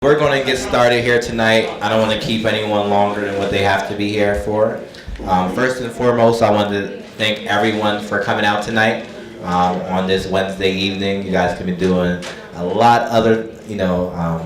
we're going to get started here tonight. I don't want to keep anyone longer than what they have to be here for. First and foremost, I wanted to thank everyone for coming out tonight on this Wednesday evening. You guys could be doing a lot other,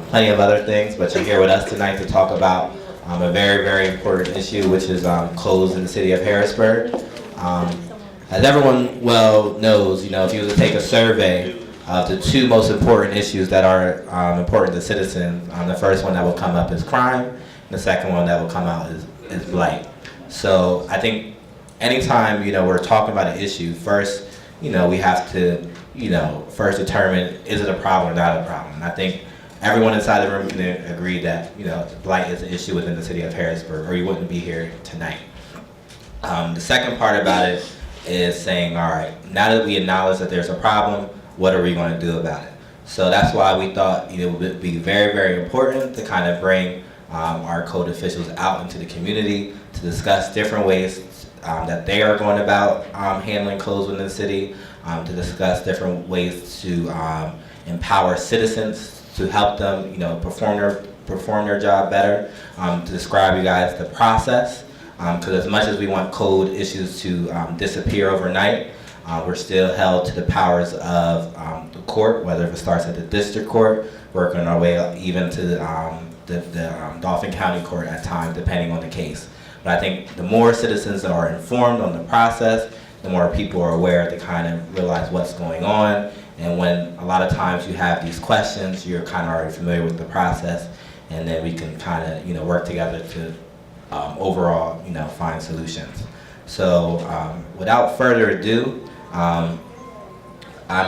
plenty of other things, but you're here with us tonight to talk about a very, very important issue, which is codes in the city of Harrisburg. As everyone well knows, if you were to take a survey of the two most important issues that are important to citizens, the first one that will come up is crime, and the second one that will come out is blight. So I think anytime, we're talking about an issue, first, we have to, first determine, is it a problem or not a problem? And I think everyone inside the room can agree that, blight is an issue within the city of Harrisburg, or you wouldn't be here tonight. The second part about it is saying, all right, now that we acknowledge that there's a problem, what are we going to do about it? So that's why we thought it would be very, very important to kind of bring our code officials out into the community to discuss different ways that they are going about handling codes within the city, to discuss different ways to empower citizens to help them, perform their job better, to describe you guys the process. Because as much as we want code issues to disappear overnight, we're still held to the powers of the court, whether it starts at the district court, working our way up even to the Dauphin County Court at times, depending on the case. But I think the more citizens are informed on the process, the more people are aware to kind of realize what's going on. And when a lot of times you have these questions, you're kind of already familiar with the process, and then we can kind of work together to overall, find solutions. So without further ado, I'm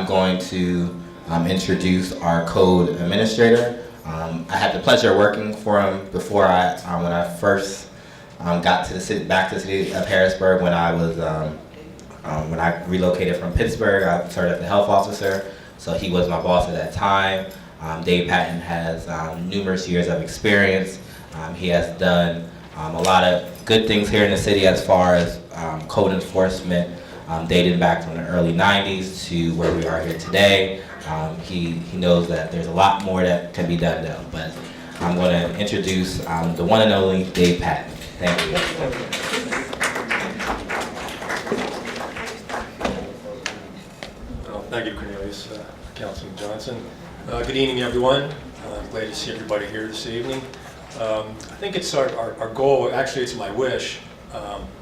going to introduce our code administrator. I had the pleasure of working for him before when I first got to the city, back to the city of Harrisburg. When I was when I relocated from Pittsburgh, I started as a health officer. So he was my boss at that time. Dave Patton has numerous years of experience. He has done a lot of good things here in the city as far as code enforcement, dating back from the early 90s to where we are here today. He knows that there's a lot more that can be done though, but I'm going to introduce the one and only Dave Patton. Thank you. Well, thank you, Cornelius, Councilman Johnson. Good evening, everyone. I'm glad to see everybody here this evening. I think it's our goal, actually it's my wish,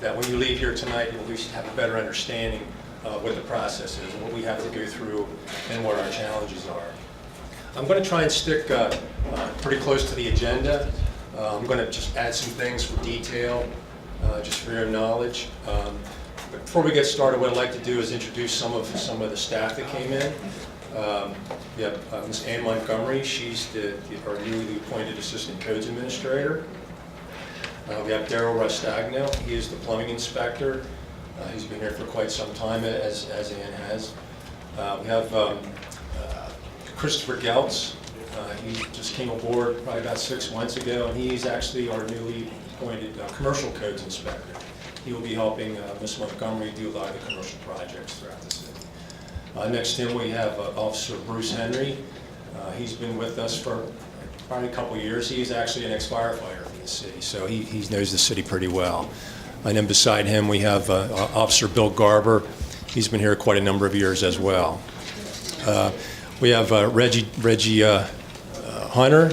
that when you leave here tonight, you'll at least have a better understanding of what the process is, what we have to go through, and what our challenges are. I'm going to try and stick pretty close to the agenda. I'm going to just add some things for detail, just for your knowledge. But before we get started, what I'd like to do is introduce some of the staff that came in. We have Ms. Ann Montgomery. She's our newly appointed Assistant Codes Administrator. We have Daryl Rostagno. He is the Plumbing Inspector. He's been here for quite some time, as Ann has. We have Christopher Geltz. He just came aboard probably about 6 months ago, and he's actually our newly appointed Commercial Codes Inspector. He will be helping Ms. Montgomery do a lot of the commercial projects throughout the city. Next to him we have Officer Bruce Henry. He's been with us for probably a couple years. He's actually an ex-firefighter in the city, so he knows the city pretty well. And then beside him we have Officer Bill Garber. He's been here quite a number of years as well. We have Reggie Hunter.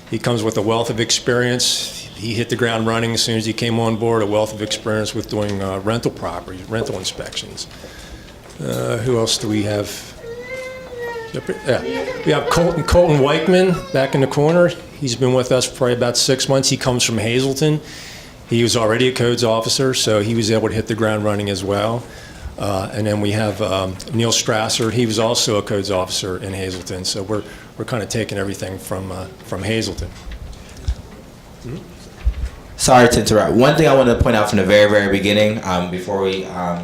He comes with a wealth of experience. He hit the ground running as soon as he came on board, a wealth of experience with doing rental properties, rental inspections. Who else do we have? Yeah. We have Colton Weichman back in the corner. He's been with us for probably about 6 months. He comes from Hazleton. He was already a codes officer, so he was able to hit the ground running as well. And then we have Neil Strasser. He was also a codes officer in Hazleton, so we're kind of taking everything from Hazleton. Sorry to interrupt. One thing I wanted to point out from the very, very beginning, before we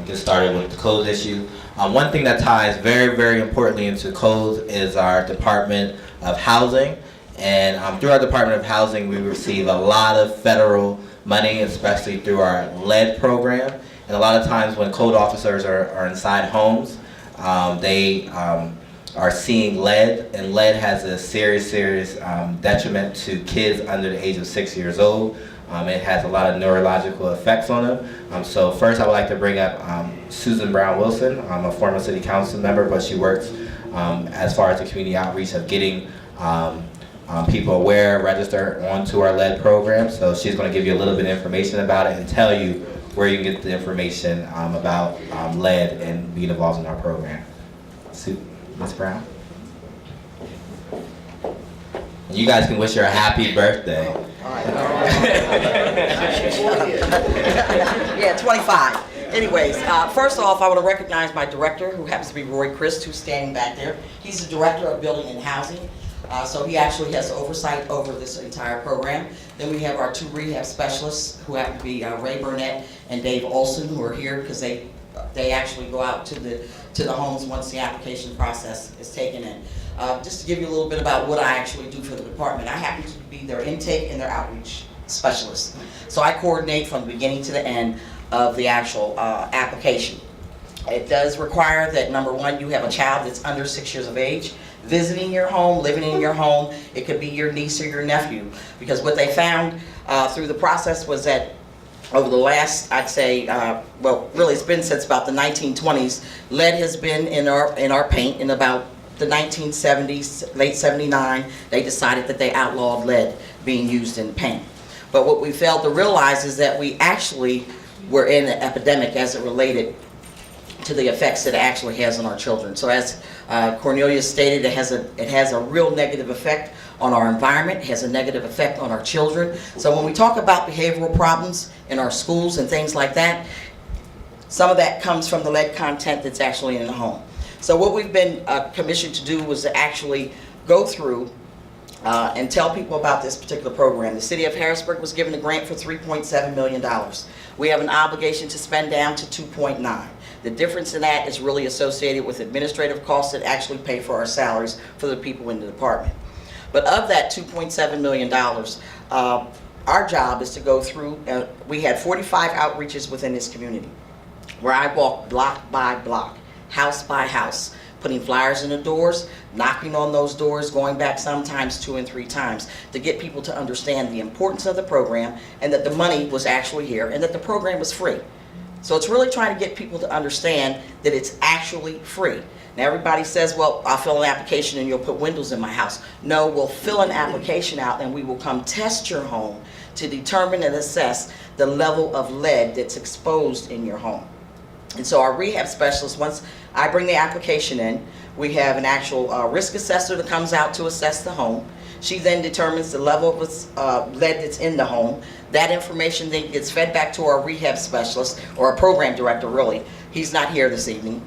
get started with the codes issue, one thing that ties very, very importantly into codes is our Department of Housing. And through our Department of Housing, we receive a lot of federal money, especially through our lead program. And a lot of times when code officers are inside homes, they are seeing lead, and lead has a serious detriment to kids under the age of 6 years old. It has a lot of neurological effects on them. So first I would like to bring up Susan Brown Wilson, a former city council member, but she works as far as the community outreach of getting people aware, registered onto our lead program. So she's going to give you a little bit of information about it and tell you where you can get the information about lead and being involved in our program. Ms. Brown? And you guys can wish her a happy birthday. Yeah, 25. Anyways, first off, I want to recognize my director, who happens to be Roy Christ, who's standing back there. He's the director of building and housing, so he actually has oversight over this entire program. Then we have our 2 rehab specialists, who happen to be Ray Burnett and Dave Olson, who are here because they actually go out to the homes once the application process is taken in. Just to give you a little bit about what I actually do for the department, I happen to be their intake and their outreach specialist. So I coordinate from the beginning to the end of the actual application. It does require that, number one, you have a child that's under 6 years of age, visiting your home, living in your home. It could be your niece or your nephew, because what they found through the process was that over the last, I'd say, well, really it's been since about the 1920s, lead has been in our paint. In about the 1970s, late 79, they decided that they outlawed lead being used in paint. But what we failed to realize is that we actually were in an epidemic as it related to the effects that it actually has on our children. So as Cornelia stated, it has a real negative effect on our environment, it has a negative effect on our children. So when we talk about behavioral problems in our schools and things like that, some of that comes from the lead content that's actually in the home. So what we've been commissioned to do was to actually go through and tell people about this particular program. The city of Harrisburg was given a grant for $3.7 million. We have an obligation to spend down to 2.9. The difference in that is really associated with administrative costs that actually pay for our salaries for the people in the department. But of that $2.7 million, our job is to go through, we had 45 outreaches within this community, where I walked block by block, house by house, putting flyers in the doors, knocking on those doors, going back sometimes 2 and 3 times to get people to understand the importance of the program and that the money was actually here and that the program was free. So it's really trying to get people to understand that it's actually free. Now everybody says, well, I'll fill an application and you'll put windows in my house. No, we'll fill an application out and we will come test your home to determine and assess the level of lead that's exposed in your home. And so our rehab specialist, once I bring the application in, we have an actual risk assessor that comes out to assess the home. She then determines the level of lead that's in the home. That information then gets fed back to our rehab specialist, or our program director really. He's not here this evening.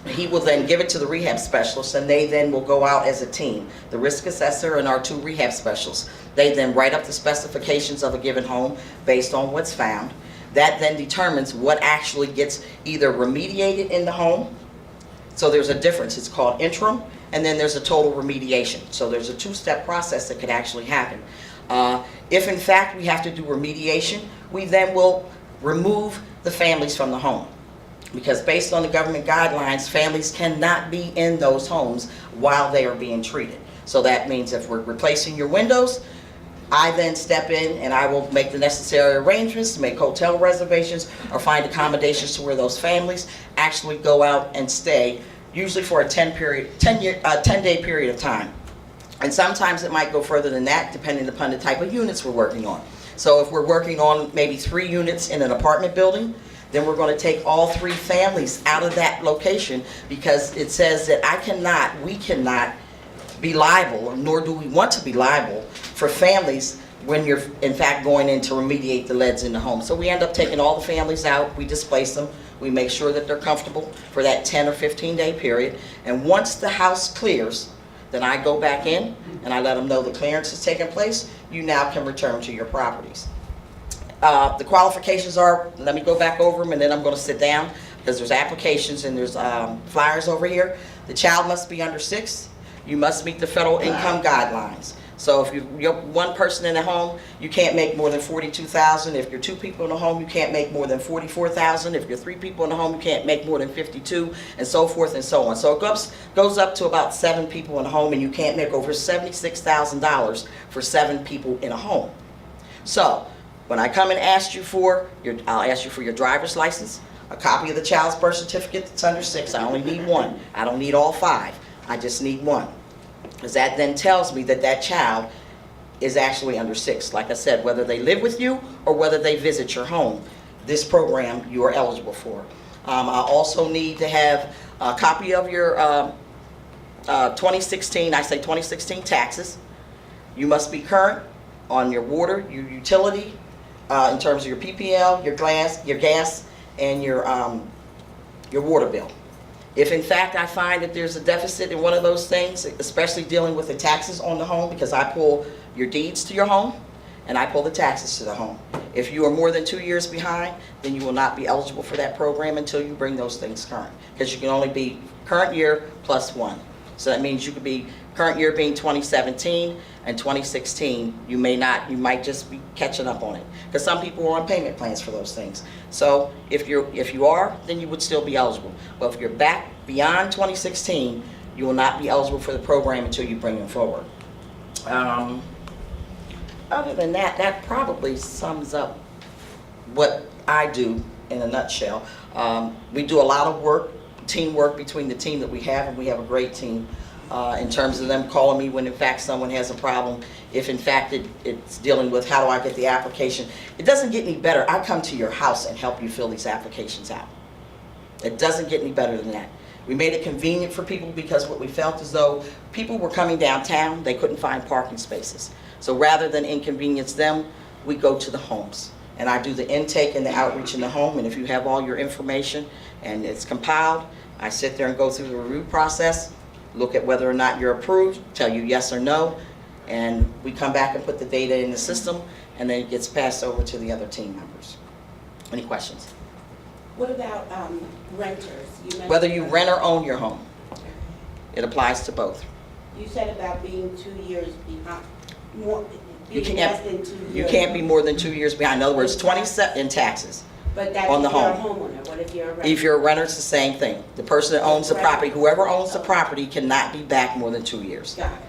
He will then give it to the rehab specialist, and they then will go out as a team. The risk assessor and our 2 rehab specialists. They then write up the specifications of a given home based on what's found. That then determines what actually gets either remediated in the home. So there's a difference. It's called interim, and then there's a total remediation. So there's a 2-step process that could actually happen. If in fact we have to do remediation, we then will remove the families from the home. Because based on the government guidelines, families cannot be in those homes while they are being treated. So that means if we're replacing your windows, I then step in and I will make the necessary arrangements to make hotel reservations or find accommodations to where those families actually go out and stay, usually for a 10-day period of time. And sometimes it might go further than that, depending upon the type of units we're working on. So if we're working on maybe 3 units in an apartment building, then we're going to take all 3 families out of that location, because it says that we cannot be liable, nor do we want to be liable for families when you're in fact going in to remediate the leads in the home. So we end up taking all the families out, we displace them, we make sure that they're comfortable for that 10 or 15-day period, and once the house clears, then I go back in and I let them know the clearance has taken place. You now can return to your properties. The qualifications are, let me go back over them and then I'm going to sit down, because there's applications and there's flyers over here. The child must be under 6. You must meet the federal income guidelines. So if you're one person in the home, you can't make more than $42,000. If you're two people in the home, you can't make more than $44,000. If you're three people in the home, you can't make more than $52,000, and so forth and so on. So it goes up to about 7 people in the home, and you can't make over $76,000 for 7 people in a home. So when I come and ask you for I'll ask you for your driver's license, a copy of the child's birth certificate that's under 6. I only need 1. I don't need all 5. I just need 1. Because that then tells me that that child is actually under 6. Like I said, whether they live with you or whether they visit your home, this program you are eligible for. I also need to have a copy of your 2016 taxes. You must be current on your water, your utility, in terms of your PPL, your gas, and your water bill. If in fact I find that there's a deficit in one of those things, especially dealing with the taxes on the home, because I pull your deeds to your home and I pull the taxes to the home. If you are more than 2 years behind, then you will not be eligible for that program until you bring those things current, because you can only be current year plus 1. So that means you could be current year being 2017 and 2016. You might just be catching up on it, because some people are on payment plans for those things. So if you are, then you would still be eligible. But if you're back beyond 2016, you will not be eligible for the program until you bring them forward. Other than that, that probably sums up what I do in a nutshell. We do a lot of work, teamwork between the team that we have, and we have a great team. In terms of them calling me when in fact someone has a problem, if in fact it's dealing with how do I get the application. It doesn't get any better. I come to your house and help you fill these applications out. It doesn't get any better than that. We made it convenient for people because what we felt as though people were coming downtown, they couldn't find parking spaces. So rather than inconvenience them, we go to the homes. And I do the intake and the outreach in the home, and if you have all your information and it's compiled, I sit there and go through the review process, look at whether or not you're approved, tell you yes or no, and we come back and put the data in the system, and then it gets passed over to the other team members. Any questions? What about renters? Whether you rent or own your home, it applies to both. You said about being 2 years behind, You being less than 2 years. You can't be more than 2 years behind. In other words, 27 in taxes. But that's on the if you're home. a homeowner. What if you're a renter? If you're a renter, it's the same thing. The person that owns the property, whoever owns the property, cannot be back more than 2 years. Got it.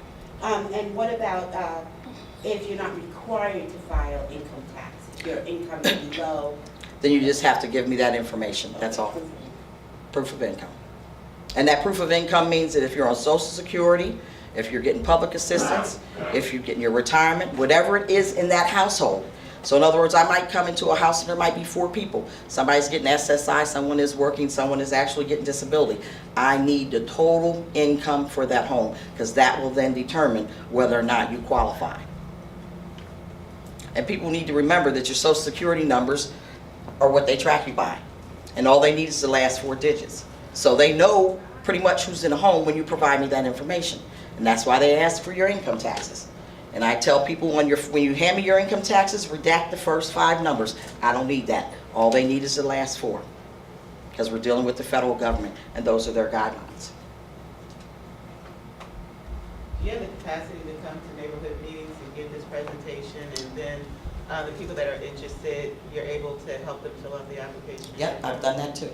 And what about if you're not required to file income tax? If your income is below? Then you just have to give me that information. That's all. Proof of income. And that proof of income means that if you're on Social Security, if you're getting public assistance, if you're getting your retirement, whatever it is in that household. So in other words, I might come into a house and there might be 4 people. Somebody's getting SSI, someone is working, someone is actually getting disability. I need the total income for that home, because that will then determine whether or not you qualify. And people need to remember that your Social Security numbers are what they track you by. And all they need is the last 4 digits. So they know pretty much who's in the home when you provide me that information. And that's why they ask for your income taxes. And I tell people when you hand me your income taxes, redact the first 5 numbers. I don't need that. All they need is the last 4. Because we're dealing with the federal government, and those are their guidelines. Do you have the capacity to come to neighborhood meetings and give this presentation, and then the people that are interested, you're able to help them fill out the application? Yep, I've done that too.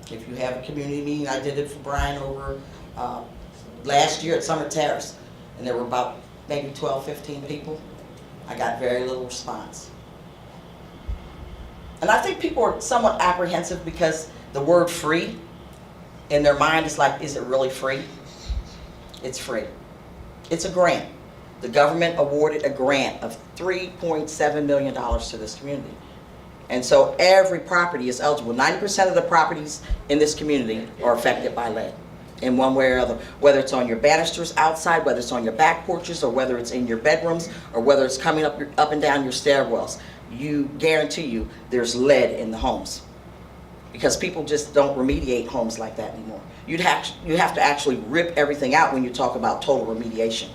If you have a community meeting, I did it for Brian over last year at Summer Terrace, and there were about maybe 12, 15 people. I got very little response. And I think people are somewhat apprehensive because the word free in their mind is like, is it really free? It's free. It's a grant. The government awarded a grant of $3.7 million to this community. And so every property is eligible. 90% of the properties in this community are affected by lead in one way or other. Whether it's on your banisters outside, whether it's on your back porches, or whether it's in your bedrooms, or whether it's coming up and down your stairwells. You guarantee you there's lead in the homes. Because people just don't remediate homes like that anymore. You have to actually rip everything out when you talk about total remediation.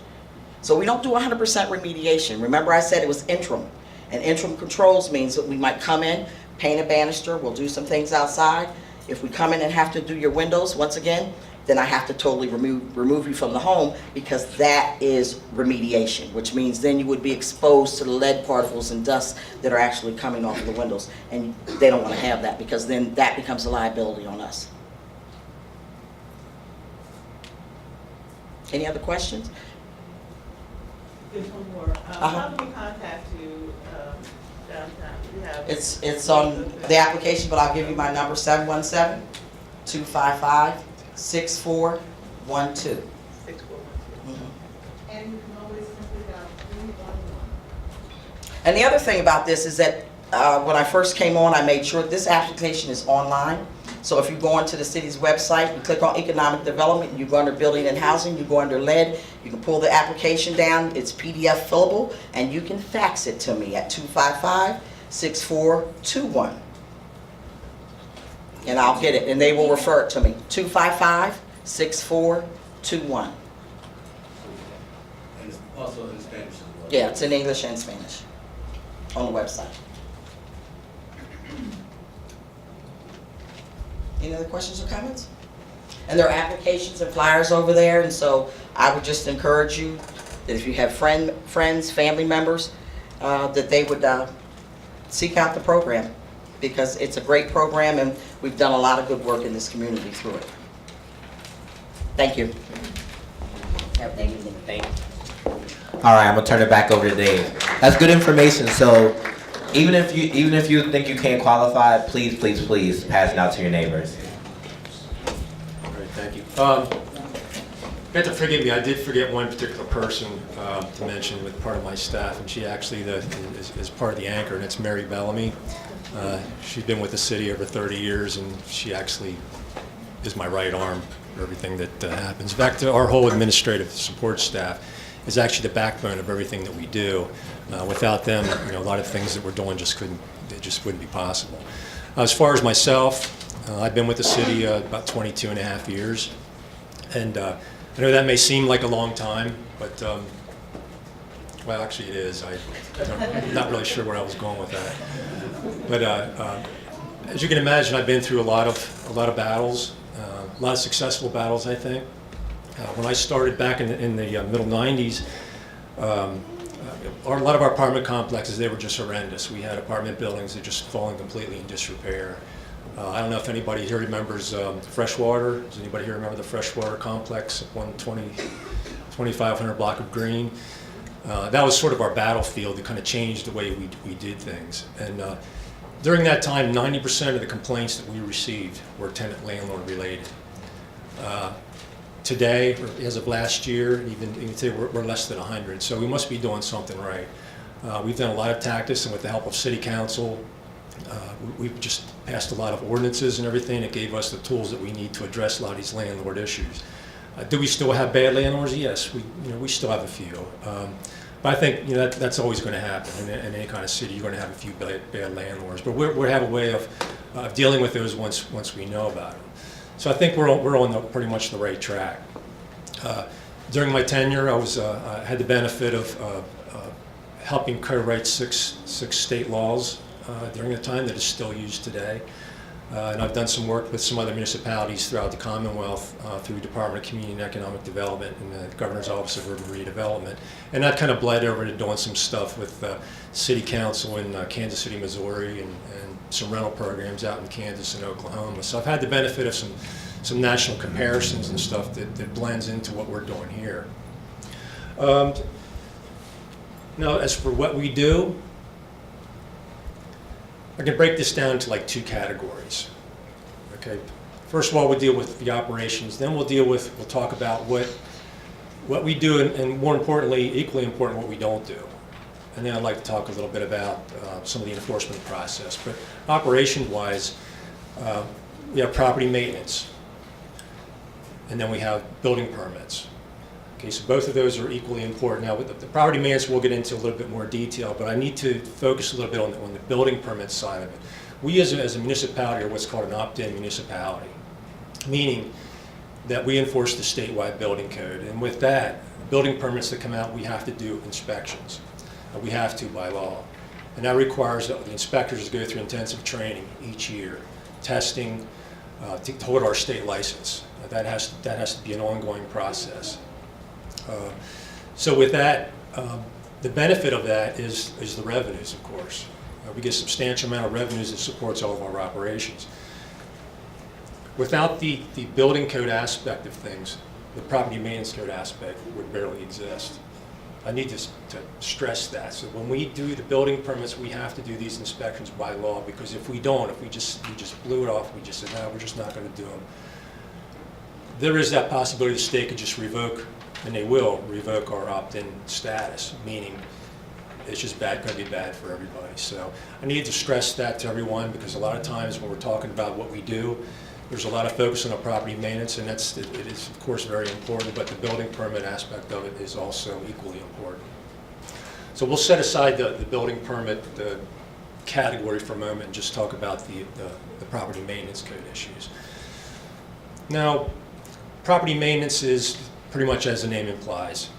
So we don't do 100% remediation. Remember I said it was interim. And interim controls means that we might come in, paint a banister, we'll do some things outside. If we come in and have to do your windows, once again, then I have to totally remove you from the home, because that is remediation, which means then you would be exposed to the lead particles and dust that are actually coming off of the windows. And they don't want to have that, because then that becomes a liability on us. Any other questions? Just one more. How do we contact you downtown? Do you have? It's on the application, but I'll give you my number, 717-255-6412. 6412. And you can always simply dial 311. And the other thing about this is that when I first came on, I made sure this application is online. So if you go onto the city's website, you click on economic development, you go under building and housing, you go under lead, you can pull the application down, it's PDF fillable, and you can fax it to me at 255-6421. And I'll get it, and they will refer it to me, 255-6421. And it's also in Spanish as well. Yeah, it's in English and Spanish on the website. Any other questions or comments? And there are applications and flyers over there, and so I would just encourage you that if you have friends, family members, that they would seek out the program, because it's a great program and we've done a lot of good work in this community through it. Thank you. Have a good evening. Thank you. All right, I'm gonna turn it back over to Dave. That's good information. So even if you think you can't qualify, please pass it out to your neighbors. All right, thank you. You have to forgive me, I did forget one particular person to mention with part of my staff, and she actually is part of the anchor, and it's Mary Bellamy. She's been with the city over 30 years, and she actually is my right arm for everything that happens. In fact, our whole administrative support staff is actually the backbone of everything that we do. Without them, a lot of things that we're doing just wouldn't be possible. As far as myself, I've been with the city about 22 and a half years, and I know that may seem like a long time, but well, actually it is. I'm not really sure where I was going with that. But as you can imagine, I've been through a lot of battles, a lot of successful battles, I think. When I started back in the middle 90s, a lot of our apartment complexes, they were just horrendous. We had apartment buildings that just fallen completely in disrepair. I don't know if anybody here remembers Freshwater. Does anybody here remember the Freshwater complex at 2500 block of Green? That was sort of our battlefield that kind of changed the way we did things. And during that time, 90% of the complaints that we received were tenant-landlord related. Today, or as of last year, even today, we're less than 100. So we must be doing something right. We've done a lot of tactics, and with the help of City Council, we've just passed a lot of ordinances and everything that gave us the tools that we need to address a lot of these landlord issues. Do we still have bad landlords? Yes, we still have a few. But I think that's always going to happen in any kind of city. You're going to have a few bad landlords. But we have a way of dealing with those once we know about them. So I think we're on pretty much the right track. During my tenure, I had the benefit of helping co-write six state laws during the time that is still used today. And I've done some work with some other municipalities throughout the Commonwealth through Department of Community and Economic Development and the Governor's Office of Urban Redevelopment. And that kind of bled over to doing some stuff with City Council in Kansas City, Missouri, and some rental programs out in Kansas and Oklahoma. So I've had the benefit of some national comparisons and stuff that blends into what we're doing here. Now, as for what we do, I can break this down to like two categories. Okay, first of all, we'll deal with the operations. Then we'll talk about what we do, and more importantly, equally important, what we don't do. And then I'd like to talk a little bit about some of the enforcement process. But operation-wise, we have property maintenance, and then we have building permits. Okay, so both of those are equally important. Now, with the property maintenance, we'll get into a little bit more detail, but I need to focus a little bit on the building permit side of it. We as a municipality are what's called an opt-in municipality, meaning that we enforce the statewide building code. And with that, building permits that come out, we have to do inspections. We have to by law. And that requires that the inspectors go through intensive training each year, testing to hold our state license. That has to be an ongoing process. So with that, the benefit of that is the revenues, of course. We get a substantial amount of revenues that supports all of our operations. Without the building code aspect of things, the property maintenance code aspect would barely exist. I need to stress that. So when we do the building permits, we have to do these inspections by law, because if we don't, if we just blew it off, we just said, no, we're just not going to do them, there is that possibility the state could just revoke, and they will revoke our opt-in status, meaning it's just going to be bad for everybody. So I need to stress that to everyone, because a lot of times when we're talking about what we do, there's a lot of focus on our property maintenance, and it is of course very important, but the building permit aspect of it is also equally important. So we'll set aside the building permit the category for a moment and just talk about the property maintenance code issues. Now, property maintenance is pretty much as the name implies.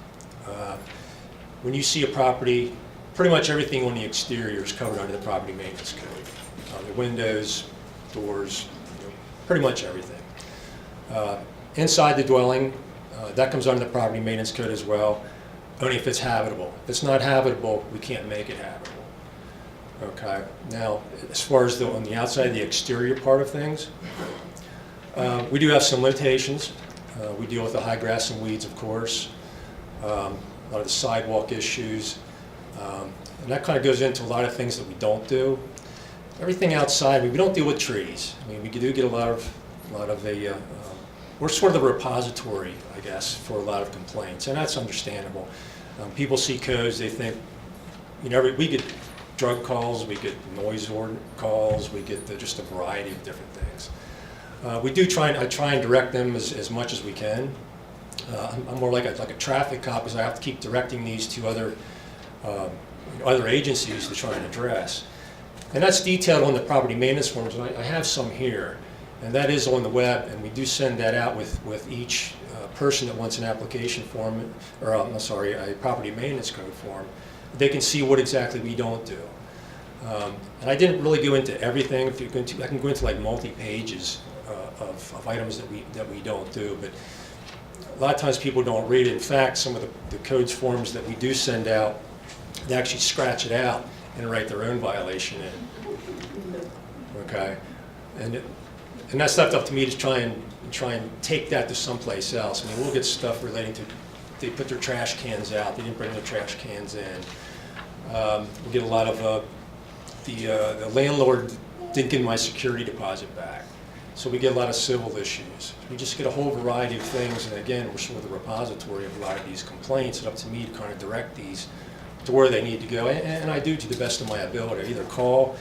When you see a property, pretty much everything on the exterior is covered under the property maintenance code. The windows, doors, pretty much everything. Inside the dwelling, that comes under the property maintenance code as well, only if it's habitable. If it's not habitable, we can't make it habitable. Okay. Now, as far as on the outside, the exterior part of things, we do have some limitations. We deal with the high grass and weeds, of course, a lot of the sidewalk issues, and that kind of goes into a lot of things that we don't do. Everything outside, we don't deal with trees. I mean, we do get a lot of we're sort of the repository, I guess, for a lot of complaints, and that's understandable. People see codes, they think, we get drug calls, we get noise calls, we get just a variety of different things. I try and direct them as much as we can. I'm more like a traffic cop, because I have to keep directing these to other agencies to try and address. And that's detailed on the property maintenance forms, and I have some here, and that is on the web, and we do send that out with each person that wants an application form, or a property maintenance code form. They can see what exactly we don't do. And I didn't really go into everything. If you're going to, I can go into like multi-pages of items that we don't do, but a lot of times people don't read it. In fact, some of the codes forms that we do send out, they actually scratch it out and write their own violation in. Okay, and that's left up to me to try and take that to someplace else. I mean, we'll get stuff relating to they put their trash cans out, they didn't bring their trash cans in. We get a lot of the landlord didn't give my security deposit back, so we get a lot of civil issues. We just get a whole variety of things, and again, we're sort of the repository of a lot of these complaints. It's up to me to kind of direct these to where they need to go, and I do to the best of my ability. I either call,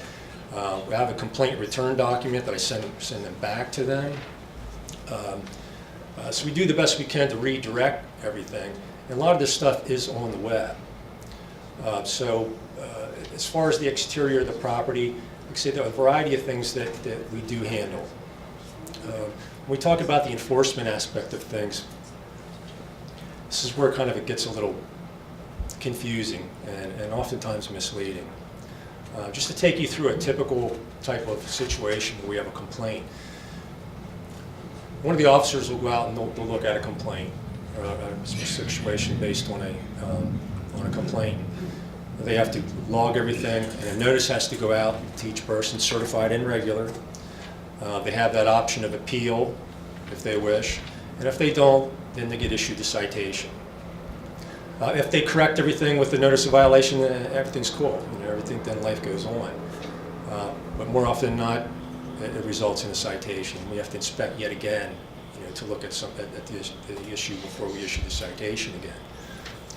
we have a complaint return document that I send them back to them. So we do the best we can to redirect everything, and a lot of this stuff is on the web. As far as the exterior of the property, like I say, there are a variety of things that we do handle. When we talk about the enforcement aspect of things, this is where kind of it gets a little confusing and oftentimes misleading. Just to take you through a typical type of situation where we have a complaint. One of the officers will go out and they'll look at a complaint or a situation based on a complaint. They have to log everything, and a notice has to go out to each person, certified and regular. They have that option of appeal if they wish, and if they don't, then they get issued a citation. If they correct everything with the notice of violation, everything's cool. Everything, then life goes on. But more often than not, it results in a citation. We have to inspect yet again, to look at the issue before we issue the citation again.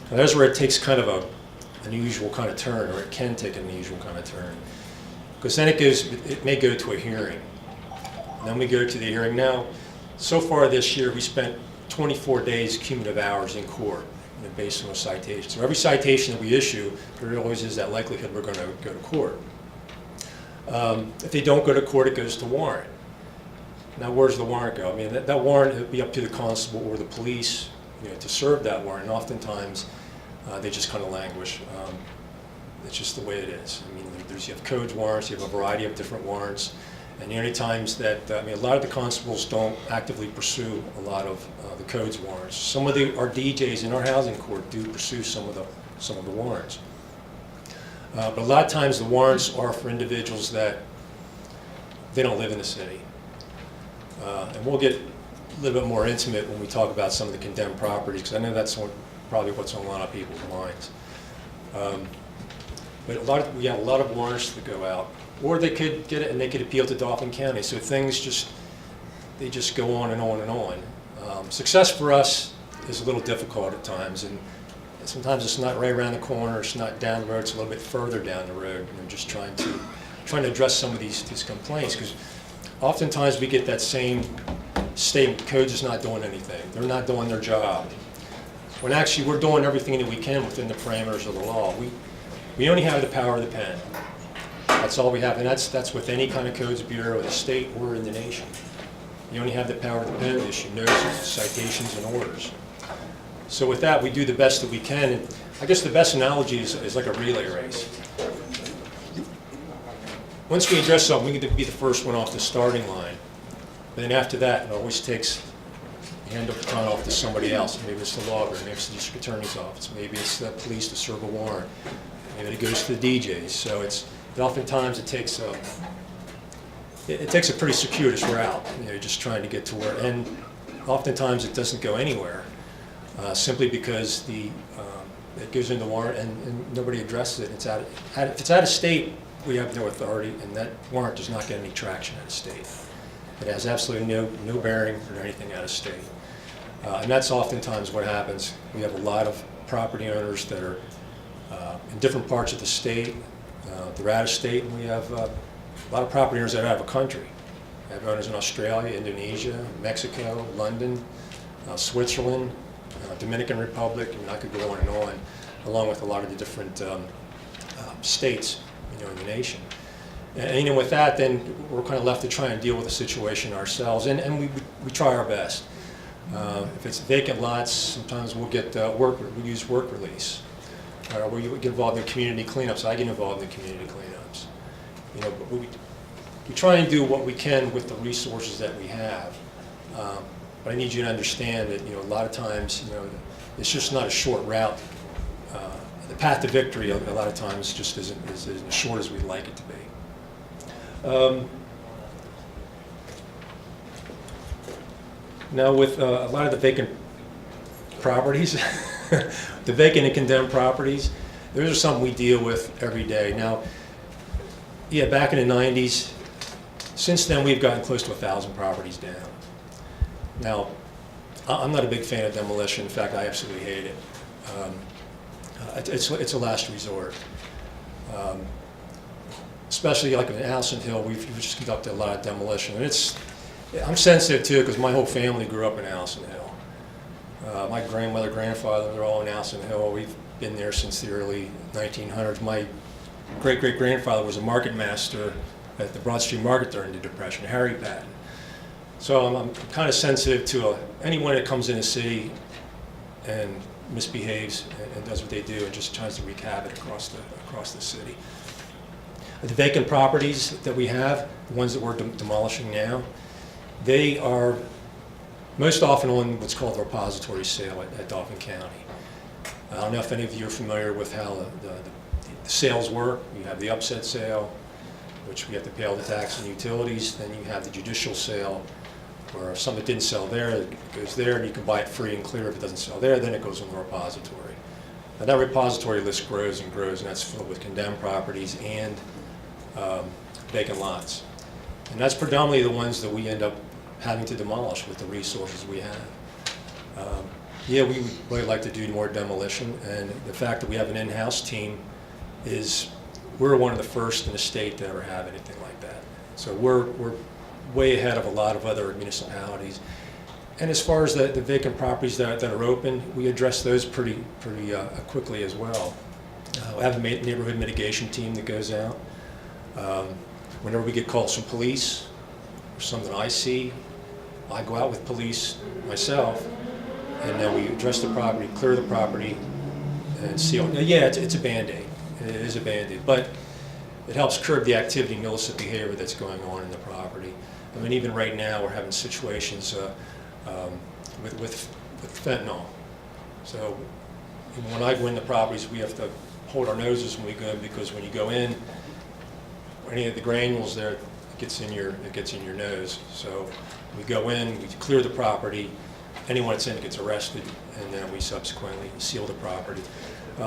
Now, that's where it takes kind of an unusual kind of turn, or it can take an unusual kind of turn, because then it may go to a hearing. And then we go to the hearing. Now, so far this year, we spent 24 days cumulative hours in court, based on a citation. So every citation that we issue, there always is that likelihood we're going to go to court. If they don't go to court, it goes to warrant. Now, where's the warrant go? I mean, that warrant would be up to the constable or the police, to serve that warrant. And oftentimes, they just kind of languish. It's just the way it is. I mean, you have codes warrants, you have a variety of different warrants, And the only times that, I mean, a lot of the constables don't actively pursue a lot of the codes warrants. Some of our DJs in our housing court do pursue some of the warrants. But a lot of times the warrants are for individuals that they don't live in the city. And we'll get a little bit more intimate when we talk about some of the condemned properties, because I know that's probably what's on a lot of people's minds. But we have a lot of warrants that go out, or they could get it and they could appeal to Dauphin County. So things just go on and on and on. Success for us is a little difficult at times, and sometimes it's not right around the corner, it's not down the road, it's a little bit further down the road. And just trying to address some of these complaints, because oftentimes we get that same statement: the code's just not doing anything, they're not doing their job. When actually we're doing everything that we can within the parameters of the law. We only have the power of the pen. That's all we have, and that's with any kind of codes bureau in the state or in the nation. You only have the power of the pen to issue notices, citations, and orders. So with that, we do the best that we can. And I guess the best analogy is like a relay race. Once we address something, we get to be the first one off the starting line. But then after that, it always takes the hand of the baton off to somebody else. Maybe it's the lawyer, maybe it's the district attorney's office, maybe it's the police to serve a warrant, maybe it goes to the DJs. So oftentimes it takes a pretty circuitous route, just trying to get to where, and oftentimes it doesn't go anywhere, simply because it goes into warrant and nobody addresses it. If it's out of state, we have no authority, and that warrant does not get any traction out of state. It has absolutely no bearing on anything out of state. And that's oftentimes what happens. We have a lot of property owners that are in different parts of the state. They're out of state, and we have a lot of property owners that are out of the country. We have owners in Australia, Indonesia, Mexico, London, Switzerland, Dominican Republic, and I could go on and on, along with a lot of the different states, in the nation. And with that, then we're kind of left to try and deal with the situation ourselves, and we try our best. If it's vacant lots, sometimes we'll get we use work release. We get involved in community cleanups. I get involved in community cleanups. But we try and do what we can with the resources that we have. But I need you to understand that a lot of times it's just not a short route. The path to victory a lot of times just isn't as short as we'd like it to be. Now with a lot of the vacant properties, the vacant and condemned properties, those are something we deal with every day. Now, yeah, back in the 90s, since then we've gotten close to 1,000 properties down. Now, I'm not a big fan of demolition. In fact, I absolutely hate it. It's a last resort. Especially like in Allison Hill, we've just conducted a lot of demolition. And I'm sensitive to it because my whole family grew up in Allison Hill. My grandmother, grandfather, they're all in Allison Hill. We've been there since the early 1900s. My great-great-grandfather was a market master at the Broad Street Market during the Depression, Harry Patton. So I'm kind of sensitive to anyone that comes in the city and misbehaves and does what they do and just tries to wreak havoc across the city. The vacant properties that we have, the ones that we're demolishing now, they are most often on what's called a repository sale at Dauphin County. I don't know if any of you are familiar with how the sales work. You have the upset sale, which we have to pay all the tax and utilities. Then you have the judicial sale, where if something didn't sell there, it goes there, and you can buy it free and clear. If it doesn't sell there, then it goes on the repository. Now that repository list grows and grows, and that's filled with condemned properties and vacant lots. And that's predominantly the ones that we end up having to demolish with the resources we have. Yeah, we would really like to do more demolition, and the fact that we have an in-house team is we're one of the first in the state to ever have anything like that. So we're way ahead of a lot of other municipalities. And as far as the vacant properties that are open, we address those pretty quickly as well. We have a neighborhood mitigation team that goes out. Whenever we get calls from police or something I see, I go out with police myself, and then we address the property, clear the property, and seal. Yeah, it's a Band-Aid. It is a Band-Aid, but it helps curb the activity and illicit behavior that's going on in the property. I mean, even right now, we're having situations with fentanyl. So when I go in the properties, we have to hold our noses when we go in, because when you go in, any of the granules there, it gets in your nose. So we go in, we clear the property, anyone that's in it gets arrested, and then we subsequently seal the property.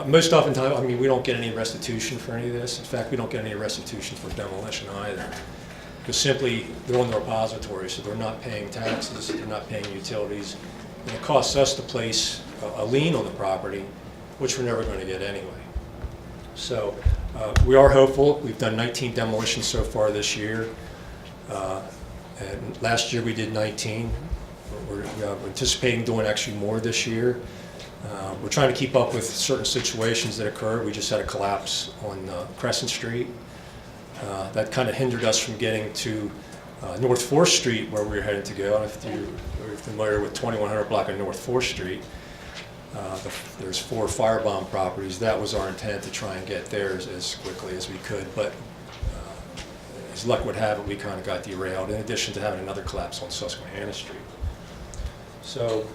Most oftentimes, I mean, we don't get any restitution for any of this. In fact, we don't get any restitution for demolition either, because simply they're on the repository, so they're not paying taxes, they're not paying utilities, and it costs us to place a lien on the property, which we're never going to get anyway. So we are hopeful. We've done 19 demolitions so far this year, and last year we did 19. We're anticipating doing actually more this year. We're trying to keep up with certain situations that occurred. We just had a collapse on Crescent Street. That kind of hindered us from getting to North 4th Street, where we were headed to go. If you're familiar with 2100 block of North 4th Street, there's 4 firebomb properties. That was our intent, to try and get there as quickly as we could, but as luck would have it, we kind of got derailed, in addition to having another collapse on Susquehanna Street. So,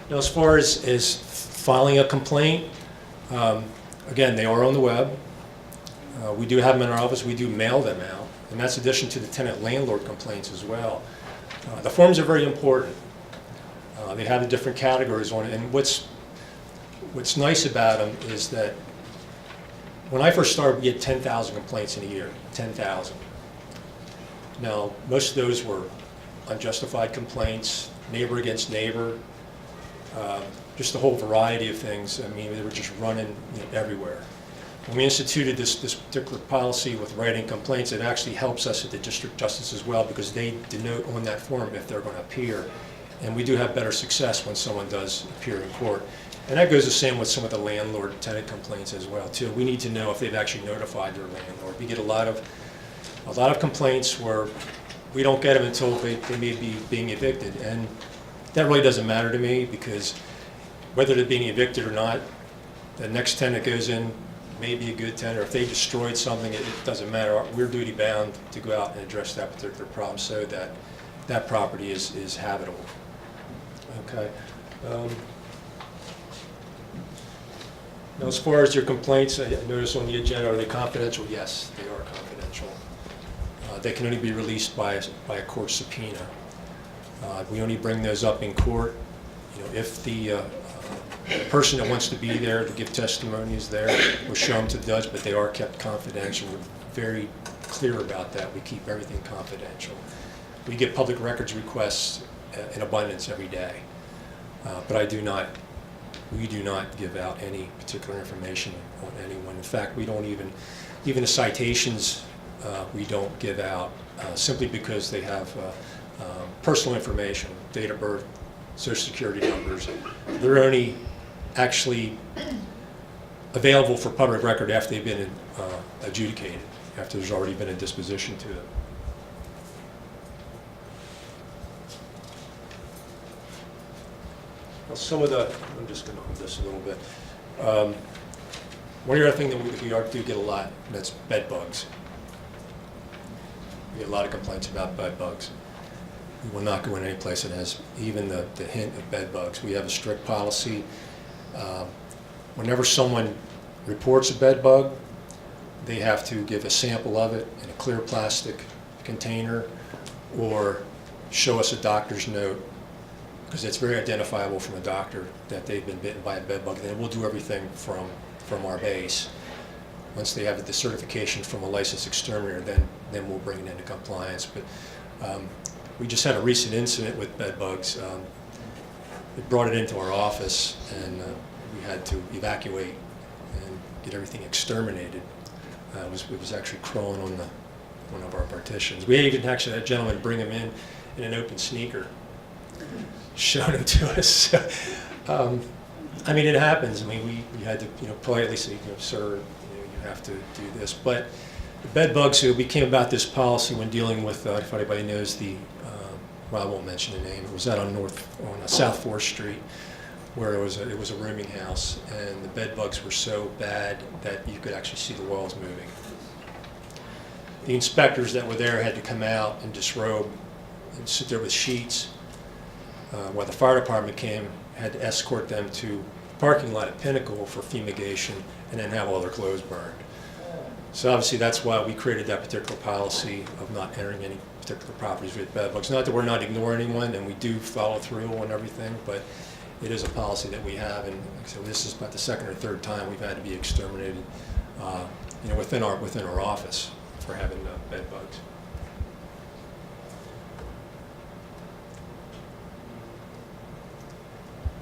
now as far as filing a complaint, again, they are on the web. We do have them in our office. We do mail them out, and that's in addition to the tenant-landlord complaints as well. The forms are very important. They have the different categories on it, and what's nice about them is that when I first started, we had 10,000 complaints in a year, 10,000. Now, most of those were unjustified complaints, neighbor against neighbor, just a whole variety of things. I mean, they were just running everywhere. When we instituted this particular policy with writing complaints, it actually helps us at the district justice as well, because they denote on that form if they're going to appear. And we do have better success when someone does appear in court. And that goes the same with some of the landlord-tenant complaints as well, too. We need to know if they've actually notified their landlord. We get a lot of complaints where we don't get them until they may be being evicted. And that really doesn't matter to me, because whether they're being evicted or not, the next tenant goes in may be a good tenant, or if they destroyed something, it doesn't matter. We're duty bound to go out and address that particular problem so that that property is habitable. Okay. Now, as far as your complaints, I noticed on the agenda, are they confidential? Yes, they are confidential. They can only be released by a court subpoena. We only bring those up in court, if the person that wants to be there to give testimony is there, we'll show them to the judge, but they are kept confidential. We're very clear about that. We keep everything confidential. We get public records requests in abundance every day, but we do not give out any particular information on anyone. In fact, we don't even the citations we don't give out, simply because they have personal information, date of birth, social security numbers. They're only actually available for public record after they've been adjudicated, after there's already been a disposition to them. Now, I'm just going to move this a little bit. One other thing that we do get a lot, and that's bed bugs. We get a lot of complaints about bed bugs. We will not go in any place that has even the hint of bed bugs. We have a strict policy. Whenever someone reports a bed bug, they have to give a sample of it in a clear plastic container, or show us a doctor's note, because it's very identifiable from a doctor that they've been bitten by a bed bug. And then we'll do everything from our base. Once they have the certification from a licensed exterminator, then we'll bring it into compliance. But we just had a recent incident with bed bugs. It brought it into our office, and we had to evacuate and get everything exterminated. It was actually crawling on one of our partitions. We even actually had a gentleman bring him in an open sneaker, showed him to us. I mean, it happens. I mean, we had to politely say, sir, you have to do this. But the bed bugs, we came about this policy when dealing with, if anybody knows well, I won't mention the name. It was out on South 4th Street, where it was a rooming house, and the bed bugs were so bad that you could actually see the walls moving. the inspectors that were there had to come out and disrobe and sit there with sheets, while the fire department came, had to escort them to the parking lot at Pinnacle for fumigation, and then have all their clothes burned. So obviously that's why we created that particular policy of not entering any particular properties with bed bugs. Not that we're not ignoring anyone, and we do follow through on everything, but it is a policy that we have, and so this is about the second or third time we've had to be exterminated, within our office for having bed bugs.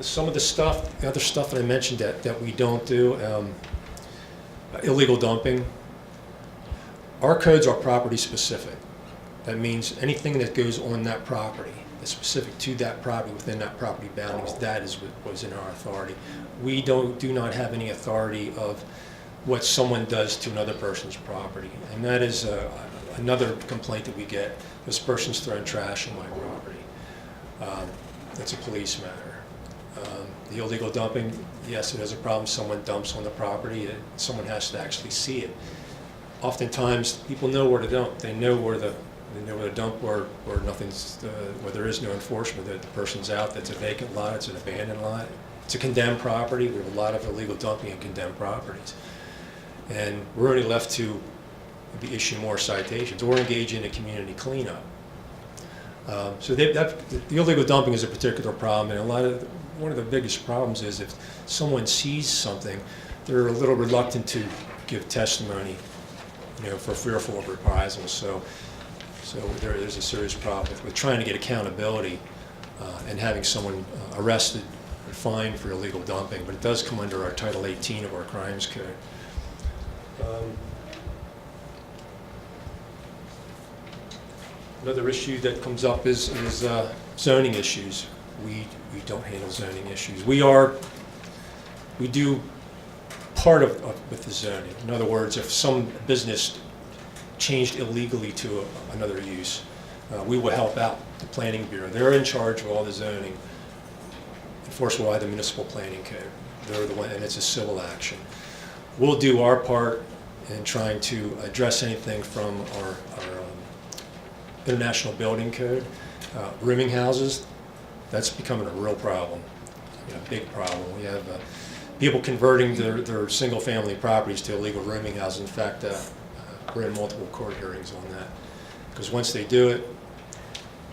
Some of the other stuff that I mentioned that we don't do, illegal dumping. Our codes are property specific. That means anything that goes on that property, that's specific to that property, within that property boundaries, that is what was in our authority. We do not have any authority of what someone does to another person's property. And that is another complaint that we get. This person's throwing trash on my property. That's a police matter. The illegal dumping, yes, it is a problem. Someone dumps on the property. Someone has to actually see it. Oftentimes, people know where to dump. They know where to dump where nothing's, where there is no enforcement. That the person's out. That's a vacant lot. It's an abandoned lot. It's a condemned property. We have a lot of illegal dumping in condemned properties, and we're only left to issue more citations or engage in a community cleanup. So the illegal dumping is a particular problem, and one of the biggest problems is if someone sees something, they're a little reluctant to give testimony, for fearful of reprisals. So there's a serious problem with trying to get accountability and having someone arrested or fined for illegal dumping. But it does come under our Title 18 of our Crimes Code. Another issue that comes up is zoning issues. We don't handle zoning issues. We do part of with the zoning. In other words, if some business changed illegally to another use, we will help out the Planning Bureau. They're in charge of all the zoning, enforced by the Municipal Planning Code. They're the one, and it's a civil action. We'll do our part in trying to address anything from our International Building Code. Rooming houses, that's becoming a real problem, a big problem. We have people converting their single-family properties to illegal rooming houses. In fact, we're in multiple court hearings on that, because once they do it,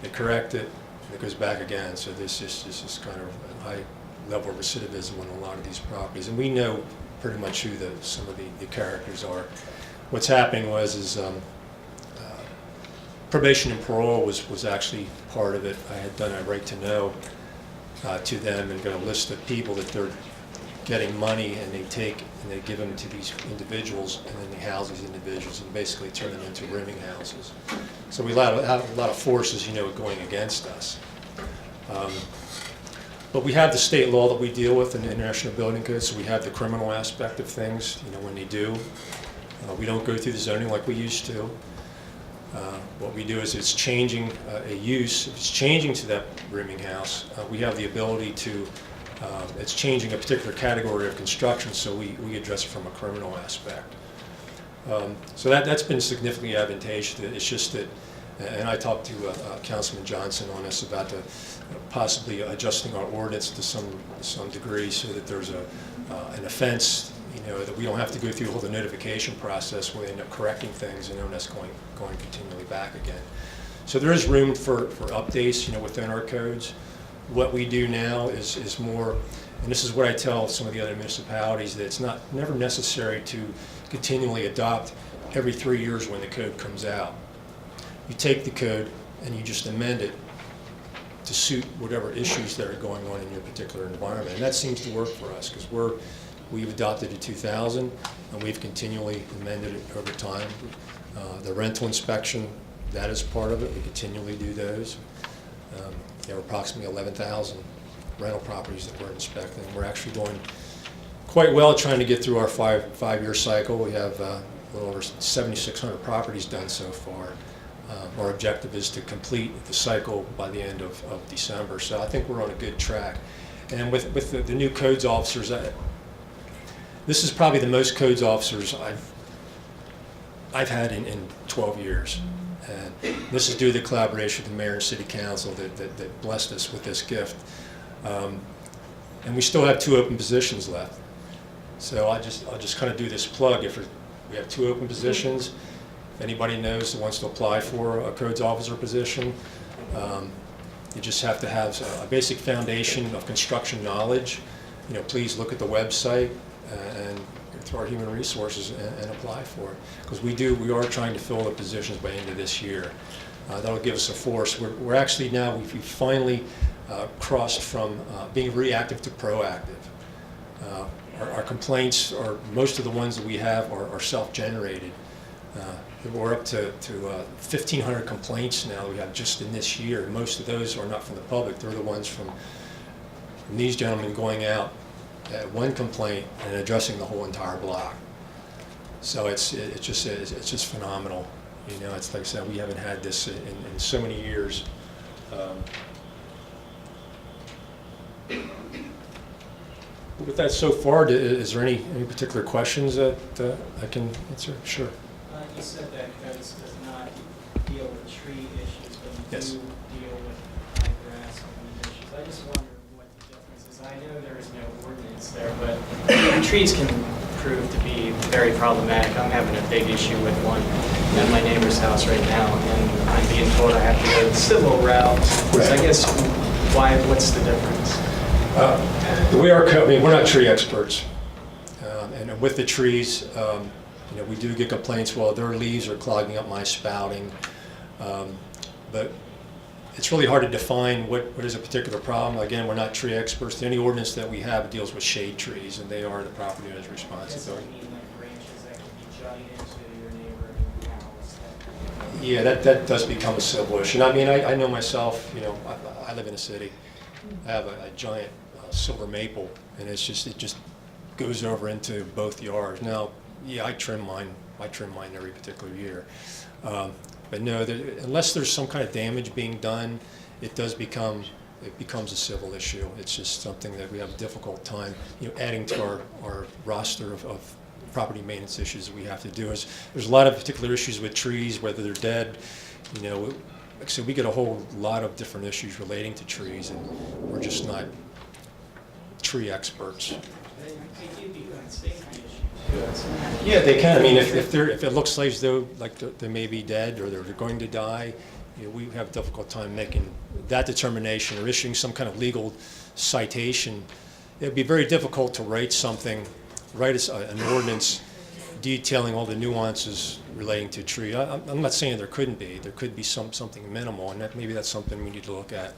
they correct it, and it goes back again. So this is kind of a high level of recidivism on a lot of these properties, and we know pretty much who some of the characters are. What's happening is probation and parole was actually part of it. I had done a right to know to them and got a list of people that they're getting money, and they give them to these individuals, and then they house these individuals and basically turn them into rooming houses. So we have a lot of forces, going against us. But we have the state law that we deal with in the International Building Code, so we have the criminal aspect of things, when they do. We don't go through the zoning like we used to. What we do is it's changing a use. If it's changing to that rooming house, we have the ability to, it's changing a particular category of construction, so we address it from a criminal aspect. So that's been significantly advantageous. It's just that, and I talked to Councilman Johnson on this about possibly adjusting our ordinance to some degree so that there's an offense, that we don't have to go through the notification process where we end up correcting things and then that's going continually back again. So there is room for updates, within our codes. What we do now is more, and this is what I tell some of the other municipalities, that it's never necessary to continually adopt every 3 years when the code comes out. You take the code and you just amend it to suit whatever issues that are going on in your particular environment. And that seems to work for us, because we've adopted it 2000, and we've continually amended it over time. The rental inspection, that is part of it. We continually do those. There are approximately 11,000 rental properties that we're inspecting. We're actually doing quite well trying to get through our five-year cycle. We have a little over 7,600 properties done so far. Our objective is to complete the cycle by the end of December. So I think we're on a good track. And with the new codes officers, this is probably the most codes officers I've had in 12 years. And this is due to the collaboration with the mayor and city council that blessed us with this gift. And we still have 2 open positions left. So I'll just kind of do this plug. We have 2 open positions. If anybody knows that wants to apply for a codes officer position, you just have to have a basic foundation of construction knowledge. Please look at the website and through our human resources and apply for it. Because we are trying to fill the positions by the end of this year. That'll give us a force. We're actually now, we've finally crossed from being reactive to proactive. Our complaints, or most of the ones that we have, are self-generated. We're up to 1,500 complaints now we have just in this year. Most of those are not from the public. They're the ones from these gentlemen going out at one complaint and addressing the whole entire block. So it's just phenomenal. It's like I said, we haven't had this in so many years. With that so far, is there any particular questions that I can answer? Sure. You said that codes does not deal with tree issues, but you Yes. do deal with high grass and weed issues. I just wonder what the difference is. I know there is no ordinance there, but trees can prove to be very problematic. I'm having a big issue with one at my neighbor's house right now, and I'm being told I have to go the civil route. So I guess what's the difference? We're not tree experts, and with the trees, we do get complaints. Well, their leaves are clogging up my spouting, but it's really hard to define what is a particular problem. Again, we're not tree experts. The only ordinance that we have deals with shade trees, and they are the property owner's responsibility. Does that mean like branches that can be jutting into your neighboring house? Yeah, that does become a civil issue. And I know myself. I live in a city. I have a giant silver maple, and it just goes over into both yards. Now, yeah, I trim mine every particular year. But no, unless there's some kind of damage being done, it becomes a civil issue. It's just something that we have a difficult time, adding to our roster of property maintenance issues that we have to do. There's a lot of particular issues with trees, whether they're dead. Like I said, we get a whole lot of different issues relating to trees, and we're just not tree experts. They do become safety issues. Yeah, they can. If it looks like though they may be dead or they're going to die, we have a difficult time making that determination or issuing some kind of legal citation. It'd be very difficult to write an ordinance detailing all the nuances relating to a tree. I'm not saying there couldn't be. There could be something minimal, and maybe that's something we need to look at.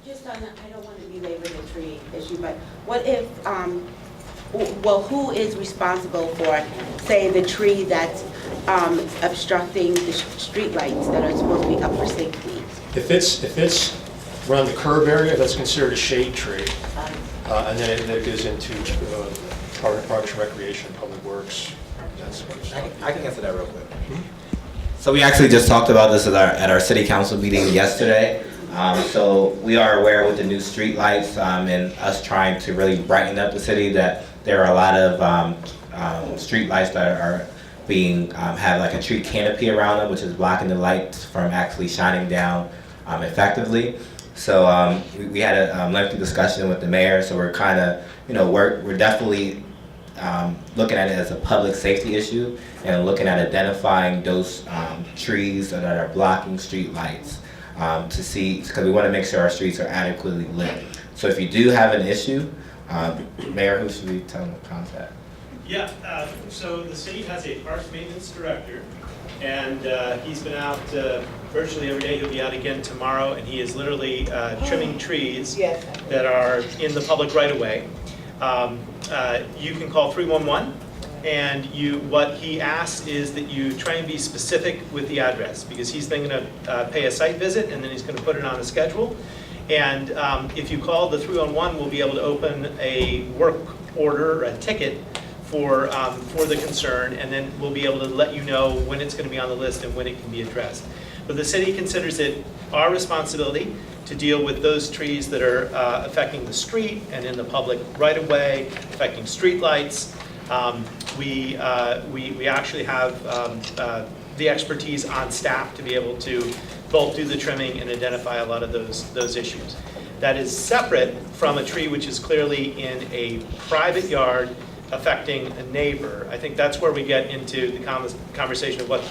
Just on, I don't want to belabor the tree issue, but what if, who is responsible for, say, the tree that's obstructing the street lights that are supposed to be up for safety? If it's around the curb area, that's considered a shade tree, and then it goes into Parks and Recreation, Public Works. I can answer that real quick. So we actually just talked about this at our city council meeting yesterday. So we are aware with the new street lights and us trying to really brighten up the city that there are a lot of street lights that are being have like a tree canopy around them, which is blocking the lights from actually shining down effectively. So we had a lengthy discussion with the mayor. So we're kind of, we're definitely looking at it as a public safety issue and looking at identifying those trees that are blocking street lights to see, because we want to make sure our streets are adequately lit. So if you do have an issue, Mayor, who should we tell them to contact? Yeah, so the city has a parks maintenance director, and he's been out virtually every day. He'll be out again tomorrow, and he is literally trimming trees that are in the public right-of-way. You can call 311, and what he asks is that you try and be specific with the address, because he's then going to pay a site visit, and then he's going to put it on a schedule. And if you call the 311, we'll be able to open a work order, a ticket for the concern, and then we'll be able to let you know when it's going to be on the list and when it can be addressed. But the city considers it our responsibility to deal with those trees that are affecting the street and in the public right-of-way, affecting street lights. We actually have the expertise on staff to be able to both do the trimming and identify a lot of those issues. That is separate from a tree which is clearly in a private yard affecting a neighbor. I think that's where we get into the conversation of what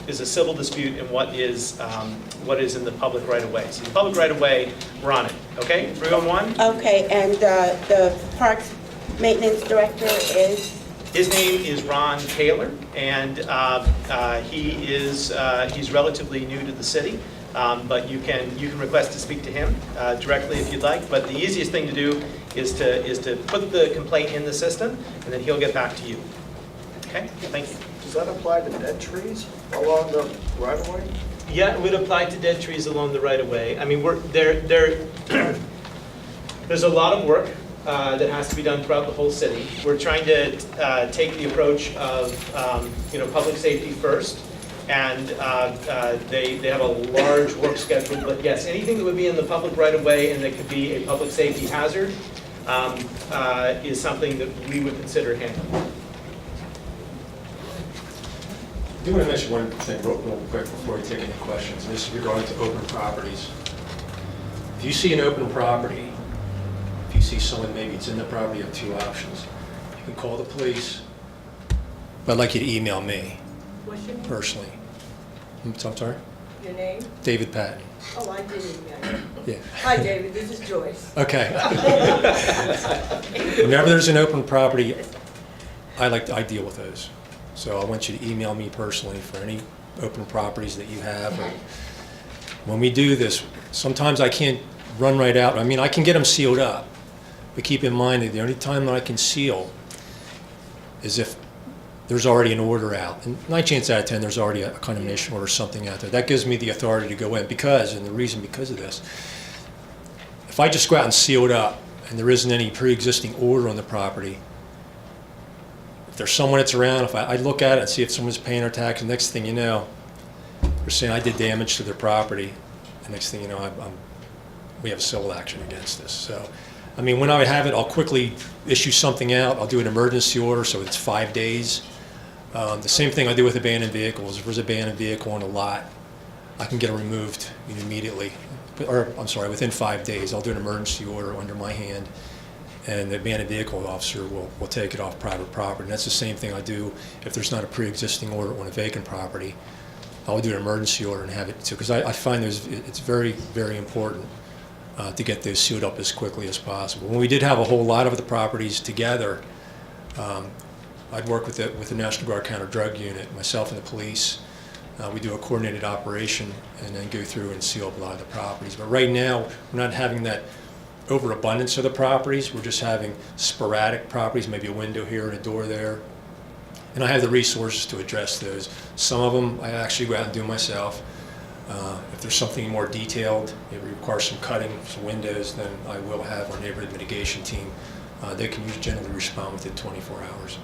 is a civil dispute and what is in the public right-of-way. So the public right-of-way, we're on it, okay? 311? Okay, and the Parks Maintenance Director is? His name is Ron Taylor, and he's relatively new to the city, but you can request to speak to him directly if you'd like. But the easiest thing to do is to put the complaint in the system, and then he'll get back to you. Okay, thank you. Does that apply to dead trees along the right-of-way? Yeah, it would apply to dead trees along the right-of-way. I mean, there's a lot of work that has to be done throughout the whole city. We're trying to take the approach of public safety first, and they have a large work schedule. But yes, anything that would be in the public right-of-way and that could be a public safety hazard is something that we would consider handling. I do want to mention one thing real quick before we take any questions, and this is regarding to open properties. If you see an open property, if you see someone, maybe it's in the property, you have two options. You can call the police, but I'd like you to email me What's your name? personally. I'm sorry? Your name? David Patton. Oh, I did email you. Yeah. Hi, David, this is Joyce. Okay. Whenever there's an open property, I deal with those. So I want you to email me personally for any open properties that you have. When we do this, sometimes I can't run right out. I mean, I can get them sealed up, but keep in mind that the only time that I can seal is if there's already an order out. And 9 chances out of 10, there's already a condemnation order or something out there. That gives me the authority to go in because of this, if I just go out and seal it up and there isn't any pre-existing order on the property, if there's someone that's around, if I look at it and see if someone's paying their tax, the next thing you know, they're saying I did damage to their property. The next thing you know, we have civil action against this. So, I mean, when I have it, I'll quickly issue something out. I'll do an emergency order, so it's 5 days. The same thing I do with abandoned vehicles. If there's an abandoned vehicle on a lot, I can get it removed immediately. Or, I'm sorry, within 5 days. I'll do an emergency order under my hand, and the abandoned vehicle officer will take it off private property. And that's the same thing I do if there's not a pre-existing order on a vacant property. I'll do an emergency order and have it too, because I find it's very, very important to get those sealed up as quickly as possible. When we did have a whole lot of the properties together, I'd work with the National Guard Counter-Drug Unit, myself and the police. We do a coordinated operation and then go through and seal up a lot of the properties. But right now, we're not having that overabundance of the properties. We're just having sporadic properties, maybe a window here and a door there. And I have the resources to address those. Some of them I actually go out and do myself. If there's something more detailed, it requires some cutting, some windows, then I will have our neighborhood mitigation team. They can generally respond within 24 hours.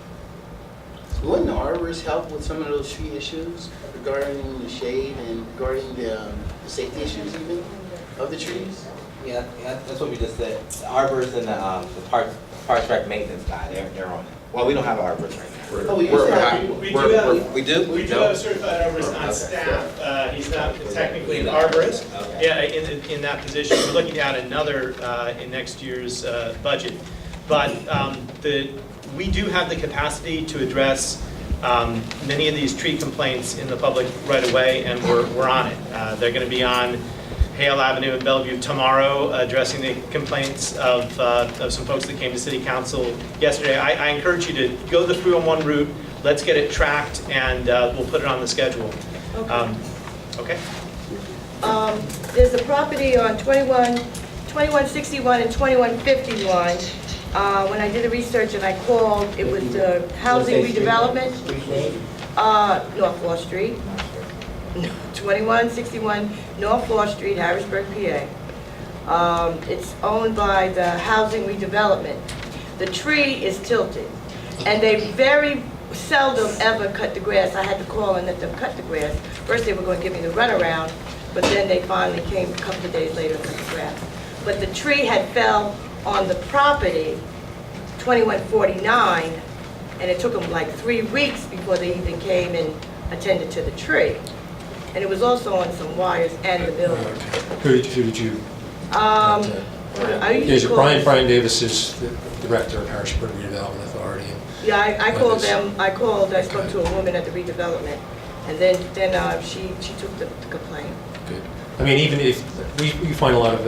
Wouldn't the arborists help with some of those tree issues regarding the shade and regarding the safety issues even of the trees? Yeah, that's what we just said. The arborists and the parks rec maintenance guy, they're on it. Well, we don't have an arborist right now. We do have a certified arborist on staff. He's not technically an arborist. Okay. Yeah, in that position. We're looking at another in next year's budget. But we do have the capacity to address many of these tree complaints in the public right away, and we're on it. They're going to be on Hale Avenue in Bellevue tomorrow, addressing the complaints of some folks that came to City Council yesterday. I encourage you to go the 311 route. Let's get it tracked, and we'll put it on the schedule. Okay. There's a property on 2161 and 2151. When I did the research and I called, it was the housing redevelopment, North 4th Street. 2161 North 4th Street, Harrisburg, PA. It's owned by the housing redevelopment. The tree is tilted, and they very seldom ever cut the grass. I had to call and let them cut the grass. First they were going to give me the runaround, but then they finally came a couple of days later and cut the grass. But the tree had fell on the property, 2149, and it took them like 3 weeks before they even came and attended to the tree. And it was also on some wires and the building. Who did you? I usually call Brian Davis is the director of Harrisburg Redevelopment Authority. Yeah, I called them. I spoke to a woman at the redevelopment, and then she took the complaint. Good. I mean, even if we find a lot of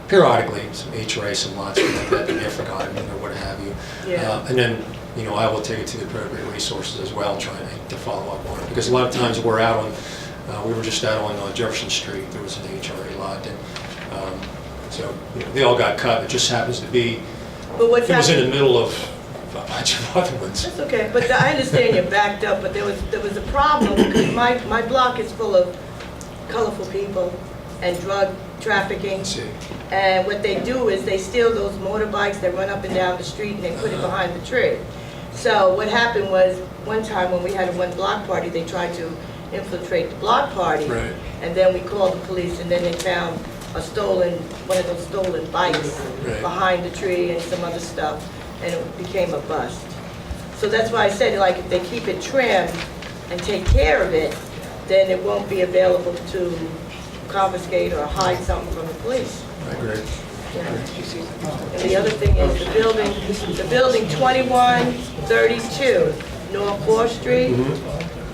periodically some HRA, some lots that may have forgotten or what have you, Yeah. and then I will take it to the appropriate resources as well, trying to follow up on it, because a lot of times we're out on. We were just out on Jefferson Street. There was an HRA lot, and so they all got cut. It just happens to be. But what's it was in happening? the middle of a bunch of other ones. That's okay, but I understand you're backed up, but there was a problem because my block is full of colorful people and drug trafficking. I see. And what they do is they steal those motorbikes, they run up and down the street and they put it behind the tree. So what happened was, one time when we had a one block party, they tried to infiltrate the block party. Right. And then we called the police and then they found one of those stolen bikes Right. behind the tree and some other stuff, and it became a bust. So that's why I said, like, if they keep it trimmed and take care of it, then it won't be available to confiscate or hide something from the police. I agree. And the other thing is the building 2132 North 4th Street,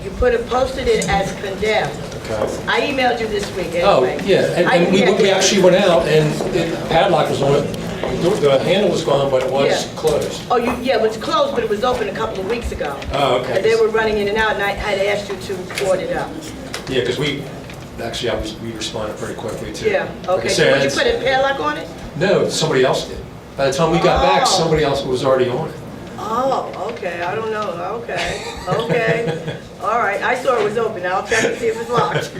you posted it as condemned. Okay. I emailed you this week Oh, anyway. yeah, and we actually went out, and the padlock was on it. The handle was gone, but it was Yeah. closed. Oh, yeah, it was closed, but it was open a couple of weeks ago. Oh, okay. And they were running in and out, and I had asked you to board it up. Yeah, because we responded pretty quickly, too. Yeah, Like I okay. said, So did you put a padlock on it? No, somebody else did. By the time we got back, Oh. somebody else was already on it. Oh, okay, I don't know, okay. All right, I saw it was open, I'll check to see if it's locked.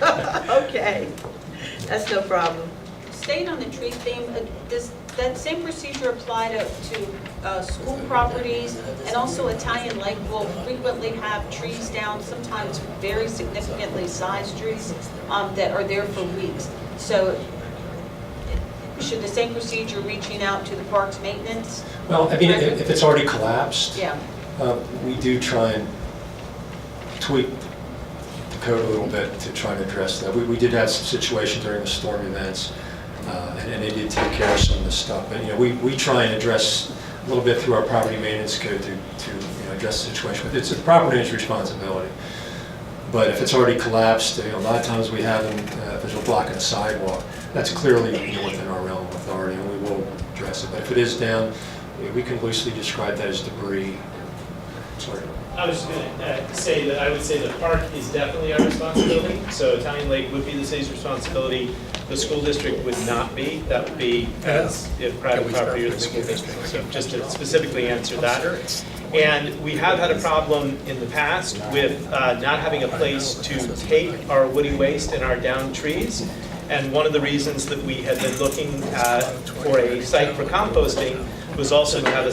Okay, that's no problem. Staying on the tree theme, does that same procedure apply to school properties? And also Italian Lake will frequently have trees down, sometimes very significantly sized trees that are there for weeks. So should the same procedure reaching out to the parks maintenance? Well, I mean, if it's already collapsed, Yeah. we do try and tweak the code a little bit to try and address that. We did have some situation during the storm events, and they did take care of some of this stuff. But we try and address a little bit through our property maintenance code to address the situation. But it's the property owner's responsibility. But if it's already collapsed, a lot of times we have them, if there's a block in a sidewalk, that's clearly within our realm of authority, and we will address it. But if it is down, we can loosely describe that as debris. Sorry. I was just going to say that I would say the park is definitely our responsibility. So Italian Lake would be the city's responsibility. The school district would not be. That would be as if private property or the school district. So just to specifically answer that. And we have had a problem in the past with not having a place to take our woody waste and our downed trees. And one of the reasons that we had been looking for a site for composting was also to have a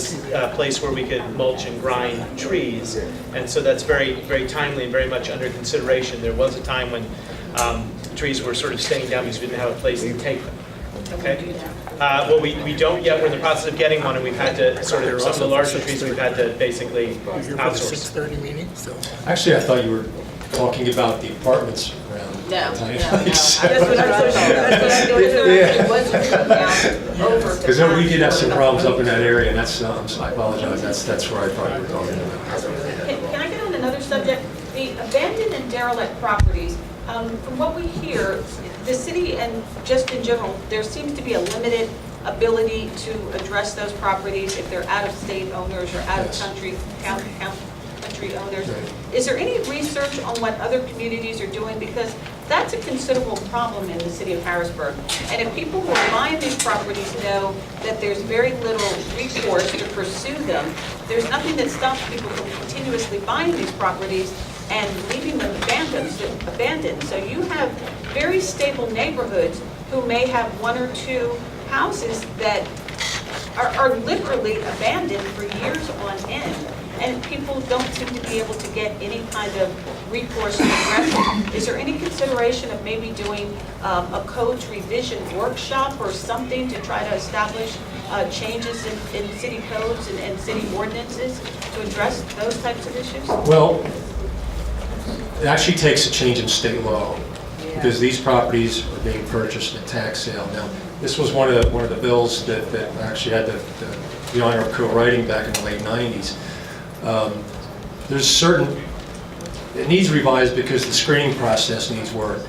place where we could mulch and grind trees. And so that's very, very timely and very much under consideration. There was a time when trees were sort of staying down because we didn't have a place to take them. Okay? Well, we don't yet. We're in the process of getting one, and we've had to some of the larger trees we've had to basically outsource. 6:30 meeting, so. Actually, I thought you were talking about the apartments around Italian Lake. That's what I thought. Because we did have some problems up in that area, and that's, I apologize, that's where I thought you were talking about. Can I get on another subject? The abandoned and derelict properties, from what we hear, the city and just in general, there seems to be a limited ability to address those properties if they're out-of-state owners or out-of-country country owners. Is there any research on what other communities are doing? Because that's a considerable problem in the city of Harrisburg. And if people who are buying these properties know that there's very little recourse to pursue them, there's nothing that stops people from continuously buying these properties and leaving them abandoned. So you have very stable neighborhoods who may have one or two houses that are literally abandoned for years on end. And people don't seem to be able to get any kind of recourse to address it. Is there any consideration of maybe doing a codes revision workshop or something to try to establish changes in city codes and city ordinances to address those types of issues? Well, it actually takes a change in state law, because these properties are being purchased at tax sale. Now, this was one of the bills that actually had the honor of co-writing back in the late 90s. There's certain, it needs revised because the screening process needs work.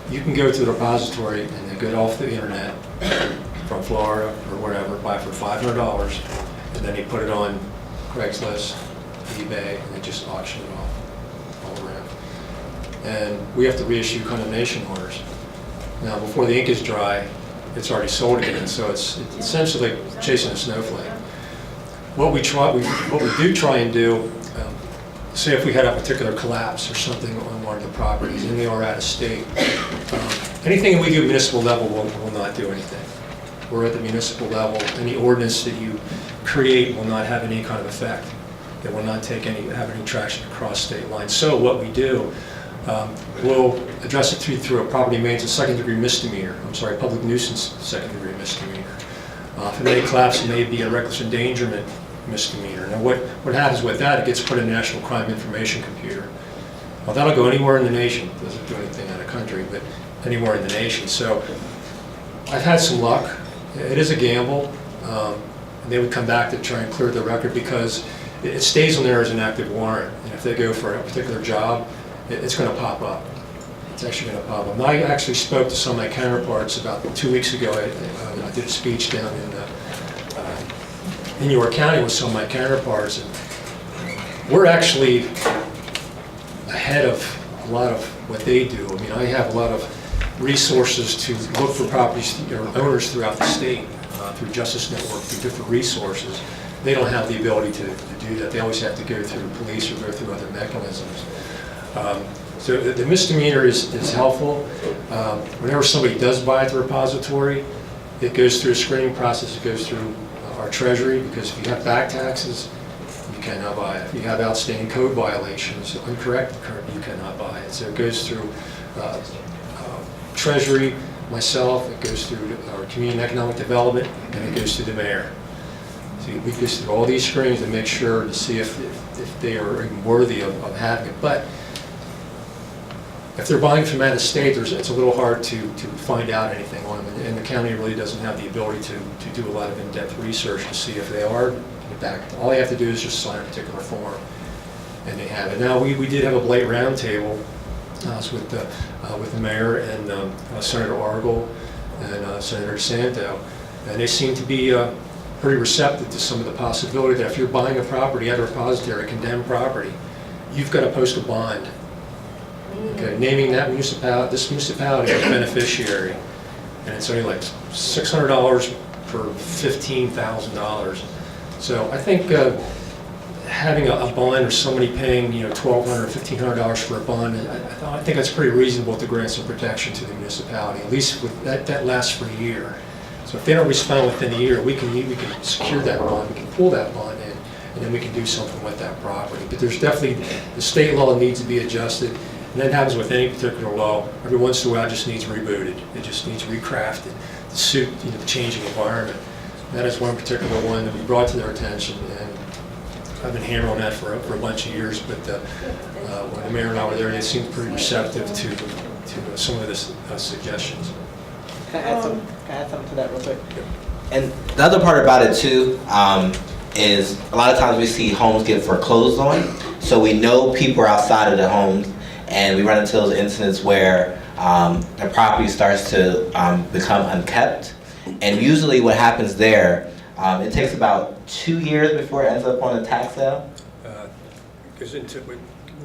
You can go to the repository and they go off the internet from Florida or wherever, buy for $500, and then they put it on Craigslist, eBay, and they just auction it off all around. And we have to reissue condemnation orders. Now, before the ink is dry, it's already sold again, so it's essentially like chasing a snowflake. What we do try and do, say if we had a particular collapse or something on one of the properties and they are out of state, anything we do at municipal level will not do anything. We're at the municipal level. Any ordinance that you create will not have any kind of effect. It will not have any traction across state lines. So what we do, we'll address it through a property maintenance second-degree misdemeanor. Public nuisance second-degree misdemeanor. If it may collapse, it may be a reckless endangerment misdemeanor. Now what happens with that, it gets put in the National Crime Information Computer. Well, that'll go anywhere in the nation. It doesn't do anything out of country, but anywhere in the nation. So I've had some luck. It is a gamble. And they would come back to try and clear the record because it stays on there as an active warrant. And if they go for a particular job, it's going to pop up. It's actually going to pop up. And I actually spoke to some of my counterparts about 2 weeks ago. I did a speech down in York County with some of my counterparts. And we're actually ahead of a lot of what they do. I mean, I have a lot of resources to look for properties or owners throughout the state, through Justice Network, through different resources. They don't have the ability to do that. They always have to go through police or go through other mechanisms. So the misdemeanor is helpful. Whenever somebody does buy at the repository, it goes through a screening process. It goes through our treasury, because if you have back taxes, you cannot buy it. If you have outstanding code violations, incorrect, you cannot buy it. So it goes through treasury, myself, it goes through our community and economic development, and it goes through the mayor. So we go through all these screens to make sure to see if they are even worthy of having it. But if they're buying from out of state, it's a little hard to find out anything on them, and the county really doesn't have the ability to do a lot of in-depth research to see if they are back. All they have to do is just sign a particular form, and they have it. Now, we did have a blight roundtable with the mayor and Senator Argel and Senator Santo, and they seem to be pretty receptive to some of the possibility that if you're buying a property at a repository, a condemned property, you've got to post a bond. Okay, naming that this municipality as beneficiary, and it's only like $600 per $15,000. So I think having a bond or somebody paying $1,200, $1,500 for a bond, I think that's pretty reasonable to grant some protection to the municipality. At least with that lasts for a year. So if they don't respond within a year, we can secure that bond, we can pull that bond in, and then we can do something with that property. But there's definitely, the state law needs to be adjusted. And that happens with any particular law. Every once in a while, it just needs rebooted. It just needs recrafted to suit the changing environment. And that is one particular one that we brought to their attention, and I've been hammering on that for a bunch of years. But when the mayor and I were there, they seemed pretty receptive to some of the suggestions. Can I add something to that real quick? And the other part about it too is a lot of times we see homes get foreclosed on, so we know people are outside of the homes. And we run into those incidents where the property starts to become unkept. And usually what happens there, it takes about 2 years before it ends up on a tax sale. Goes into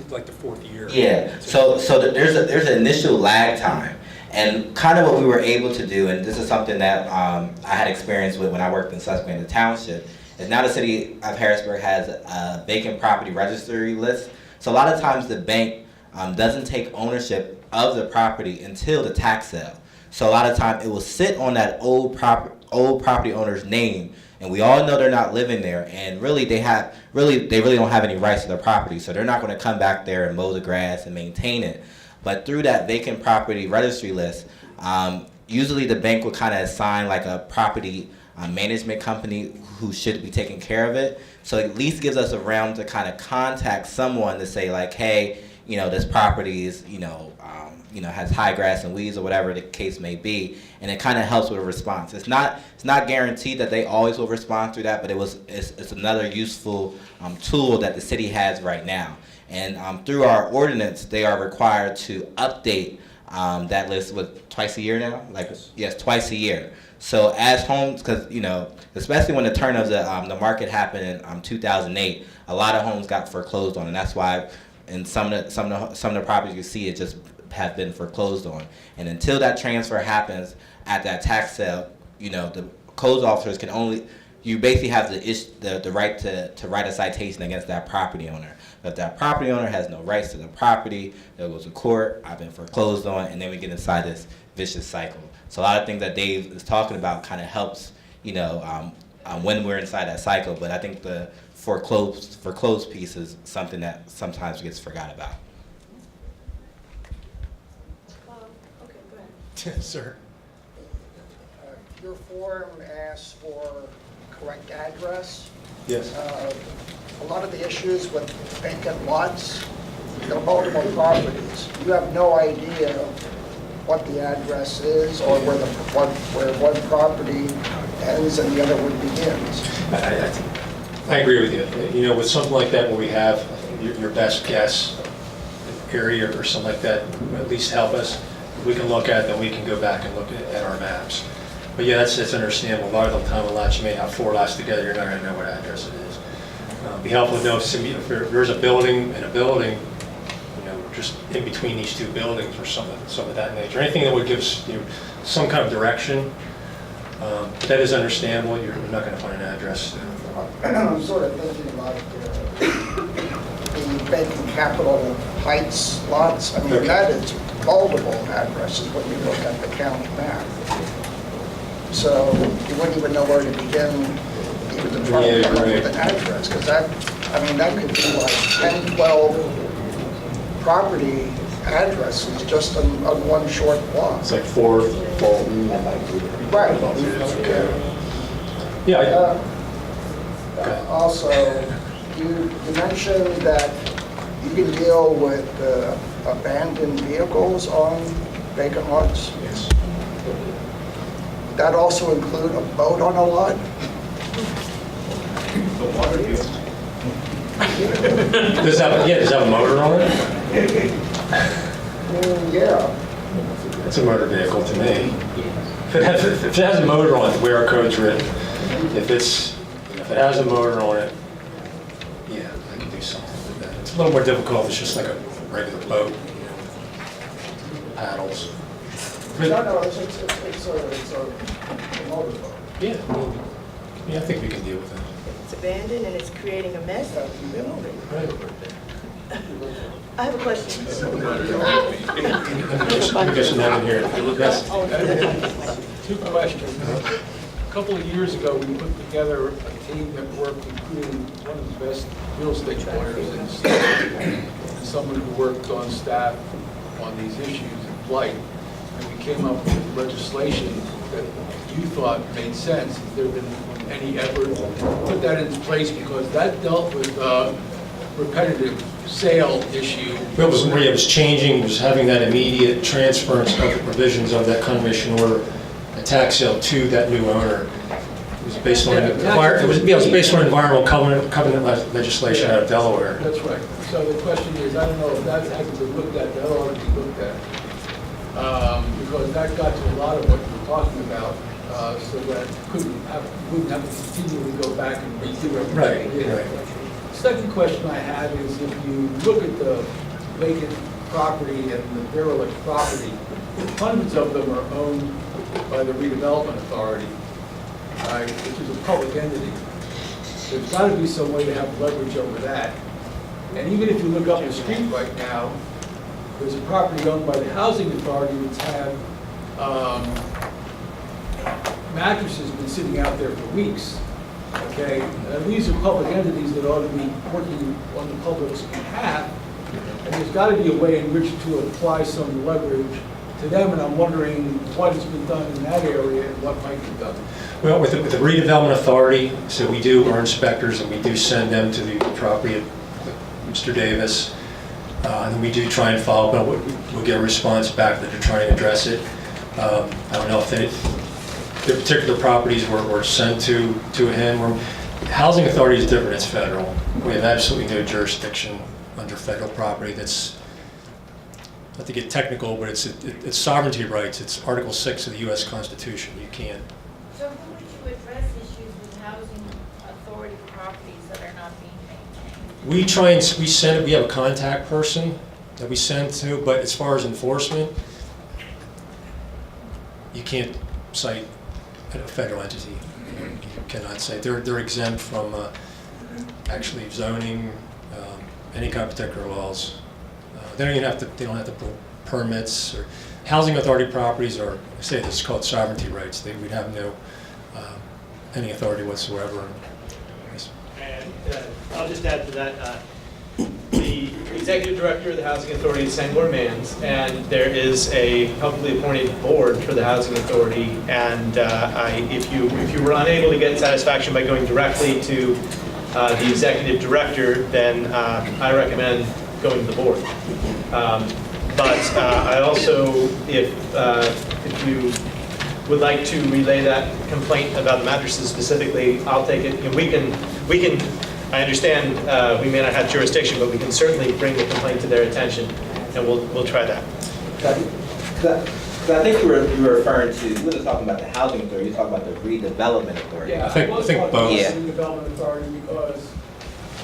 like the 4th year. Yeah, so there's an initial lag time. And kind of what we were able to do, and this is something that I had experience with when I worked in Susquehanna Township, is now the city of Harrisburg has a vacant property registry list. So a lot of times the bank doesn't take ownership of the property until the tax sale. So a lot of time it will sit on that old property owner's name, and we all know they're not living there, and really they really don't have any rights to their property, so they're not going to come back there and mow the grass and maintain it. But through that vacant property registry list, usually the bank will kind of assign like a property management company who should be taking care of it. So it at least gives us a realm to kind of contact someone to say like, hey, this property is, has high grass and weeds or whatever the case may be, and it kind of helps with a response. It's not guaranteed that they always will respond through that, but it's another useful tool that the city has right now. And through our ordinance, they are required to update that list twice a year now? Yes, twice a year. So as homes, because especially when the turn of the market happened in 2008, a lot of homes got foreclosed on, and that's why in some of the properties you see it just have been foreclosed on. And until that transfer happens at that tax sale, the codes officers can only, you basically have the right to write a citation against that property owner. But if that property owner has no rights to the property, there goes to court, I've been foreclosed on, and then we get inside this vicious cycle. So a lot of things that Dave is talking about kind of helps, when we're inside that cycle. But I think the foreclosed piece is something that sometimes gets forgot about. Okay, go ahead. Sir. Your form asks for correct address. Yes. A lot of the issues with vacant lots, multiple properties, you have no idea what the address is or where one property ends and the other one begins. I agree with you. With something like that where we have your best guess area or something like that, at least help us. If we can look at it, then we can go back and look at our maps. But yeah, that's understandable. A lot of the time, a lot you may have 4 lots together, you're not going to know what address it is. It'd be helpful to know if there's a building and a building, just in between these 2 buildings or some of that nature. Anything that would give us some kind of direction. But that is understandable. You're not going to find an address. I'm sort of thinking about the vacant Capitol Heights lots. I mean, Okay. that is multiple addresses when you look at the county map. So you wouldn't even know where to begin, even to try to come up with an address, because that could be like 10, 12 property addresses just on one short block. It's like 4 Fulton. Right. Yeah. Also, you mentioned that you can deal with abandoned vehicles on vacant lots. Yes. Would that also include a boat on a lot? The water vehicle. Does it have a motor on it? Yeah. It's a motor vehicle to me. If it has a motor on it, where our code's written. If it has a motor on it, yeah, I can do something with that. It's a little more difficult if it's just like a regular boat, paddles. No, it's a motorboat. Yeah, I think we can deal with that. It's abandoned and it's creating a mess. Remove it. Right. I have a question. I guess nothing here. Yes. 2 questions. A couple of years ago, we put together a team that worked, including one of the best real estate lawyers in the state, and someone who worked on staff on these issues in blight. And we came up with legislation that you thought made sense. Has there been any effort to put that in place? Because that dealt with repetitive sale issue. It was changing, was having that immediate transference of the provisions of that condemnation order, a tax sale to that new owner. It was based on based on environmental covenant legislation out of Delaware. That's right. So the question is, I don't know if that hasn't been looked at, that ought to be looked at. Because that got to a lot of what you're talking about, so that wouldn't have to continually go back and redo everything. Right. Second question I have is, if you look at the vacant property and the derelict property, hundreds of them are owned by the redevelopment authority, which is a public entity. There's got to be some way to have leverage over that. And even if you look up the street right now, there's a property owned by the housing authority that's had mattresses been sitting out there for weeks. Okay, and these are public entities that ought to be working on the public's behalf, and there's got to be a way in which to apply some leverage to them, and I'm wondering what has been done in that area and what might be done. Well, with the redevelopment authority, so we do our inspectors and we do send them to the property of Mr. Davis. And then we do try and follow up, we'll get a response back that they're trying to address it. I don't know if the particular properties were sent to him. Housing authority is different, it's federal. We have absolutely no jurisdiction under federal property. That's, not to get technical, but it's sovereignty rights. It's Article 6 of the U.S. Constitution. You can't. So how would you address issues with housing authority properties that are not being maintained? We have a contact person that we send to, but as far as enforcement, you can't cite a federal entity. You cannot say they're exempt from actually zoning, any kind of particular laws. They don't have to pull permits or housing authority properties are, I say this is called sovereignty rights. We'd have no any authority whatsoever. And I'll just add to that. The executive director of the housing authority is Sangor Mans, and there is a publicly appointed board for the housing authority. And if you were unable to get satisfaction by going directly to the executive director, then I recommend going to the board. But I also, if you would like to relay that complaint about the mattresses specifically, I'll take it. And we can. I understand we may not have jurisdiction, but we can certainly bring the complaint to their attention, and we'll try that. Because I think you were referring to, you were talking about the housing authority, you're talking about the redevelopment authority. Yeah, I think both. Yeah. Redevelopment authority because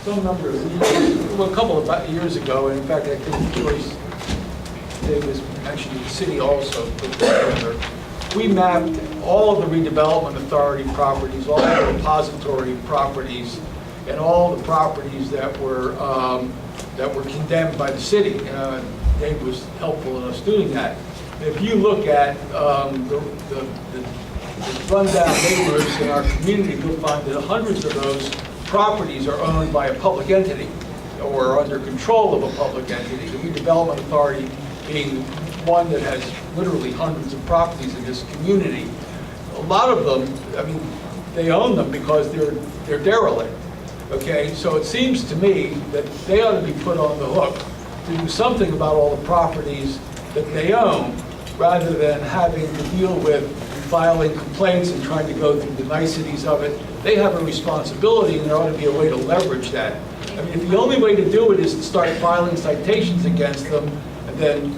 some number of years, well, a couple of years ago, and in fact, I think Joyce Davis mentioned the city also put together. We mapped all of the redevelopment authority properties, all the repository properties, and all the properties that were condemned by the city. Dave was helpful in us doing that. If you look at the rundown neighborhoods in our community, you'll find that hundreds of those properties are owned by a public entity or under control of a public entity. The redevelopment authority being one that has literally hundreds of properties in this community. A lot of them, I mean, they own them because they're derelict. Okay, so it seems to me that they ought to be put on the hook to do something about all the properties that they own, rather than having to deal with filing complaints and trying to go through the niceties of it. They have a responsibility, and there ought to be a way to leverage that. I mean, if the only way to do it is to start filing citations against them, and then,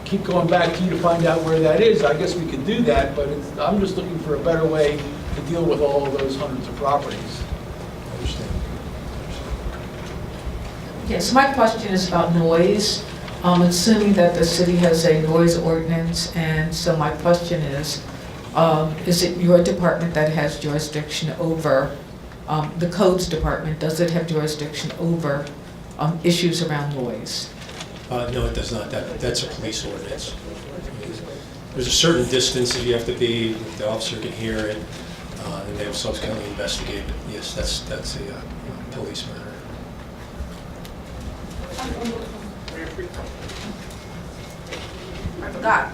keep going back to you to find out where that is, I guess we could do that, but I'm just looking for a better way to deal with all of those hundreds of properties. Yes, my question is about noise. I'm assuming that the city has a noise ordinance, and so my question is it your department that has jurisdiction over, the codes department, does it have jurisdiction over issues around noise? No, it does not. That's a police ordinance. There's a certain distance that you have to be, the officer can hear it, and they will subsequently investigate it. Yes, that's a police matter. I forgot.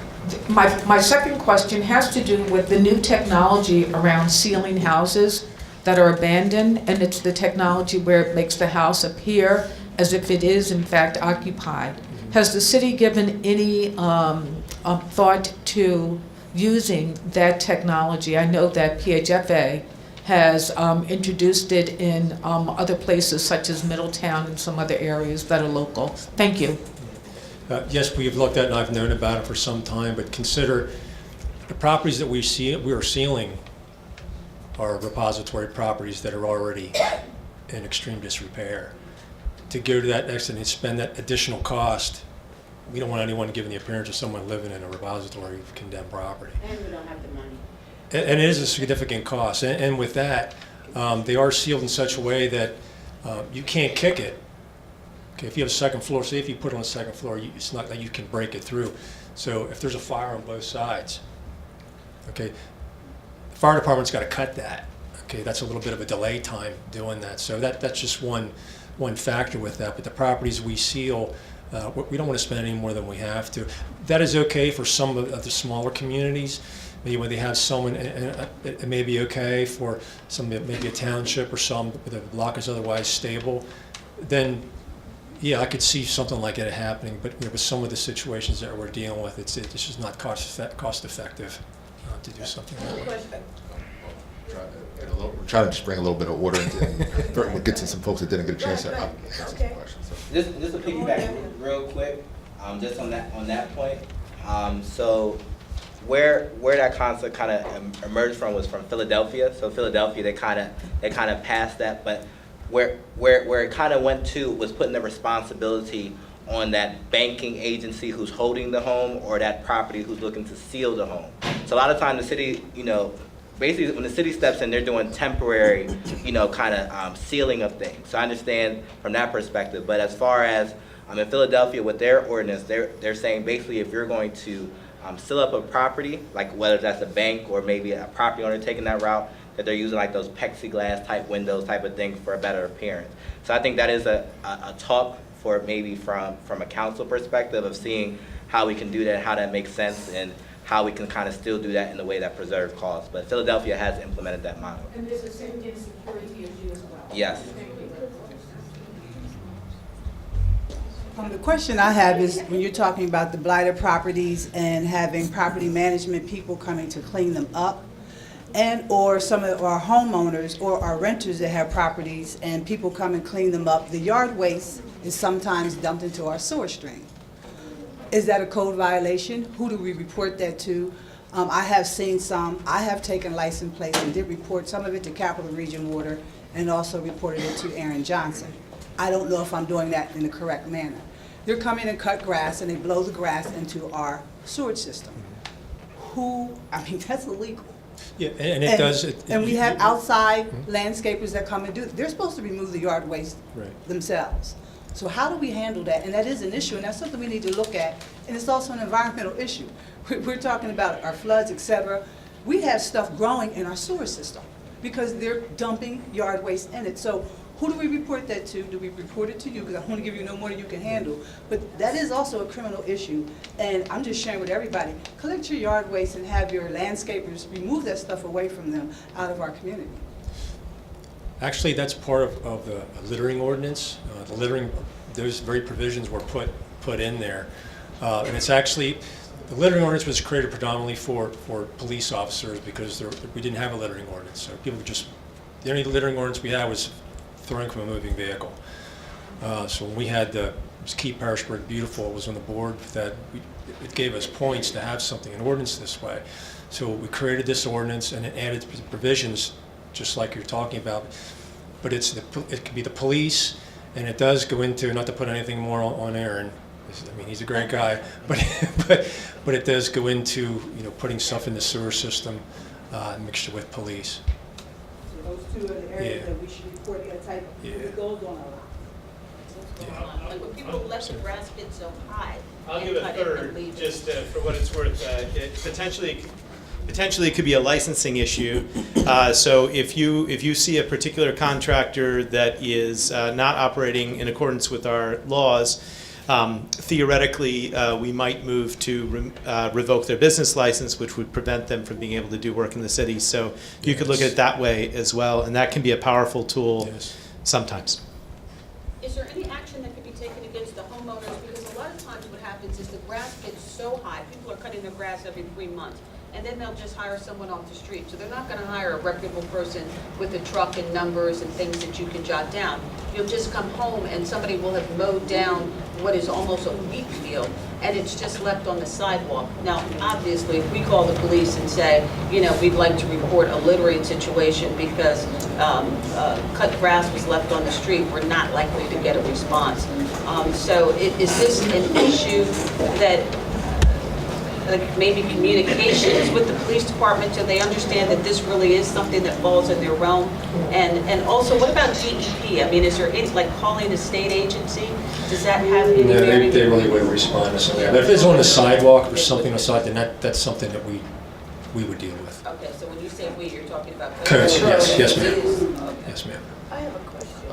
My second question has to do with the new technology around sealing houses that are abandoned, and it's the technology where it makes the house appear as if it is in fact occupied. Has the city given any thought to using that technology? I know that PHFA has introduced it in other places such as Middletown and some other areas that are local. Thank you. Yes, we have looked at it, and I've known about it for some time, but consider the properties that we are sealing are repository properties that are already in extreme disrepair. To go to that next and spend that additional cost, we don't want anyone giving the appearance of someone living in a repository of condemned property. And we don't have the money. And it is a significant cost. And with that, they are sealed in such a way that you can't kick it. Okay, if you have a second floor, say if you put it on the second floor, it's not that you can break it through. So if there's a fire on both sides, okay, the fire department's got to cut that. Okay, that's a little bit of a delay time doing that. So that's just one factor with that. But the properties we seal, We don't want to spend any more than we have to. That is okay for some of the smaller communities. Maybe when they have someone, and it may be okay for some, maybe a township or some, where the block is otherwise stable. Then, yeah, I could see something like it happening. But with some of the situations that we're dealing with, it's just not cost effective to do something like that. We're trying to just bring a little bit of order and we'll get to some folks that didn't get a chance to ask some questions. Just to piggyback real quick, just on that point. So where that concept kind of emerged from was from Philadelphia. So Philadelphia, they kind of passed that, but where it kind of went to was putting the responsibility on that banking agency who's holding the home or that property who's looking to seal the home. So a lot of times the city, basically when the city steps in, they're doing temporary, kind of sealing of things. So I understand from that perspective. But as far as in Philadelphia with their ordinance, they're saying basically if you're going to seal up a property, like whether that's a bank or maybe a property owner taking that route, that they're using like those plexiglass type windows type of thing for a better appearance. So I think that is a talk for maybe from a council perspective of seeing how we can do that, how that makes sense, and how we can kind of still do that in a way that preserves costs. But Philadelphia has implemented that model. And there's a safety and security issue as well. Yes. The question I have is when you're talking about the blighted properties and having property management people coming to clean them up, and or some of our homeowners or our renters that have properties and people come and clean them up, the yard waste is sometimes dumped into our sewer stream. Is that a code violation? Who do we report that to? I have seen some. I have taken license plates and did report some of it to Capital Region Water and also reported it to Aaron Johnson. I don't know if I'm doing that in the correct manner. They're coming and cut grass and they blow the grass into our sewage system. That's illegal. Yeah, and it does. And we have outside landscapers that come and do it. They're supposed to remove the yard waste themselves. So how do we handle that? And that is an issue, and that's something we need to look at. And it's also an environmental issue. We're talking about our floods, et cetera. We have stuff growing in our sewer system because they're dumping yard waste in it. So who do we report that to? Do we report it to you? Because I want to give you no more than you can handle. But that is also a criminal issue. And I'm just sharing with everybody, collect your yard waste and have your landscapers remove that stuff away from them out of our community. Actually, that's part of the littering ordinance. The littering, those very provisions were put in there. And it's actually, the littering ordinance was created predominantly for police officers because we didn't have a littering ordinance. So people the only littering ordinance we had was throwing from a moving vehicle. So when we had Keep Harrisburg Beautiful, it was on the board that it gave us points to have something, an ordinance this way. So we created this ordinance and it added provisions just like you're talking about. But it could be the police, and it does go into, not to put anything more on Aaron, I mean, he's a great guy, but it does go into, putting stuff in the sewer system, in mixture with police. So those two are the areas that we should report that type of, it goes on a lot. Like when people let the grass get so high. I'll give a third, just for what it's worth. It potentially it could be a licensing issue. So if you see a particular contractor that is not operating in accordance with our laws, theoretically we might move to revoke their business license, which would prevent them from being able to do work in the city. So you could look at it that way as well, and that can be a powerful tool sometimes. Is there any action that could be taken against the homeowners? Because a lot of times what happens is the grass gets so high, people are cutting their grass every 3 months. And then they'll just hire someone off the street. So they're not going to hire a reputable person with a truck and numbers and things that you can jot down. You'll just come home and somebody will have mowed down what is almost a wheat field, and it's just left on the sidewalk. Now, obviously, if we call the police and say, we'd like to report a littering situation because cut grass was left on the street, we're not likely to get a response. So is this an issue that maybe communications with the police department so they understand that this really is something that falls in their realm? And also, what about DEP? I mean, is there any, like calling a state agency? Does that have any bearing? No, they really wouldn't respond to something. But if it's on the sidewalk or something aside, then that's something that we would deal with. Okay, so when you say we, you're talking about... Yes, ma'am. Okay. Yes, ma'am. I have a question.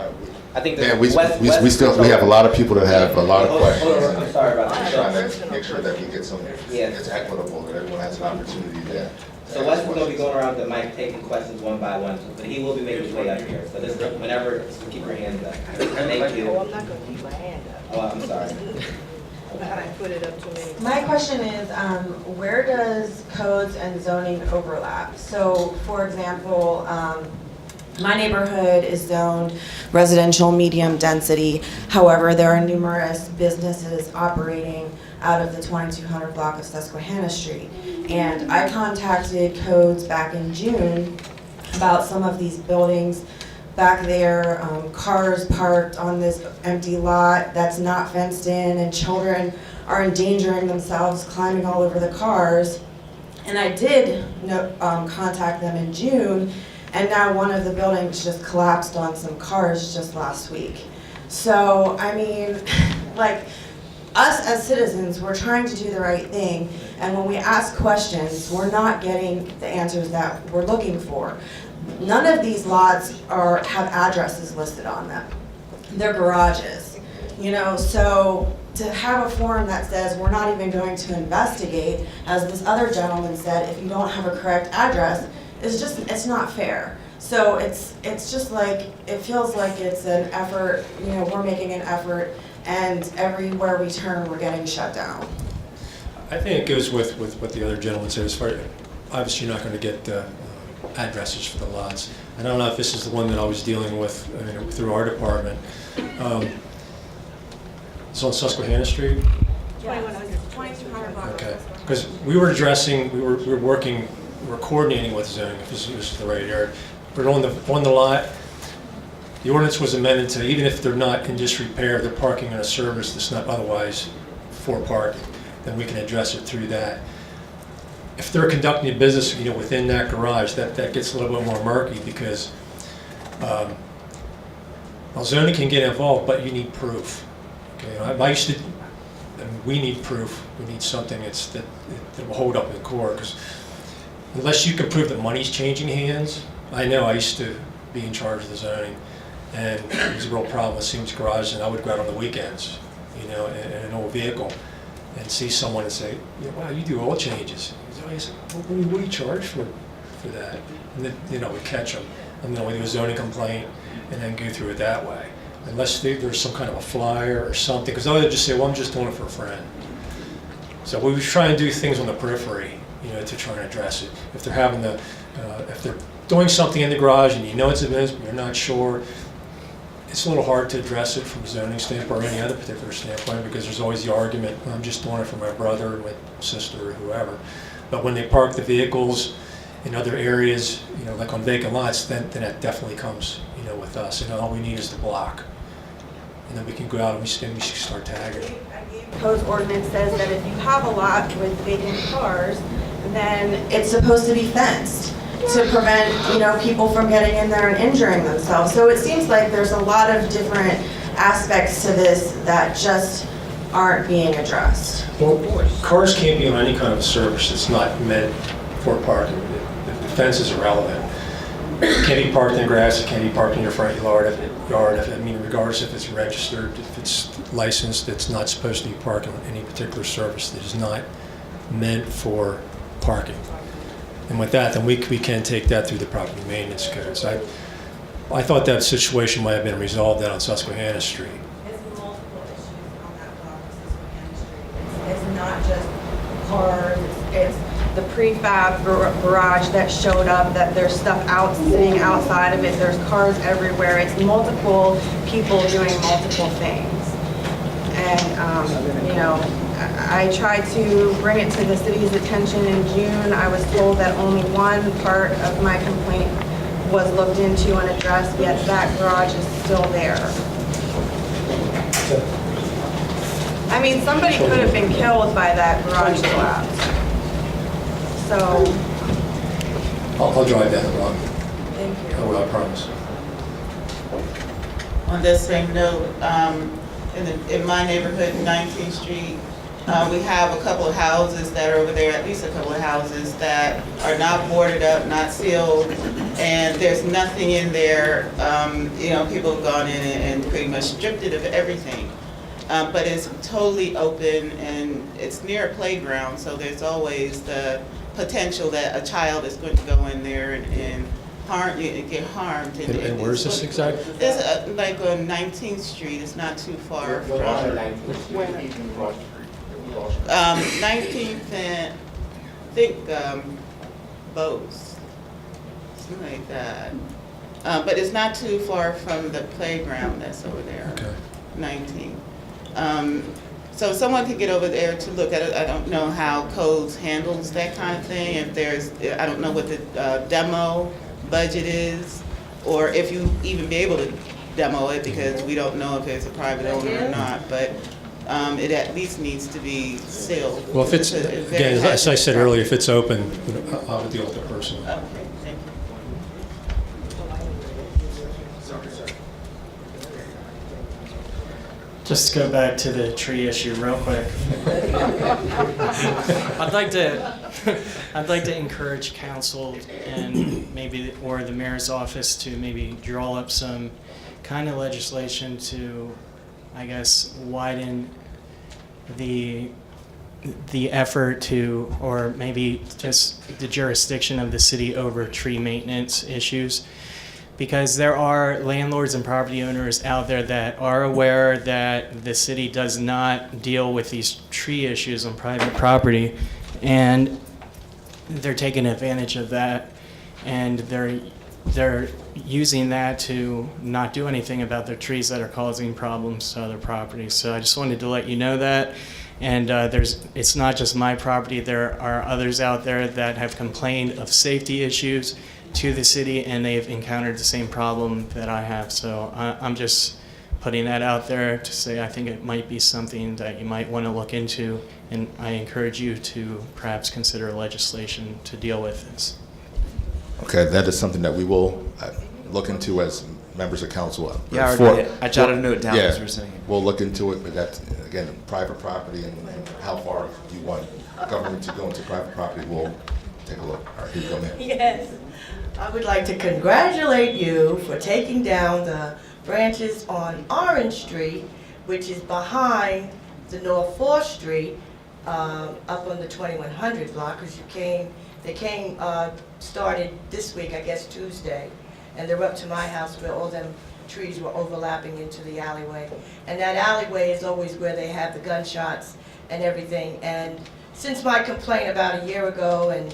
I think Man, we have a lot of people that have a lot of questions. I'm sorry about I'm that. trying to make sure that we get some, it's equitable, that everyone has an opportunity to. So Wes is going to be going around the mic taking questions one by one, but he will be making his way up here. So this, whenever, keep your hands up. Thank you. Oh, I'm not gonna keep my hand up. Oh, I'm sorry. I put it up too many. My question is, where does codes and zoning overlap? So, for example, my neighborhood is zoned residential medium density. However, there are numerous businesses operating out of the 2200 block of Susquehanna Street. And I contacted codes back in June about some of these buildings back there, cars parked on this empty lot that's not fenced in, and children are endangering themselves climbing all over the cars. And I did contact them in June, and now one of the buildings just collapsed on some cars just last week. So, I mean, like, us as citizens, we're trying to do the right thing, and when we ask questions, we're not getting the answers that we're looking for. None of these lots have addresses listed on them. They're garages, you know, so to have a form that says we're not even going to investigate, as this other gentleman said, if you don't have a correct address, it's not fair. So it's just like, it feels like it's an effort, you know, we're making an effort, and everywhere we turn, we're getting shut down. I think it goes with what the other gentleman said, as far as, obviously you're not going to get addresses for the lots. I don't know if this is the one that I was dealing with through our department. It's on Susquehanna Street? 2200 block. Okay, because we were coordinating with zoning, if this is the right area. But on the lot, the ordinance was amended to, even if they're not in disrepair, they're parking in a service that's not otherwise for parking, then we can address it through that. If they're conducting a business, you know, within that garage, that gets a little bit more murky, because well, zoning can get involved, but you need proof. Okay, I used to, and we need proof. We need something that will hold up in court, because unless you can prove that money's changing hands, I know I used to be in charge of the zoning, and it was a real problem with Siemens Garage, and I would go out on the weekends, you know, in an old vehicle, and see someone and say, wow, you do oil changes. I said, well, what do you charge for that? And then, you know, we catch them, and then we do a zoning complaint, and then go through it that way. Unless there's some kind of a flyer or something, because they'll just say, well, I'm just doing it for a friend. So we try and do things on the periphery, you know, to try and address it. If they're having if they're doing something in the garage and you know it's a business, but you're not sure, it's a little hard to address it from a zoning standpoint or any other particular standpoint, because there's always the argument, well, I'm just doing it for my brother or my sister or whoever. But when they park the vehicles in other areas, you know, like on vacant lots, then that definitely comes, you know, with us. And all we need is the block. And then we can go out and we can start tagging. Codes ordinance says that if you have a lot with vacant cars, then it's supposed to be fenced to prevent, you know, people from getting in there and injuring themselves. So it seems like there's a lot of different aspects to this that just aren't being addressed. Well, cars can't be on any kind of service that's not meant for parking. The fence is irrelevant. It can't be parked in grass, it can't be parked in your front yard, regardless if it's registered, if it's licensed, it's not supposed to be parked on any particular service that is not meant for parking. And with that, then we can take that through the property maintenance codes. I thought that situation might have been resolved out on Susquehanna Street. There's multiple issues on that block of Susquehanna Street. It's not just cars, it's the prefab garage that showed up, that there's stuff sitting outside of it, there's cars everywhere. It's multiple people doing multiple things. And, you know, I tried to bring it to the city's attention in June. I was told that only one part of my complaint was looked into and addressed, yet that garage is still there. I mean, somebody could have been killed by that garage collapse. So. I'll drive down the block. Thank you. I will, I promise. On that same note, in my neighborhood, 19th Street, We have a couple of houses that are over there, at least a couple of houses that are not boarded up, not sealed, and there's nothing in there. You know, people have gone in and pretty much stripped it of everything. But it's totally open and it's near a playground, so there's always the potential that a child is going to go in there and get harmed. And where is this exactly? It's like on 19th Street. It's not too far from 19th and I think Bose, something like that. But it's not too far from the playground that's over there. Okay. 19th. So someone could get over there to look at it. I don't know how codes handles that kind of thing. If there's, I don't know what the demo budget is, or if you even be able to demo it, because we don't know if it's a private owner or not. But it at least needs to be sealed. Well, if it's, again, as I said earlier, if it's open, I'll deal with the person. Okay, thank you. Just to go back to the tree issue real quick. I'd like to encourage council and maybe, or the mayor's office to maybe draw up some kind of legislation to, I guess, widen the effort to, or maybe just the jurisdiction of the city over tree maintenance issues. Because there are landlords and property owners out there that are aware that the city does not deal with these tree issues on private property, and they're taking advantage of that, and they're using that to not do anything about their trees that are causing problems to other properties. So I just wanted to let you know that. And it's not just my property. There are others out there that have complained of safety issues to the city, and they've encountered the same problem that I have. So I'm just putting that out there to say I think it might be something that you might want to look into, and I encourage you to perhaps consider legislation to deal with this. Okay, that is something that we will look into as members of council. Yeah, I jotted a note down as we're sitting here. We'll look into it, but that's, again, private property, and how far you want government to go into private property, we'll take a look. All right, here you go, ma'am. Yes. I would like to congratulate you for taking down the branches on Orange Street, which is behind the North 4th Street, up on the 2100 block, because they started this week, I guess Tuesday, and they're up to my house where all them trees were overlapping into the alleyway. And that alleyway is always where they have the gunshots and everything. And since my complaint about a year ago, and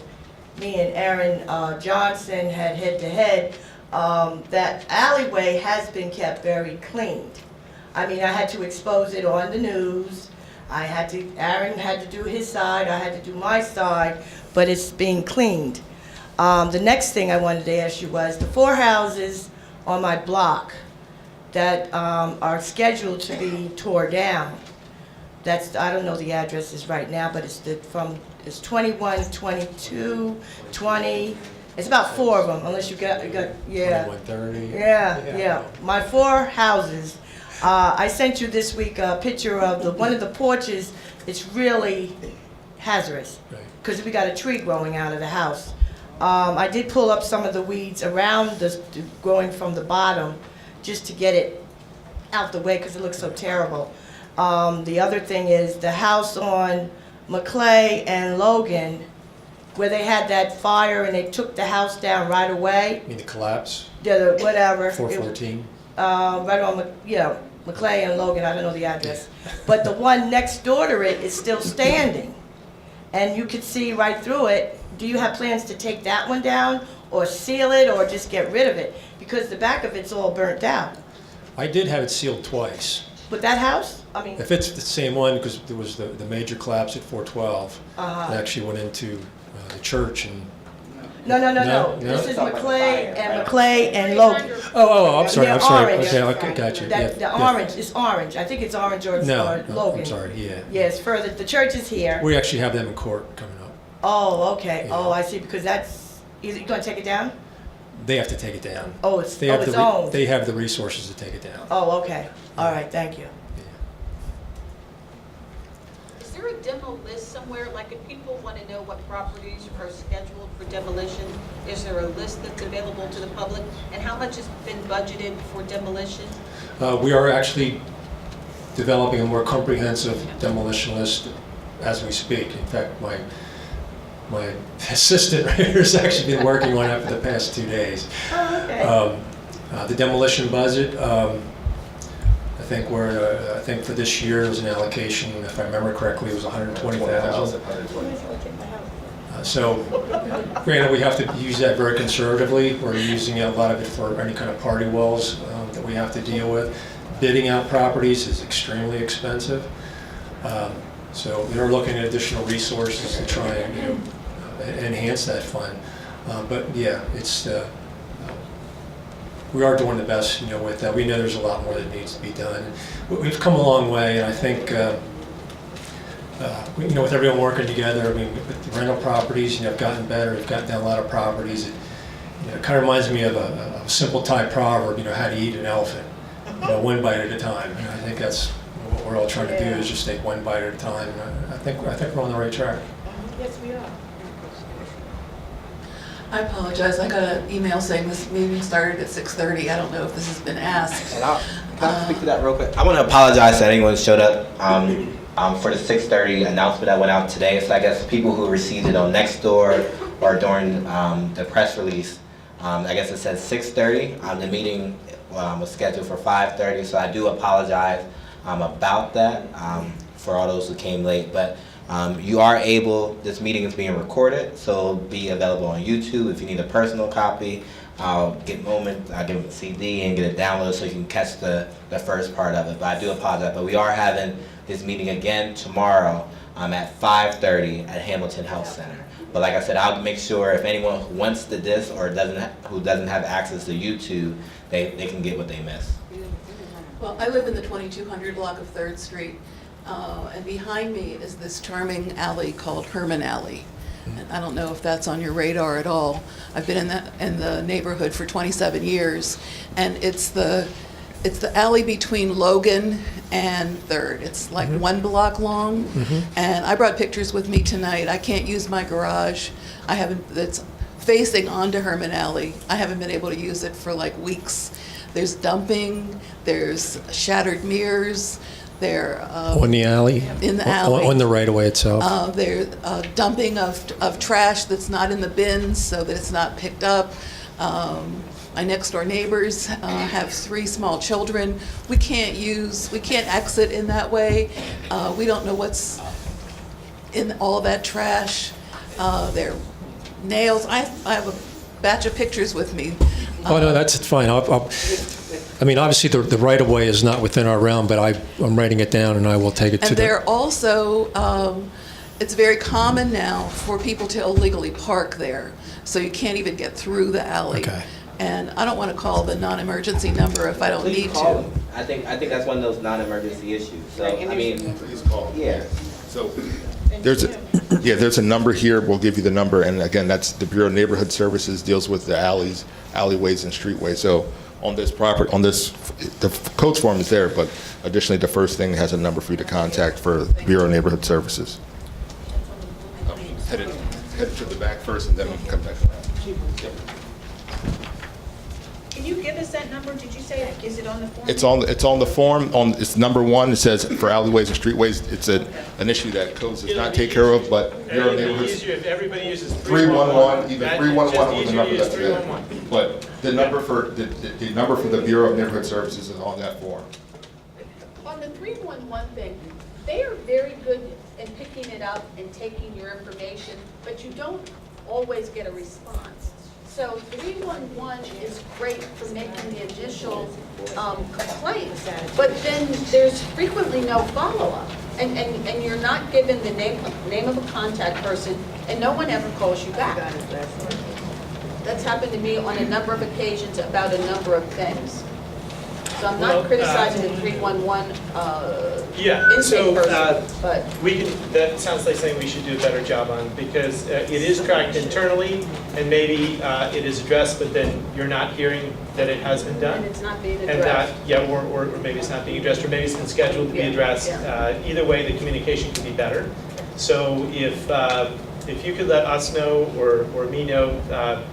me and Aaron Johnson had head-to-head, that alleyway has been kept very cleaned. I mean, I had to expose it on the news. Aaron had to do his side, I had to do my side, but it's being cleaned. The next thing I wanted to ask you was the 4 houses on my block that are scheduled to be tore down. That's, I don't know the addresses right now, but it's 21, 22, 20. It's about 4 of them, unless you got yeah. 2130. Yeah. My 4 houses. I sent you this week a picture of one of the porches. It's really hazardous because we got a tree growing out of the house. I did pull up some of the weeds around growing from the bottom just to get it out the way because it looks so terrible. The other thing is the house on McClay and Logan, where they had that fire and they took the house down right away. You mean the collapse? Yeah, whatever. 414? Right on, McClay and Logan, I don't know the address. But the one next door to it is still standing. And you could see right through it. Do you have plans to take that one down or seal it or just get rid of it? Because the back of it's all burnt out. I did have it sealed twice. With that house? I mean, if it's the same one, because there was the major collapse at 412, it actually went into the church and. No. This is McClay and Logan. Oh, I'm sorry. They're I'm sorry. orange. Okay, I got you. The orange is orange. I think it's orange or Logan. I'm sorry. Yeah. Yes, further. The church is here. We actually have them in court coming up. Oh, okay. Yeah. Oh, I see. Because is it going to take it down? They have to take it down. Oh, it's owned. They have the resources to take it down. Oh, okay. All right. Thank you. Is there a demo list somewhere? Like if people want to know what properties are scheduled for demolition, is there a list that's available to the public? And how much has been budgeted for demolition? We are actually developing a more comprehensive demolition list as we speak. In fact, my assistant right here has actually been working on it for the past 2 days. Oh, okay. The demolition budget, I think for this year there was an allocation, if I remember correctly, it was $120,000. So, granted, we have to use that very conservatively. We're using a lot of it for any kind of party walls that we have to deal with. Bidding out properties is extremely expensive. So we are looking at additional resources to try and enhance that fund. But yeah, it's we are doing the best with that. We know there's a lot more that needs to be done. We've come a long way, and I think with everyone working together, I mean, with the rental properties, I've gotten better. We've gotten down a lot of properties. It kind of reminds me of a simple Thai proverb. How to eat an elephant. One bite at a time. And I think that's what we're all trying to do, is just take one bite at a time. And I think we're on the right track. Yes, we are. I apologize. I got an email saying this meeting started at 6:30. I don't know if this has been asked. And can I speak to that real quick? I want to apologize to anyone who showed up for the 6:30 announcement that went out today. So I guess people who received it on Nextdoor or during the press release, I guess it says 6:30. The meeting was scheduled for 5:30, so I do apologize about that for all those who came late. But you are able, this meeting is being recorded, so it'll be available on YouTube. If you need a personal copy, I'll give them a CD and get it downloaded so you can catch the first part of it. But I do apologize. But we are having this meeting again tomorrow at 5:30 at Hamilton Health Center. But like I said, I'll make sure if anyone who wants the disc or who doesn't have access to YouTube, they can get what they missed. Well, I live in the 2200 block of 3rd Street, and behind me is this charming alley called Herman Alley. And I don't know if that's on your radar at all. I've been in the neighborhood for 27 years, and it's the alley between Logan and 3rd. It's like 1 block long, and I brought pictures with me tonight. I can't use my garage. It's facing onto Herman Alley. I haven't been able to use it for like weeks. There's dumping, there's shattered mirrors, on the alley? In the alley. On the right-of-way itself? There's dumping of trash that's not in the bins so that it's not picked up. My next-door neighbors have 3 small children. We can't exit in that way. We don't know what's in all that trash. There are nails. I have a batch of pictures with me. Oh, no, that's fine. I mean, obviously, the right-of-way is not within our realm, but I'm writing it down, and I will take it to And there also, it's very common now for people to illegally park there, so you can't even get through the alley. Okay. And I don't want to call the non-emergency number if I don't Please need call to. them. I think that's one of those non-emergency issues. So I mean, Please call. yeah. So there's a number here. We'll give you the number, and again, that's the Bureau of Neighborhood Services, deals with the alleyways and streetways. So on this property, the codes form is there, but additionally, the first thing has a number for you to contact for Bureau of Neighborhood Services. Head to the back first, and then we can come back around. Yep. Can you give us that number? Did you say, is it on the form? It's on the form. It's number 1. It says for alleyways and streetways. It's an issue that codes does not take care of, but Bureau of Neighborhoods. If everybody uses 311, either 311 or the number that's there. 311. But the number for the Bureau of Neighborhood Services is on that form. On the 311 thing, they are very good in picking it up and taking your information, but you don't always get a response. So 311 is great for making the initial complaint, but then there's frequently no follow-up. And you're not given the name of a contact person, and no one ever calls you back. That's happened to me on a number of occasions about a number of things. So I'm not criticizing the 311 intake person, but that sounds like something we should do a better job on, because it is tracked internally, and maybe it is addressed, but then you're not hearing that it has been done. and it's not being And addressed. or maybe it's not being addressed, or maybe it's been scheduled to be addressed. Either way, the communication can be better. So if you could let us know or me know,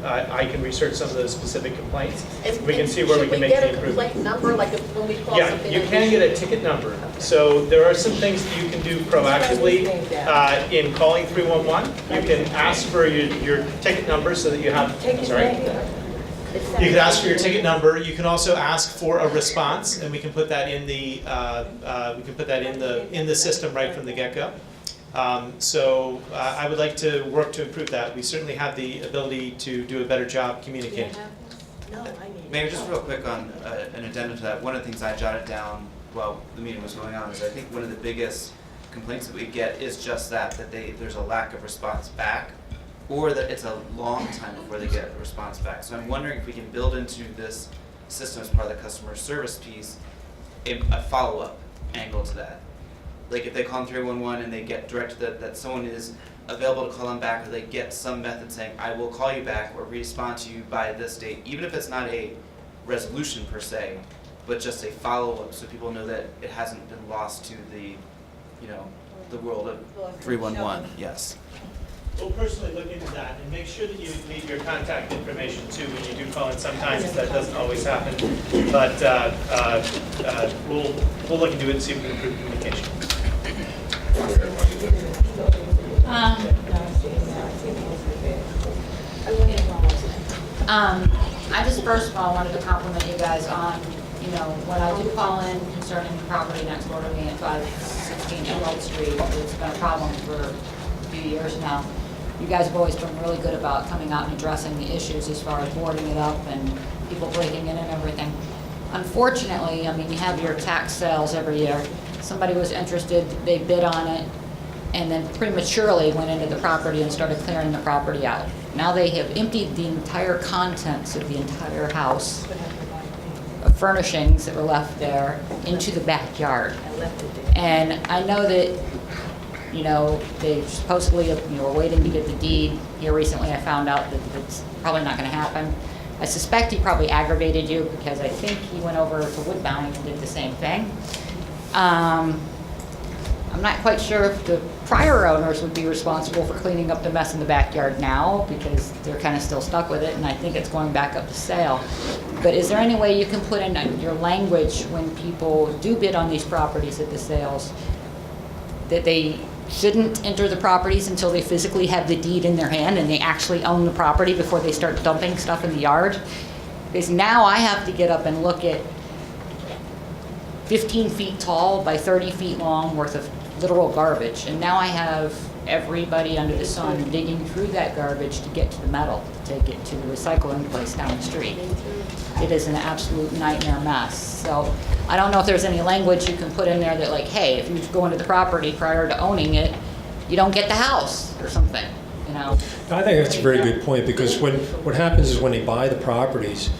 I can research some of those specific complaints. We can see where we can make the improvement. Should we get a complaint number, like if when we call Yeah, something? you can get a ticket number. So there are some things that you can do proactively in calling 311. You can ask for your ticket number so that you have, sorry. You can ask for your ticket number. You can also ask for a response, and we can put that in the in the system right from the get-go. So I would like to work to improve that. We certainly have the ability to do a better job communicating. Mayor, just real quick on an addendum to that, one of the things I jotted down while the meeting was going on is I think one of the biggest complaints that we get is just that there's a lack of response back, or that it's a long time before they get a response back. So I'm wondering if we can build into this system as part of the customer service piece a follow-up angle to that. Like if they call 311 and they get directed that someone is available to call them back, or they get some method saying, I will call you back or respond to you by this date, even if it's not a resolution per se, but just a follow-up so people know that it hasn't been lost to the, the world of 311, yes. We'll personally look into that and make sure that you leave your contact information too when you do call in. Sometimes that doesn't always happen, but we'll look into it and see if we can improve communication. I just first of all wanted to compliment you guys on, when I do call in concerning the property next door to me at 516 Emerald Street, it's been a problem for a few years now. You guys have always been really good about coming out and addressing the issues as far as boarding it up and people breaking in and everything. Unfortunately, you have your tax sales every year. Somebody was interested, they bid on it, and then prematurely went into the property and started clearing the property out. Now they have emptied the entire contents of the entire house, of furnishings that were left there, into the backyard. And I know that, they supposedly were waiting to get the deed. Here recently I found out that it's probably not going to happen. I suspect he probably aggravated you because I think he went over to Woodbound and did the same thing. I'm not quite sure if the prior owners would be responsible for cleaning up the mess in the backyard now because they're kind of still stuck with it, and I think it's going back up to sale. But is there any way you can put in your language when people do bid on these properties at the sales that they shouldn't enter the properties until they physically have the deed in their hand and they actually own the property before they start dumping stuff in the yard? Because now I have to get up and look at 15 feet tall by 30 feet long worth of literal garbage. And now I have everybody under the sun digging through that garbage to get to the metal, to take it to the recycling place down the street. It is an absolute nightmare mess. So I don't know if there's any language you can put in there that like, hey, if you go into the property prior to owning it, you don't get the house or something, I think that's a very good point, because what happens is when they buy the properties,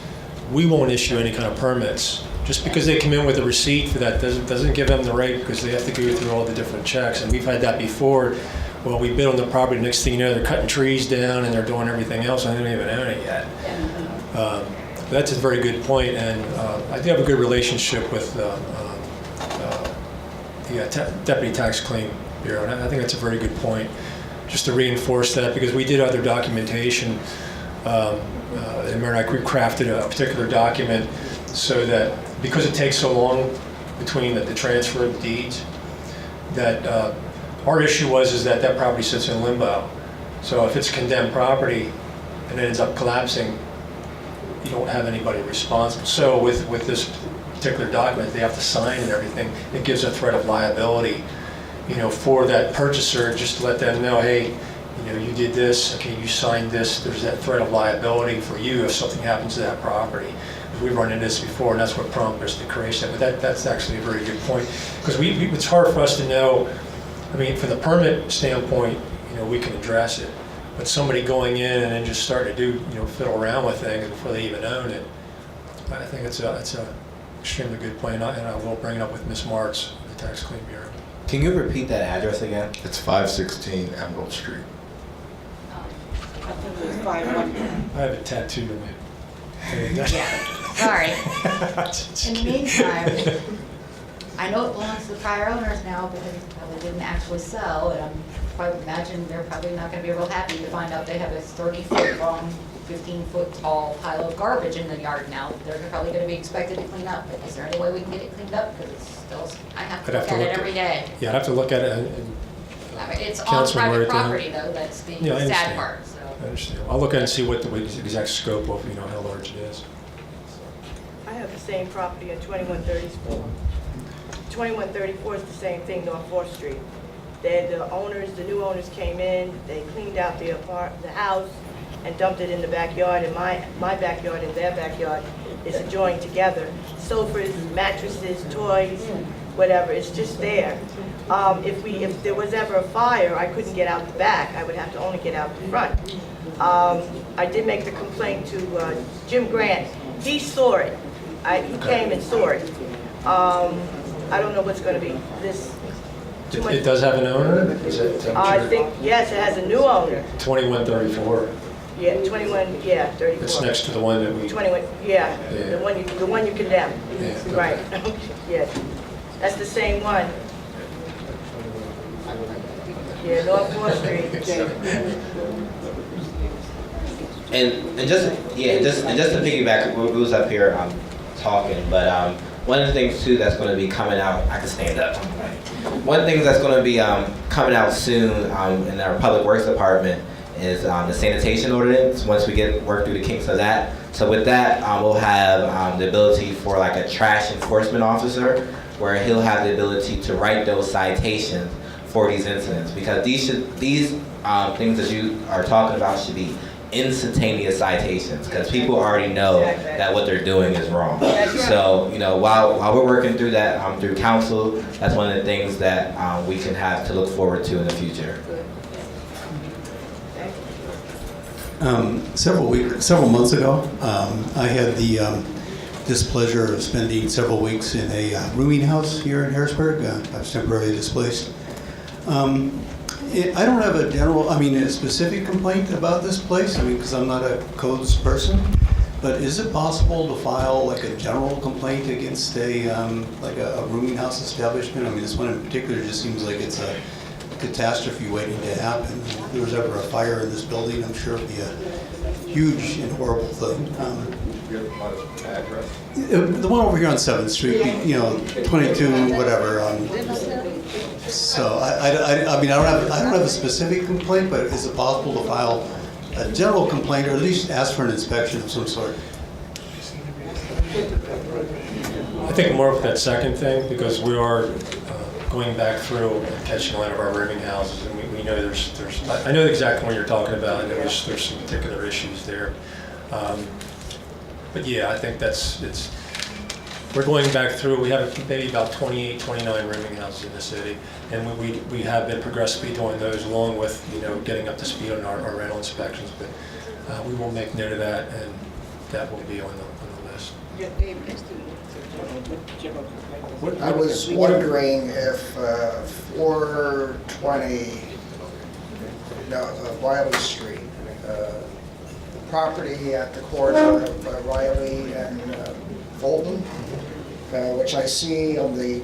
we won't issue any kind of permits. Just because they come in with a receipt for that doesn't give them the right, because they have to go through all the different checks. And we've had that before. Well, we bid on the property, next thing you know, they're cutting trees down and they're doing everything else, and they don't even own it yet. That's a very good point, and I do have a good relationship with the Deputy Tax Claim Bureau, and I think that's a very good point, just to reinforce that, because we did other documentation. And Mayor and I crafted a particular document so that, because it takes so long between the transfer of the deeds, that our issue is that property sits in limbo. So if it's condemned property and it ends up collapsing, you don't have anybody responsible. So with this particular document, they have to sign and everything. It gives a threat of liability, for that purchaser, just to let them know, hey, you did this, okay, you signed this, there's that threat of liability for you if something happens to that property. We've run into this before, and that's what prompted us to create that. But that's actually a very good point, because it's hard for us to know. From the permit standpoint, we can address it, but somebody going in and then just starting to do, fiddle around with things before they even own it, I think it's a extremely good point, and I will bring it up with Ms. Martz, the Tax Claim Bureau. Can you repeat that address again? It's 516 Emerald Street. I have a tattoo of it. Sorry. In the meantime, I know it belongs to the prior owners now because it probably didn't actually sell, and I imagine they're probably not gonna be real happy to find out they have a 30-foot long, 15-foot tall pile of garbage in the yard now. They're probably gonna be expected to clean up, but is there any way we can get it cleaned up? Because it's still, I have to look at it every day. Yeah, I'd have to look at it. And I mean, it's on Councilman private wrote it down. property though, that's the Yeah, I sad understand. part, so. I understand. I'll look at it and see what the exact scope of, how large it is. I have the same property on 2134. 2134 is the same thing, North 4th Street. The new owners came in, they cleaned out the house and dumped it in the backyard, and my backyard and their backyard is adjoined together. Sofas, mattresses, toys, whatever, it's just there. If there was ever a fire, I couldn't get out the back, I would have to only get out the front. I did make the complaint to Jim Grant, he saw it. He came and saw it. I don't know what's going to be this. It does have an owner? I think, yes, it has a new owner. 2134. Yeah, 21, yeah, 34. It's next to the one that we... 21, yeah, Yeah. the one you condemned. Yeah. Right, yeah. That's the same one. Yeah, North 4th Street. And just to piggyback, who's up here talking, but one of the things too that's going to be coming out, I can stand up. One of the things that's going to be coming out soon in our Public Works Department is the Sanitation Ordinance. Once we work through the kinks of that, so with that we'll have the ability for like a trash enforcement officer, where he'll have the ability to write those citations for these incidents, because these things that you are talking about should be instantaneous citations, because people already know that what they're doing is wrong. So, while we're working through that through council, that's one of the things that we can have to look forward to in the future. Several months ago, I had the displeasure of spending several weeks in a rooming house here in Harrisburg. I was temporarily displaced. I don't have a specific complaint about this place, because I'm not a codes person, but is it possible to file like a general complaint against a rooming house establishment? This one in particular just seems like it's a catastrophe waiting to happen. If there was ever a fire in this building, I'm sure it'd be a huge and horrible thing. The one over here on 7th Street, 22, whatever. So I don't have a specific complaint, but is it possible to file a general complaint, or at least ask for an inspection of some sort? I think more of that second thing, because we are going back through and catching a lot of our rooming houses, and we know I know exactly what you're talking about, and there's some particular issues there. But yeah, I think we're going back through. We have maybe about 28, 29 rooming houses in the city, and we have been progressively doing those, along with getting up to speed on our rental inspections. But we will make note of that, and that will be on the list. I was wondering if 420 Wiley Street, property at the corner of Riley and Fulton, which I see on the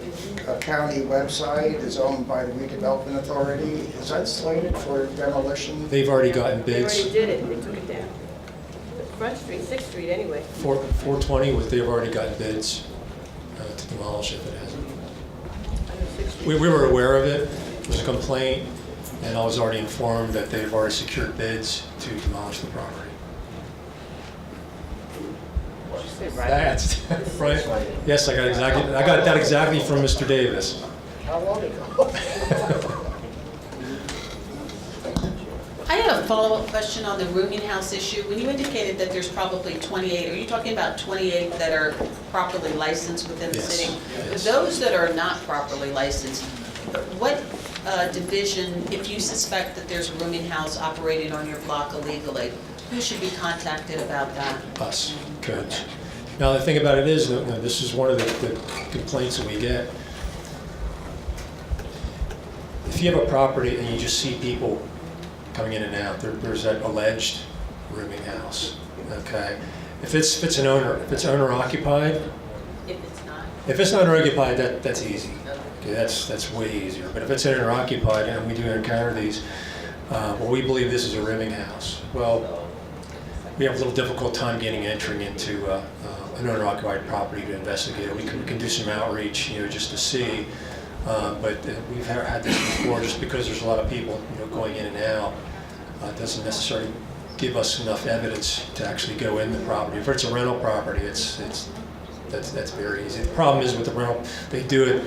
county website is owned by the Redevelopment Authority. Is that slated for demolition? They've already gotten bids. They already did it, they took it down. Front Street, 6th Street anyway. 420, they've already gotten bids to demolish if it hasn't. We were aware of it. There was a complaint, and I was already informed that they've already secured bids to demolish the property. That's right. Yes, I got that exactly from Mr. Davis. How long ago? I have a follow-up question on the rooming house issue. When you indicated that there's probably 28, are you talking about 28 that are properly licensed within the city? Yes. Those that are not properly licensed, what division, if you suspect that there's a rooming house operating on your block illegally, who should be contacted about that? Us, codes. Now, the thing about it is, this is one of the complaints that we get. If you have a property and you just see people coming in and out, there's that alleged rooming house. Okay, if it's owner occupied, If it's not. If it's not owner-occupied, that's easy. Okay, that's way easier. But if it's owner-occupied, and we do encounter these, well, we believe this is a ribbing house. Well, we have a little difficult time getting entry into an owner-occupied property to investigate it. We can do some outreach, just to see. But we've had this before. Just because there's a lot of people, going in and out, doesn't necessarily give us enough evidence to actually go in the property. If it's a rental property, that's very easy. The problem is with the rental, they do it,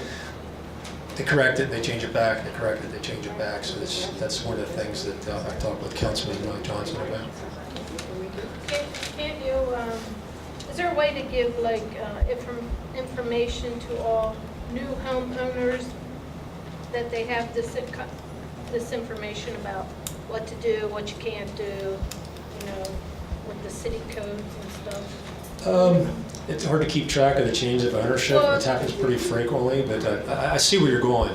they correct it, they change it back, they correct it, they change it back. So that's one of the things that I talked with Councilman Johnson about. Can't you, is there a way to give like information to all new homeowners that they have this information about what to do, what you can't do, with the city codes and stuff? It's hard to keep track of the change of ownership. It happens pretty frequently, but I see where you're going.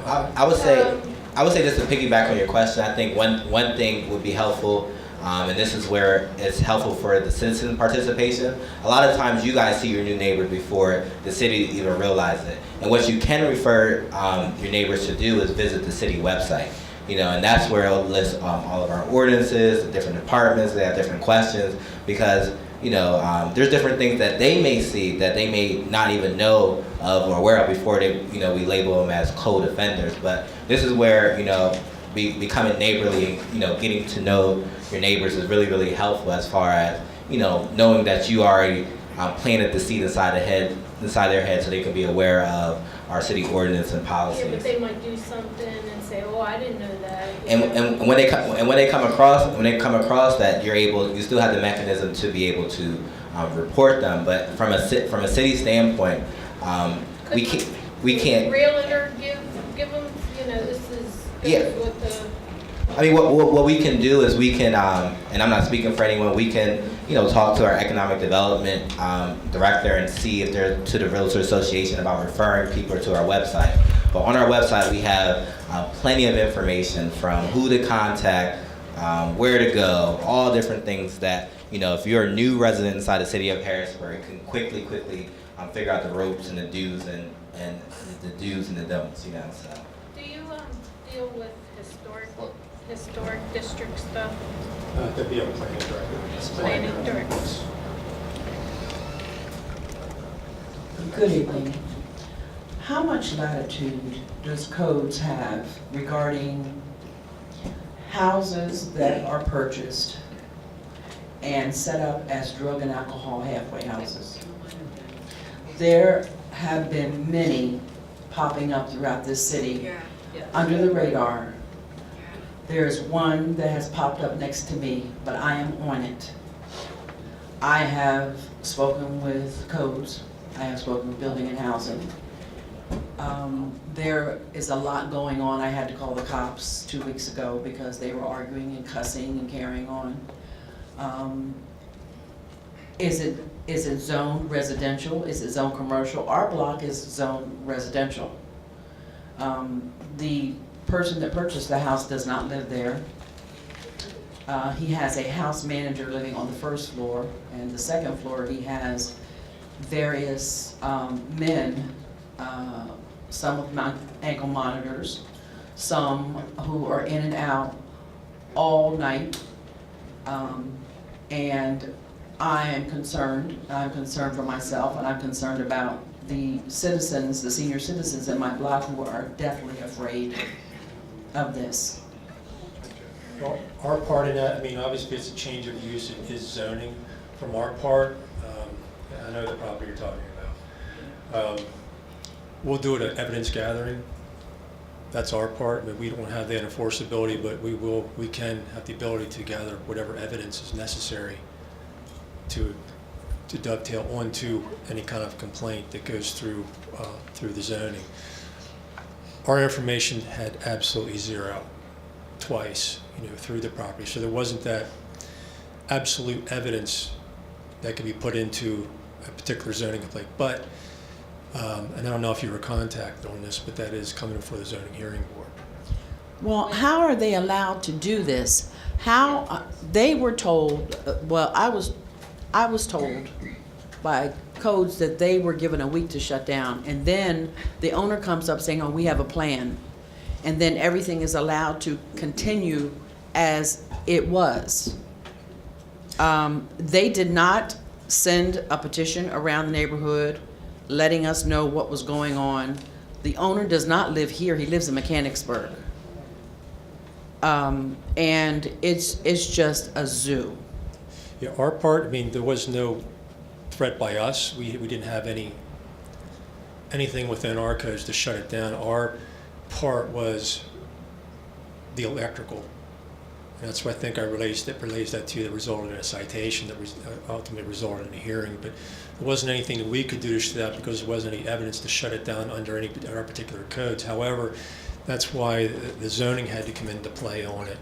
I would say just to piggyback on your question, I think one thing would be helpful, and this is where it's helpful for the citizen participation. A lot of times you guys see your new neighbors before the city even realizes it. And what you can refer your neighbors to do is visit the city website. And that's where it'll list all of our ordinances, the different departments. They have different questions because there's different things that they may see that they may not even know of or aware of before they, we label them as code offenders. But this is where, becoming neighborly, getting to know your neighbors is really, really helpful as far as, knowing that you already planted the seed inside their head so they can be aware of our city ordinance and policies. Yeah, but they might do something and say, "Oh, I didn't know that." And when they come across that, you still have the mechanism to be able to report them. But from a city standpoint, we can't. Realtor give them, this is what the. I mean, what we can do is we can, and I'm not speaking for anyone, we can, talk to our economic development director and see if they're to the Realtor Association about referring people to our website. But on our website, we have plenty of information from who to contact, where to go, all different things that, if you're a new resident inside the city of Harrisburg, you can quickly figure out the ropes and the do's and the do's and the don'ts, So. Do you deal with historic district stuff? That'd be a planning director. Planning director. Good evening. How much latitude does codes have regarding houses that are purchased and set up as drug and alcohol halfway houses? There have been many popping up throughout this city under the radar. There's one that has popped up next to me, but I am on it. I have spoken with codes. I have spoken with building and housing. There is a lot going on. I had to call the cops 2 weeks ago because they were arguing and cussing and carrying on. Is it zoned residential? Is it zoned commercial? Our block is zoned residential. The person that purchased the house does not live there. He has a house manager living on the first floor, and the second floor he has various men, some with ankle monitors, some who are in and out all night, and I am concerned. I'm concerned for myself, and I'm concerned about the citizens, the senior citizens in my block who are deathly afraid of this. Well, our part in that, obviously it's a change of use, it is zoning. From our part, I know the property you're talking about. We'll do it at evidence gathering. That's our part, but we don't have that enforceability, but we can have the ability to gather whatever evidence is necessary to dovetail onto any kind of complaint that goes through the zoning. Our information had absolutely zero twice, through the property. So there wasn't that absolute evidence that could be put into a particular zoning complaint. But, and I don't know if you were contacted on this, but that is coming before the zoning hearing board. Well, how are they allowed to do this? How they were told? Well, I was told by codes that they were given a week to shut down. And then the owner comes up saying, oh, we have a plan. And then everything is allowed to continue as it was. They did not send a petition around the neighborhood letting us know what was going on. The owner does not live here, he lives in Mechanicsburg. And it's just a zoo. Yeah, our part, I mean, there was no threat by us. We didn't have anything within our codes to shut it down. Our part was the electrical. And that's why I think I relays that to that resulted in a citation that ultimately resulted in a hearing. But there wasn't anything that we could do to shut that because there wasn't any evidence to shut it down under any of our particular codes. However, that's why the zoning had to come into play on it.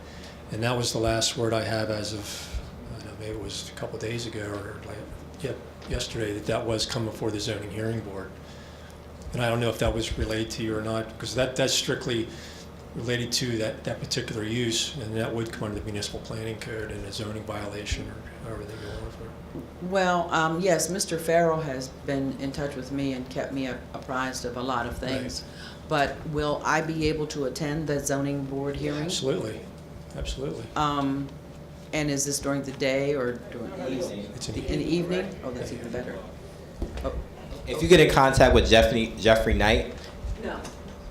And that was the last word I have as of, I don't know, maybe it was a couple of days ago or yesterday, that was coming before the zoning hearing board. And I don't know if that was related to you or not, because that's strictly related to that particular use, and that would come under the municipal planning code and a zoning violation or however they go on for. Well, yes, Mr. Farrell has been in touch with me and kept me apprised of a lot of things. Right. But will I be able to attend the zoning board hearing? Absolutely, absolutely. And is this during the day or during the evening? It's in the evening? Oh, that's even better. Oh. If you get in contact with Jeffrey Knight, no.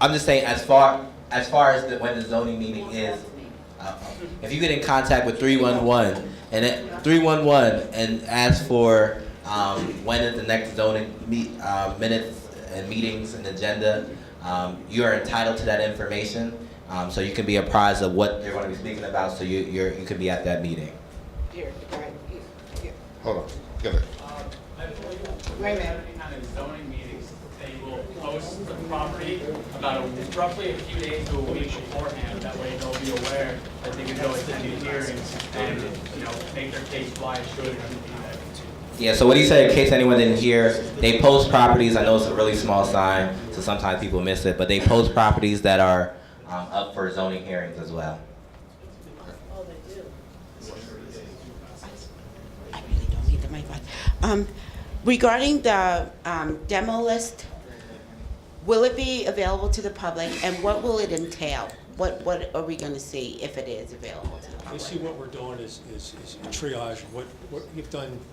I'm just saying as far as when the zoning meeting is, if you get in contact with 311 and ask for when is the next zoning minutes and meetings and agenda, you are entitled to that information. So you can be apprised of what they're going to be speaking about, so you can be at that meeting. Here, Hold on. Get it. Wait a minute. Any kind of zoning meetings, they will post the property about roughly a few days to a week beforehand. That way they'll be aware that they can go attend these hearings and, make their case fly as good as be there. Yeah, so what he said, in case anyone didn't hear, they post properties. I know it's a really small sign, so sometimes people miss it, but they post properties that are up for zoning hearings as well. Oh, they do. I really don't need the mic on. Regarding the demo list, will it be available to the public, and what will it entail? What are we going to see if it is available to the public? You see, what we're doing is triage. What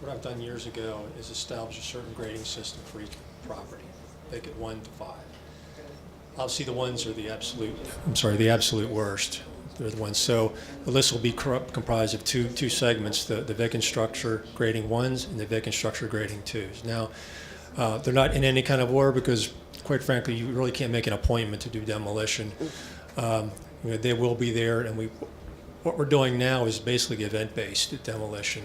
I've done years ago is establish a certain grading system for each property. Make it 1 to 5. Obviously, the ones are the absolute worst. They're the ones. So the list will be comprised of two segments: the vacant structure grading 1s and the vacant structure grading 2s. Now, they're not in any kind of order because, quite frankly, you really can't make an appointment to do demolition. They will be there, and what we're doing now is basically event-based demolition.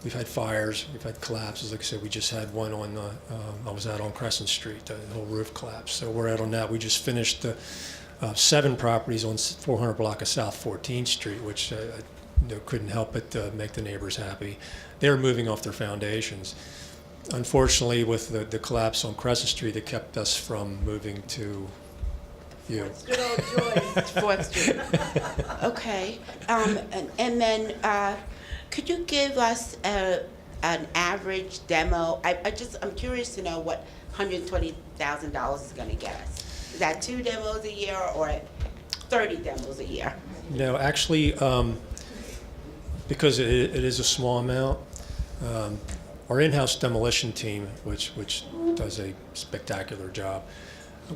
We've had fires, we've had collapses. Like I said, we just had one on, I was out on Crescent Street, the whole roof collapsed. So we're out on that. We just finished 7 properties on 400 block of South 14th Street, which couldn't help but make the neighbors happy. They were moving off their foundations. Unfortunately, with the collapse on Crescent Street, it kept us from moving to Good old Joyce, 4th Street. Okay, and then could you give us an average demo? I'm curious to know what $120,000 is going to get us. Is that 2 demos a year or 30 demos a year? No, actually, because it is a small amount, our in-house demolition team, which does a spectacular job,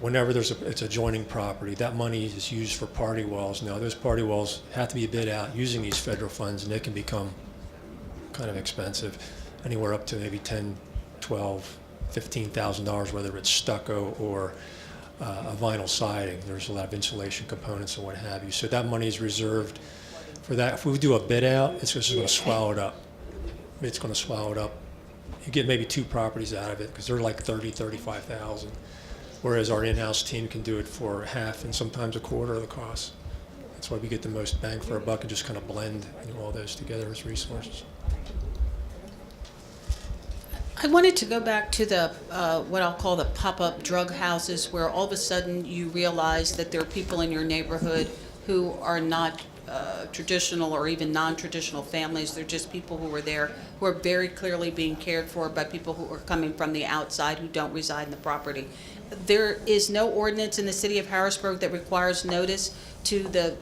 whenever it's adjoining property, that money is used for party walls. Now, those party walls have to be bid out using these federal funds, and they can become kind of expensive, anywhere up to maybe $10,000, $12,000, $15,000, whether it's stucco or a vinyl siding. There's a lot of insulation components and what have you. So that money is reserved for that. If we do a bid out, it's just going to swallow it up. It's going to swallow it up. You get maybe 2 properties out of it because they're like $30,000, $35,000. Whereas our in-house team can do it for half and sometimes a quarter of the cost. That's why we get the most bang for our buck and just kind of blend all those together as resources. I wanted to go back to the what I'll call the pop-up drug houses, where all of a sudden you realize that there are people in your neighborhood who are not traditional or even non-traditional families. They're just people who are there, who are very clearly being cared for by people who are coming from the outside who don't reside in the property. There is no ordinance in the city of Harrisburg that requires notice to the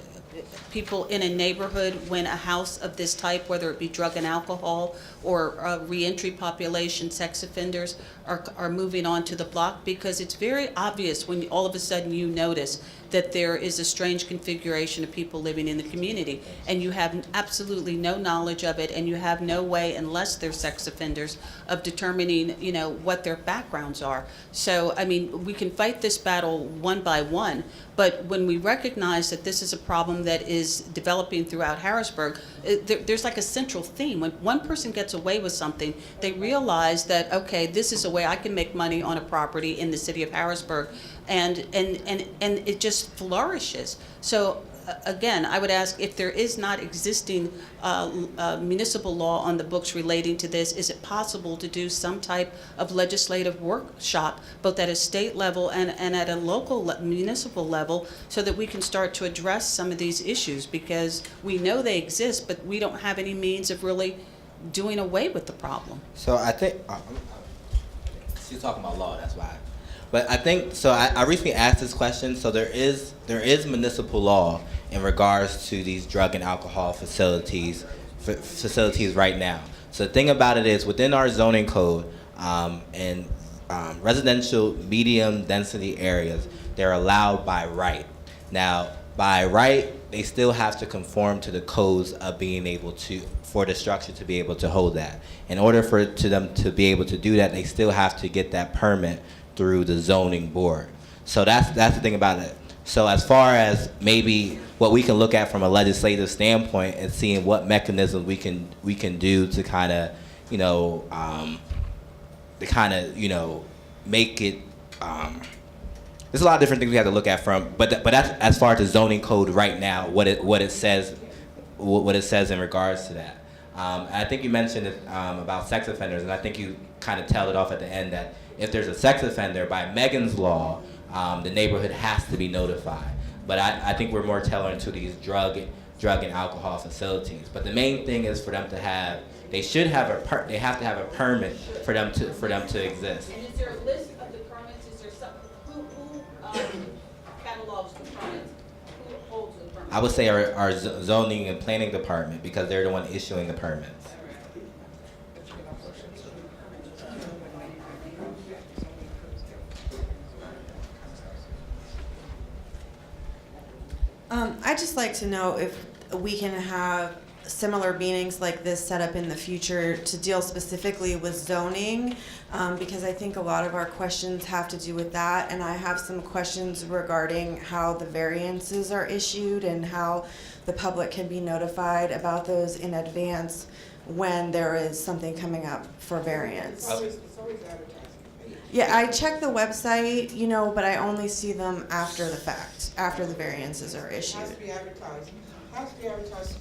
people in a neighborhood when a house of this type, whether it be drug and alcohol or reentry population, sex offenders, are moving on to the block, because it's very obvious when all of a sudden you notice that there is a strange configuration of people living in the community, and you have absolutely no knowledge of it, and you have no way, unless they're sex offenders, of determining, you know, what their backgrounds are. So, I mean, we can fight this battle one by one, but when we recognize that this is a problem that is developing throughout Harrisburg, there's like a central theme. When one person gets away with something, they realize that, okay, this is a way I can make money on a property in the city of Harrisburg, and it just flourishes. So again, I would ask, if there is not existing municipal law on the books relating to this, is it possible to do some type of legislative workshop, both at a state level and at a local municipal level, so that we can start to address some of these issues? Because we know they exist, but we don't have any means of really doing away with the problem. So I think, she's talking about law, that's why. But I think, so I recently asked this question, so there is municipal law in regards to these drug and alcohol facilities right now. So the thing about it is, within our zoning code, in residential medium density areas, they're allowed by right. Now, by right, they still have to conform to the codes of being able to, for the structure to be able to hold that. In order for them to be able to do that, they still have to get that permit through the zoning board. So that's the thing about it. So as far as maybe what we can look at from a legislative standpoint and seeing what mechanisms we can do to kind of, you know, make it. There's a lot of different things we have to look at from, but that's as far as the zoning code right now, what it says in regards to that. I think you mentioned it, about sex offenders, and I think you kind of tailed it off at the end that if there's a sex offender, by Megan's law, the neighborhood has to be notified. But I think we're more tailoring to these drug and alcohol facilities. But the main thing is for them to have, they have to have a permit for them to exist. And is there a list of the permits? Is there some, who catalogs the permits? Who holds the permits? I would say our zoning and planning department, because they're the one issuing the permits. I'd just like to know if we can have similar meetings like this set up in the future to deal specifically with zoning, because I think a lot of our questions have to do with that, and I have some questions regarding how the variances are issued and how the public can be notified about those in advance when there is something coming up for variance. It's always advertising. Yeah, I check the website, you know, but I only see them after the fact, after the variances are issued. It has to be advertised. It has to be advertised.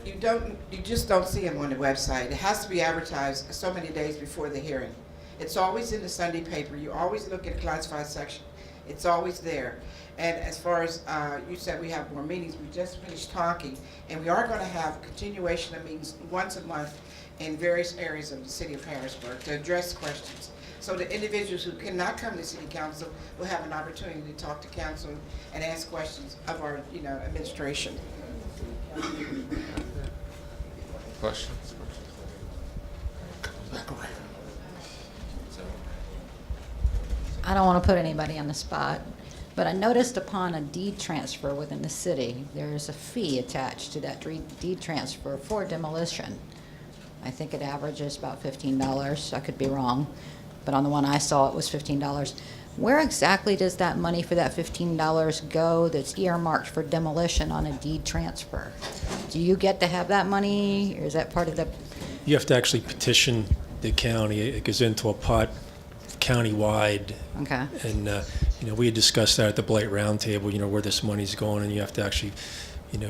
You just don't see them on the website. It has to be advertised so many days before the hearing. It's always in the Sunday paper. You always look at the classified section. It's always there. And as far as you said, we have more meetings. We just finished talking, and we are going to have a continuation of meetings once a month in various areas of the city of Harrisburg to address questions. So the individuals who cannot come to city council will have an opportunity to talk to council and ask questions of our, administration. Questions? I don't want to put anybody on the spot, but I noticed upon a deed transfer within the city, there's a fee attached to that deed transfer for demolition. I think it averages about $15. I could be wrong, but on the one I saw, it was $15. Where exactly does that money for that $15 go that's earmarked for demolition on a deed transfer? Do you get to have that money, or is that part of the... You have to actually petition the county. It goes into a pot county-wide. Okay. And, we had discussed that at the Blight Roundtable, where this money's going, and you have to actually,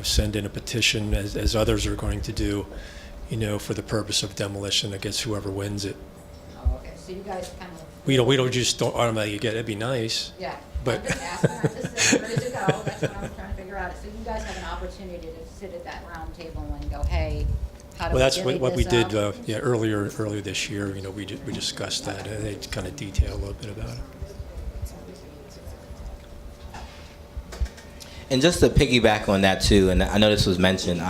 send in a petition, as others are going to do, for the purpose of demolition against whoever wins it. Oh, okay, so you guys kind of... We don't just automatically get it. It'd be nice. Yeah. But I'm just asking, where does it go? That's what I'm trying to figure out. So you guys have an opportunity opportunity to sit at that round table and go, hey, how do Well, we that's divvy what we this did, up? earlier this year, we discussed that, and they kind of detail a little bit about it. And just to piggyback on that too, and I know this was mentioned,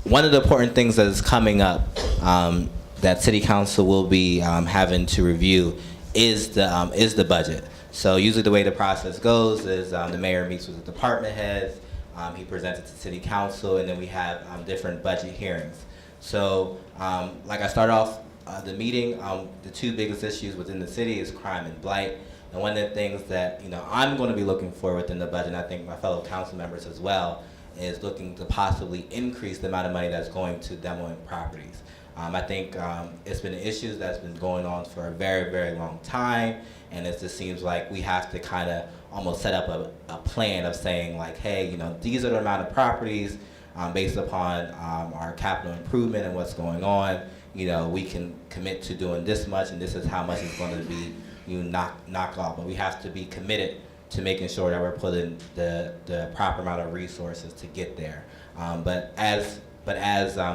one of the important things that is coming up that City Council will be having to review is the budget. So usually the way the process goes is the mayor meets with the department heads, he presents it to City Council, and then we have different budget hearings. So like I start off the meeting, the two biggest issues within the city is crime and blight. And one of the things that I'm going to be looking for within the budget, and I think my fellow council members as well, is looking to possibly increase the amount of money that's going to demoing properties. I think it's been an issue that's been going on for a very, very long time, and it just seems like we have to kind of almost set up a plan of saying like, hey, these are the amount of properties based upon our capital improvement and what's going on. We can commit to doing this much, and this is how much it's going to be knock off. But we have to be committed to making sure that we're putting the proper amount of resources to get there. But as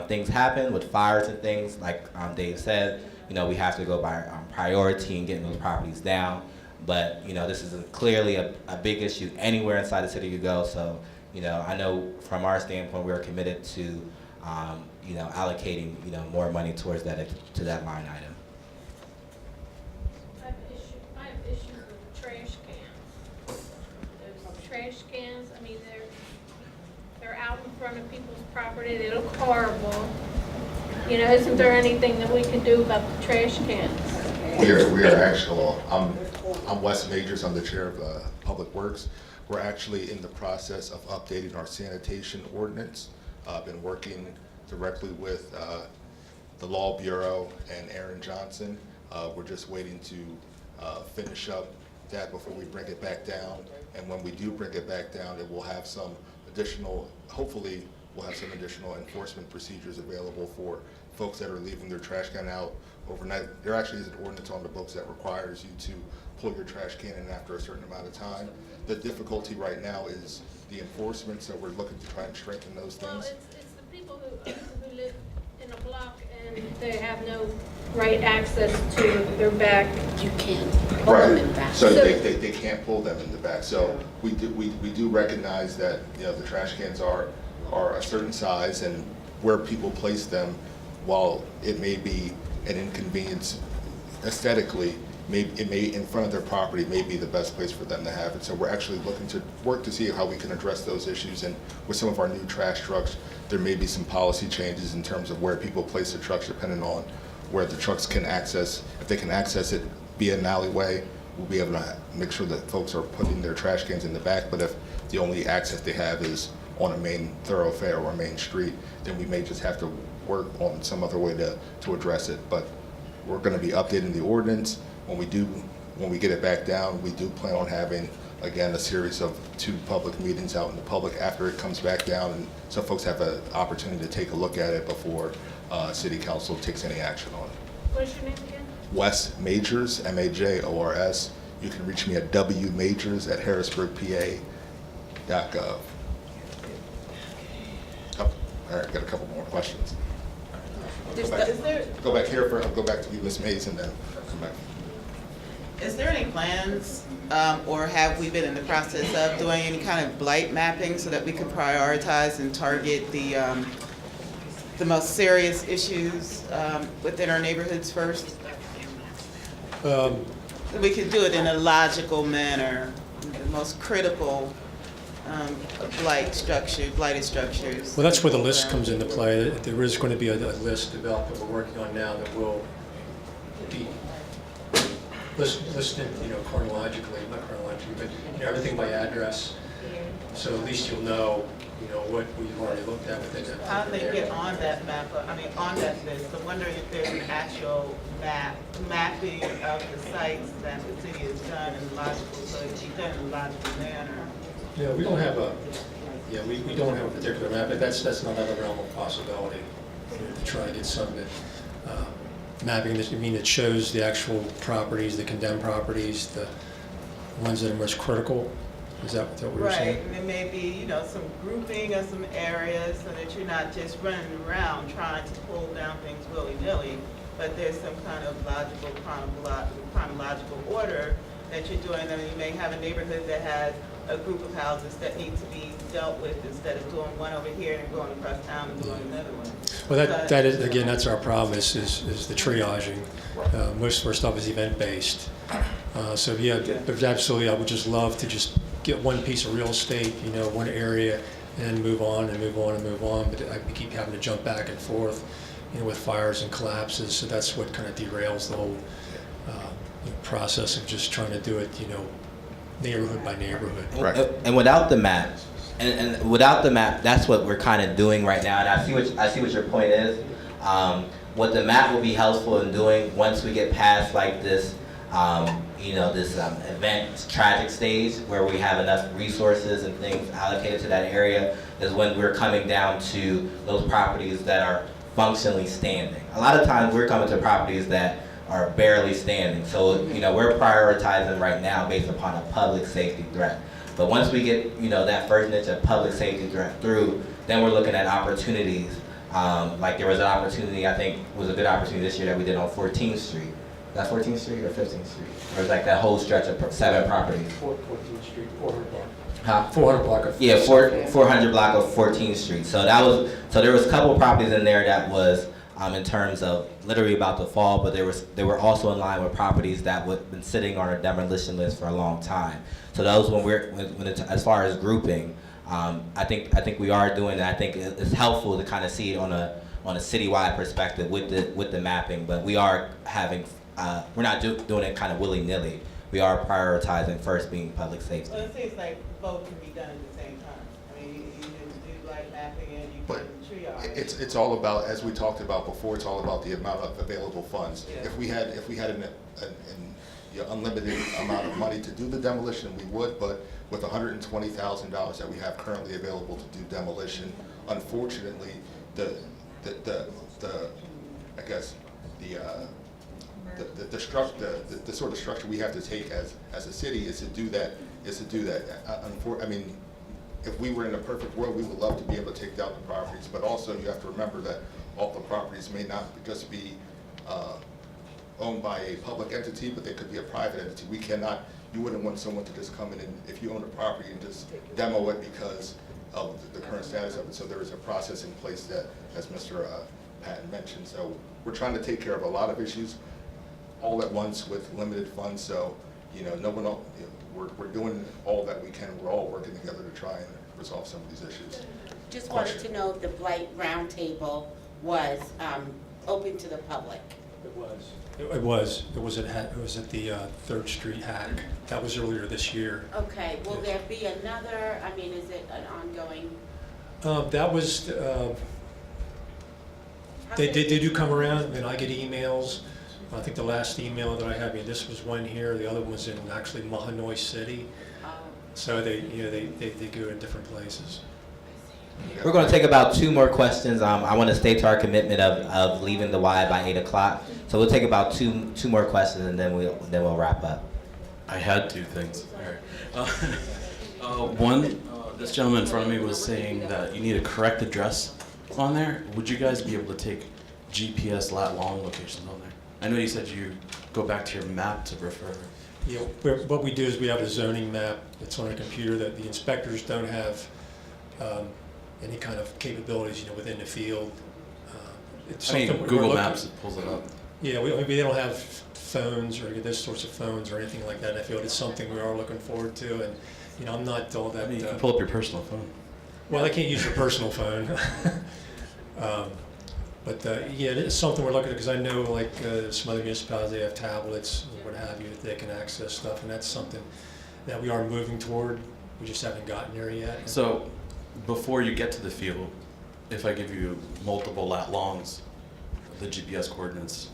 things happen with fires and things, like Dave said, we have to go by priority and getting those properties down. But this is clearly a big issue anywhere inside the city you go. So I know from our standpoint, we're committed to allocating more money towards that line item. I have issues with trash cans. Those trash cans, I mean, they're out in front of people's property, they look horrible. Isn't there anything that we can do about the trash cans? We are actually, I'm Wes Majors, I'm the chair of Public Works. We're actually in the process of updating our sanitation ordinance. I've been working directly with the Law Bureau and Aaron Johnson. We're just waiting to finish up that before we bring it back down. And when we do bring it back down, it will have some additional, hopefully we'll have some additional enforcement procedures available for folks that are leaving their trash can out overnight. There actually is an ordinance on the books that requires you to pull your trash can in after a certain amount of time. The difficulty right now is the enforcement, so we're looking to try and strengthen those things. Well, it's the people who live in a block and they have no right access to their back. You can't pull them in the back. So they can't pull them in the back. So we do recognize that the trash cans are a certain size, and where people place them, while it may be an inconvenience aesthetically, it may in front of their property may be the best place for them to have it. So we're actually looking to work to see how we can address those issues. And with some of our new trash trucks, there may be some policy changes in terms of where people place their trucks, depending on where the trucks can access. If they can access it via an alleyway, we'll be able to make sure that folks are putting their trash cans in the back. But if the only access they have is on a main thoroughfare or a main street, then we may just have to work on some other way to address it. But we're going to be updating the ordinance. When we get it back down, we do plan on having, again, a series of 2 public meetings out in the public after it comes back down, and so folks have an opportunity to take a look at it before City Council takes any action on it. What's your name again? Wes Majors, M-A-J-O-R-S. You can reach me at wmajors@harrisburgpa.gov. All right, got a couple more questions. Go back here for. I'll go back to you, Ms. Mays, and then come back. Is there any plans, or have we been in the process of doing any kind of blight mapping so that we can prioritize and target the most serious issues within our neighborhoods first? We could do it in a logical manner, the most critical blighted structures. Well, that's where the list comes into play. There is going to be a list developed that we're working on now that will be listed, chronologically, not chronologically, but everything by address. So at least you'll know, what we've already looked at within that. How do they get on that map? On that list. I'm wondering if there's an actual mapping of the sites that the city has done in logical, so it's done in a logical manner. Yeah, we don't have a particular map, but that's another realm of possibility, to try to get some that mapping. It shows the actual properties, the condemned properties, the ones that are most critical, Is that what you're saying? Right, and there may be, you know, some grouping of some areas so that you're not just running around trying to pull down things willy-nilly, but there's some kind of logical, chronological order that you're doing. I mean, you may have a neighborhood that has a group of houses that need to be dealt with instead of doing one over here and going across town and doing another one. Well, that is, again, that's our problem is the triaging. Most of our stuff is event-based. So yeah, but absolutely, I would just love to just get one piece of real estate, you know, one area, and move on and move on and move on. But I keep having to jump back and forth, you know, with fires and collapses. So that's what kind of derails the whole process of just trying to do it, you know, neighborhood by neighborhood. Right. And without the map, and without the map, that's what we're kind of doing right now. And I see what your point is. What the map will be helpful in doing once we get past like this, you know, this event tragic stage where we have enough resources and things allocated to that area, is when we're coming down to those properties that are functionally standing. A lot of times we're coming to properties that are barely standing. So, you know, we're prioritizing right now based upon a public safety threat. But once we get, you know, that first niche of public safety threat through, then we're looking at opportunities. Like there was an opportunity, I think was a good opportunity this year that we did on 14th Street. Is that 14th Street or 15th Street? Or was like that whole stretch of 7 properties? 14th Street, 400 block. Huh? 400 block of. Yeah, 400 block of 14th Street. So there was a couple of properties in there that was in terms of literally about to fall, but they were also in line with properties that would been sitting on our demolition list for a long time. So those as far as grouping, I think we are doing that. I think it's helpful to kind of see it on a citywide perspective with the mapping, but we are having we're not doing it kind of willy-nilly. We are prioritizing first being public safety. Well, it seems like both can be done at the same time. I mean, you can do like mapping and you can triage. It's all about, as we talked about before, it's all about the amount of available funds. Yeah. If we had an unlimited amount of money to do the demolition, we would, but with $120,000 that we have currently available to do demolition, unfortunately, the sort of structure we have to take as a city is to do that. I mean, if we were in a perfect world, we would love to be able to take down the properties, but also you have to remember that all the properties may not just be owned by a public entity, but they could be a private entity. You wouldn't want someone to just come in and, if you own a property, and just demo it because of the current status of it. So there is a process in place that, as Mr. Patton mentioned, so we're trying to take care of a lot of issues all at once with limited funds. So, you know, we're doing all that we can. We're all working together to try and resolve some of these issues. Just wanted to know if the Blight Roundtable was open to the public. It was at the 3rd Street hack. That was earlier this year. Okay, will there be another, I mean, is it an ongoing? That was, they do come around, and I get emails. I think the last email that I have, this was one here, the other one was in actually Mahanoy City. So they go in different places. We're going to take about 2 more questions. I want to stay to our commitment of leaving the Y by 8 o'clock. So we'll take about two more questions, and then we'll wrap up. I had 2 things. All right. One, this gentleman in front of me was saying that you need a correct address on there. Would you guys be able to take GPS lat long locations on there? I know you said you go back to your map to refer. Yeah, what we do is we have a zoning map that's on a computer that the inspectors don't have any kind of capabilities, within the field. It's Google Maps pulls it up. Yeah, we don't have phones or this sorts of phones or anything like that in the field. It's something we are looking forward to, and I'm not all that. You can pull up your personal phone. Well, I can't use your personal phone. But yeah, it's something we're looking at, because I know like some other municipalities, they have tablets or what have you that they can access stuff, and that's something that we are moving toward. We just haven't gotten there yet. So before you get to the field, if I give you multiple lat longs, the GPS coordinates,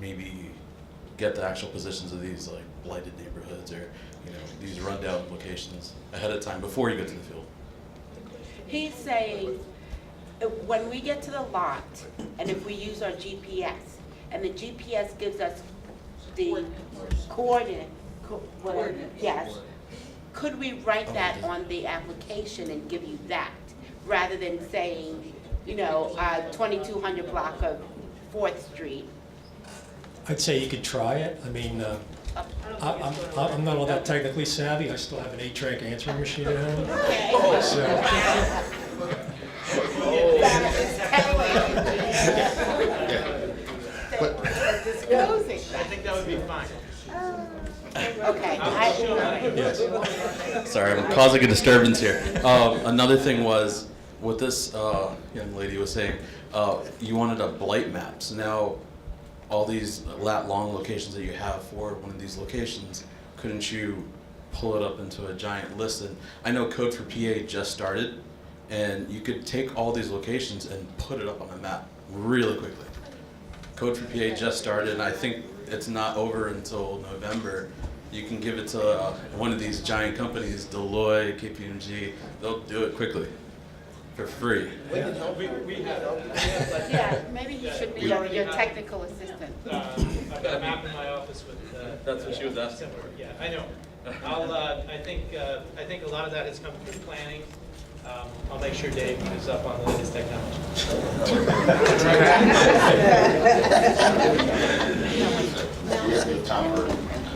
maybe get the actual positions of these like blighted neighborhoods or these rundown locations ahead of time before you get to the field. He's saying, when we get to the lot, and if we use our GPS, and the GPS gives us the coordinate, yes, could we write that on the application and give you that, rather than saying, 2200 block of 4th Street? I'd say you could try it. I mean, I'm not all that technically savvy. I still have an 8-track answering machine at home. Okay. So, I think that would be fine. Okay. yes. Sorry, I'm causing a disturbance here. Another thing was, what this young lady was saying, you wanted a blight map. So now, all these lat-long locations that you have for one of these locations, couldn't you pull it up into a giant list? And I know Code for PA just started, and you could take all these locations and put it up on a map really quickly. Code for PA just started, and I think it's not over until November. You can give it to one of these giant companies, Deloitte, KPMG, they'll do it quickly, for free. Yeah, maybe he should be your technical assistant. I've got a map in my office with. That's what she was asking for. Yeah, I know. I think a lot of that has come through planning. I'll make sure Dave is up on the latest technology.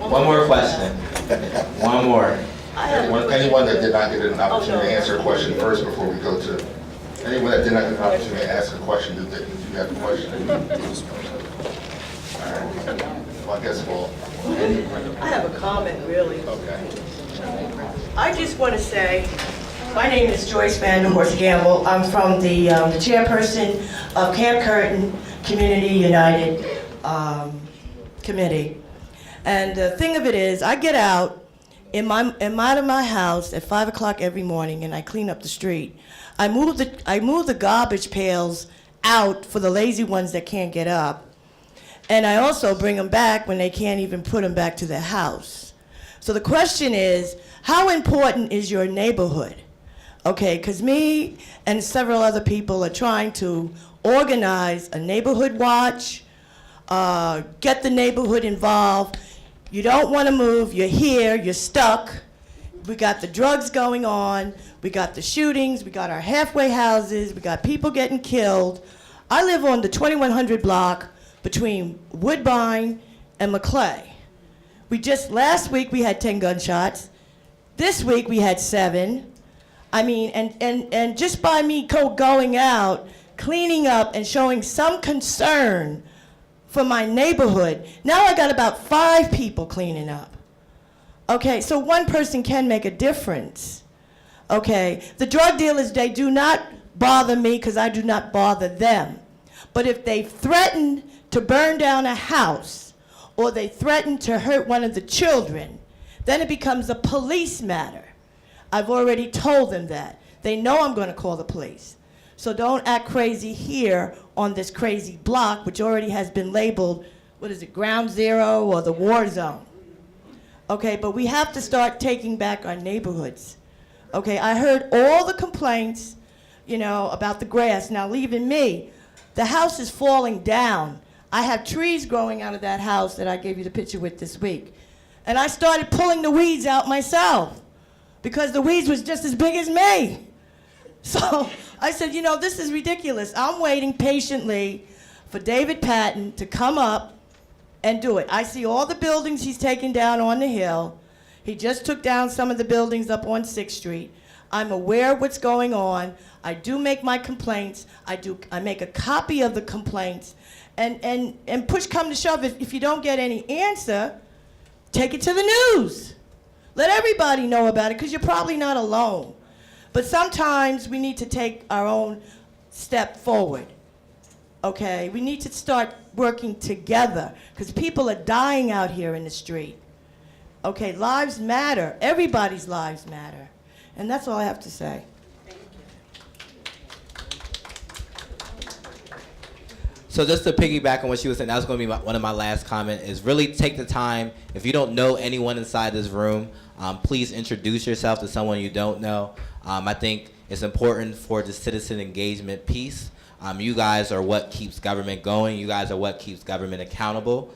One more question. One more. Anyone that did not get an opportunity to answer a question first before we go to, anyone that did not get an opportunity to ask a question, do you have a question? All right. Well, I guess we'll. I have a comment, really. Okay. I just want to say, my name is Joyce Vanderhorst Gamble. I'm from the chairperson of Camp Curtin Community United Committee. And the thing of it is, I get out out of my house at 5 o'clock every morning, and I clean up the street. I move the garbage pails out for the lazy ones that can't get up, and I also bring them back when they can't even put them back to their house. So the question is, how important is your neighborhood? Okay, because me and several other people are trying to organize a neighborhood watch, get the neighborhood involved. You don't want to move, you're here, you're stuck. We got the drugs going on, we got the shootings, we got our halfway houses, we got people getting killed. I live on the 2100 block between Woodbine and McClay. Last week we had 10 gunshots. This week we had 7. I mean, and just by me going out, cleaning up and showing some concern for my neighborhood, now I got about 5 people cleaning up. Okay, so one person can make a difference. Okay, the drug dealers, they do not bother me because I do not bother them. But if they threaten to burn down a house or they threaten to hurt one of the children, then it becomes a police matter. I've already told them that. They know I'm going to call the police. So don't act crazy here on this crazy block, which already has been labeled, Ground Zero or the war zone. Okay, but we have to start taking back our neighborhoods. Okay, I heard all the complaints, about the grass. Now, leaving me, the house is falling down. I have trees growing out of that house that I gave you the picture with this week. And I started pulling the weeds out myself because the weeds was just as big as me. So I said, this is ridiculous. I'm waiting patiently for David Patton to come up and do it. I see all the buildings he's taken down on the hill. He just took down some of the buildings up on 6th Street. I'm aware of what's going on. I do make my complaints. I make a copy of the complaints. And push come to shove, if you don't get any answer, take it to the news. Let everybody know about it, because you're probably not alone. But sometimes we need to take our own step forward. Okay, we need to start working together, because people are dying out here in the street. Okay, lives matter. Everybody's lives matter. And that's all I have to say. So just to piggyback on what she was saying, that was going to be one of my last comments, is really take the time. If you don't know anyone inside this room, please introduce yourself to someone you don't know. I think it's important for the citizen engagement piece. You guys are what keeps government going. You guys are what keeps government accountable.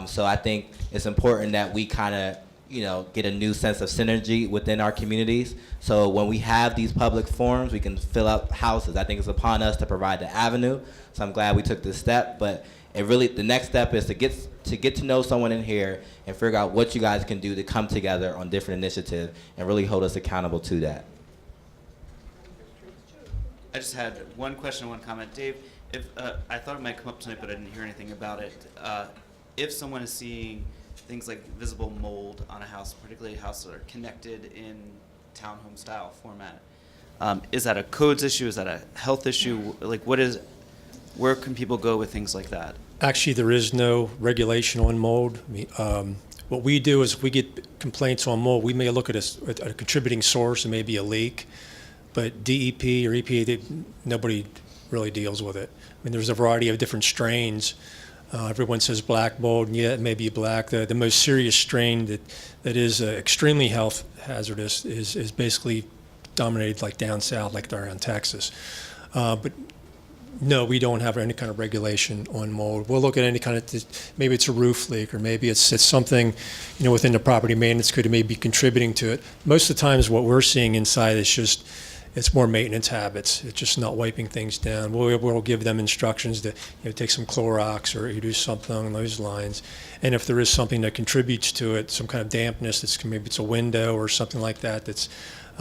So I think it's important that we kind of get a new sense of synergy within our communities. So when we have these public forums, we can fill up houses. I think it's upon us to provide the avenue. So I'm glad we took this step, but the next step is to get to know someone in here and figure out what you guys can do to come together on different initiatives and really hold us accountable to that. I just had one question and one comment. Dave, if I thought it might come up tonight, but I didn't hear anything about it. If someone is seeing things like visible mold on a house, particularly houses that are connected in townhome style format, is that a codes issue? Is that a health issue? Like, where can people go with things like that? Actually, there is no regulation on mold. What we do is if we get complaints on mold, we may look at a contributing source, it may be a leak, but DEP or EPA, nobody really deals with it. I mean, there's a variety of different strains. Everyone says black mold, and yeah, it may be black. The most serious strain that is extremely health hazardous is basically dominated like down south, like they're in Texas. But no, we don't have any kind of regulation on mold. We'll look at any kind of, maybe it's a roof leak, or maybe it's something, within the property maintenance code may be contributing to it. Most of the times what we're seeing inside is it's more maintenance habits. It's just not wiping things down. We'll give them instructions to take some Clorox or do something along those lines. And if there is something that contributes to it, some kind of dampness, maybe it's a window or something like that that's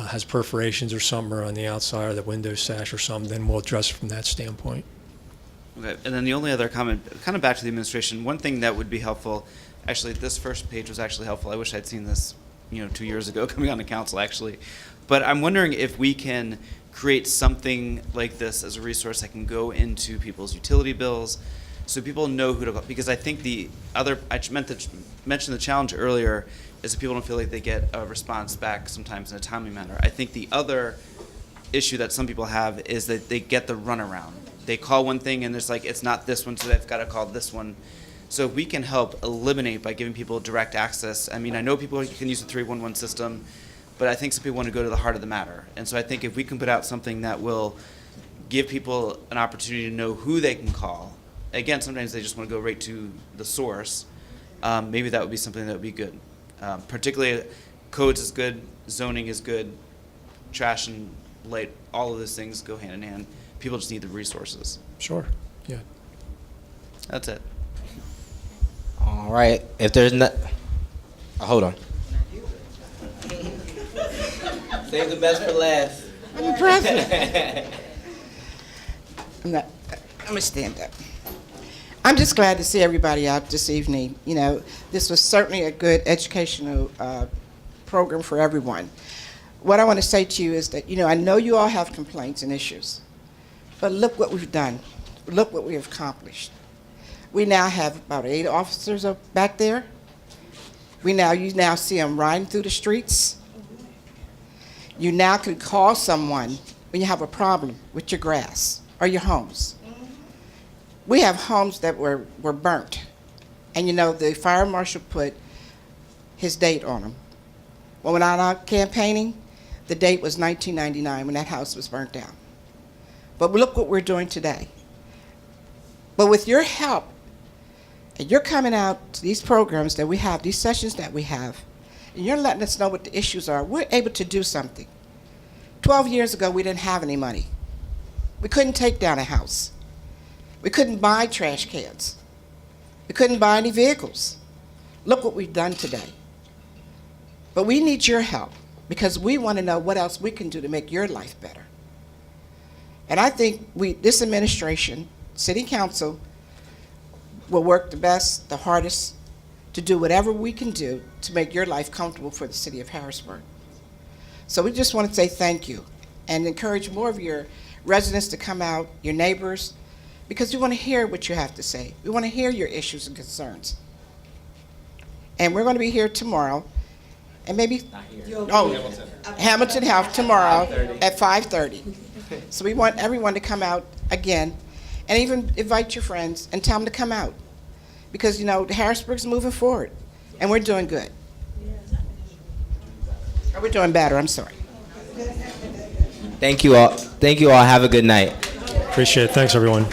has perforations or something around the outside, or the window sash or something, then we'll address it from that standpoint. Okay, and then the only other comment, kind of back to the administration, one thing that would be helpful, actually this first page was actually helpful. I wish I'd seen this 2 years ago coming on to council actually. But I'm wondering if we can create something like this as a resource that can go into people's utility bills so people know who to call. Because I think I meant to mention the challenge earlier, is that people don't feel like they get a response back sometimes in a timely manner. I think the other issue that some people have is that they get the runaround. They call one thing and there's it's not this one, so they've got to call this one. So if we can help eliminate by giving people direct access, I mean, I know people can use the 311 system, but I think some people want to go to the heart of the matter. And so I think if we can put out something that will give people an opportunity to know who they can call, again, sometimes they just want to go right to the source, maybe that would be something that would be good. Particularly codes is good, zoning is good, trash and light, all of those things go hand in hand. People just need the resources. Sure, yeah. That's it. All right, if there's not, hold on. Save the best for last. I'm president. I'm gonna stand up. I'm just glad to see everybody out this evening. This was certainly a good educational program for everyone. What I want to say to you is that, I know you all have complaints and issues, but look what we've done. Look what we have accomplished. We now have about 8 officers up back there. You now see them riding through the streets. You now can call someone when you have a problem with your grass or your homes. We have homes that were burnt, and the fire marshal put his date on them. When we went out campaigning, the date was 1999 when that house was burnt down. But look what we're doing today. But with your help, and you're coming out to these programs that we have, these sessions that we have, and you're letting us know what the issues are, we're able to do something. 12 years ago, we didn't have any money. We couldn't take down a house. We couldn't buy trash cans. We couldn't buy any vehicles. Look what we've done today. But we need your help because we want to know what else we can do to make your life better. And I think this administration, City Council, will work the best, the hardest, to do whatever we can do to make your life comfortable for the city of Harrisburg. So we just want to say thank you and encourage more of your residents to come out, your neighbors, because we want to hear what you have to say. We want to hear your issues and concerns. And we're going to be here tomorrow, and maybe Hamilton Health tomorrow at 5:30. So we want everyone to come out again, and even invite your friends and tell them to come out, because Harrisburg's moving forward, and we're doing good. Or we're doing better. I'm sorry. Thank you all. Thank you all. Have a good night. Appreciate it. Thanks, everyone.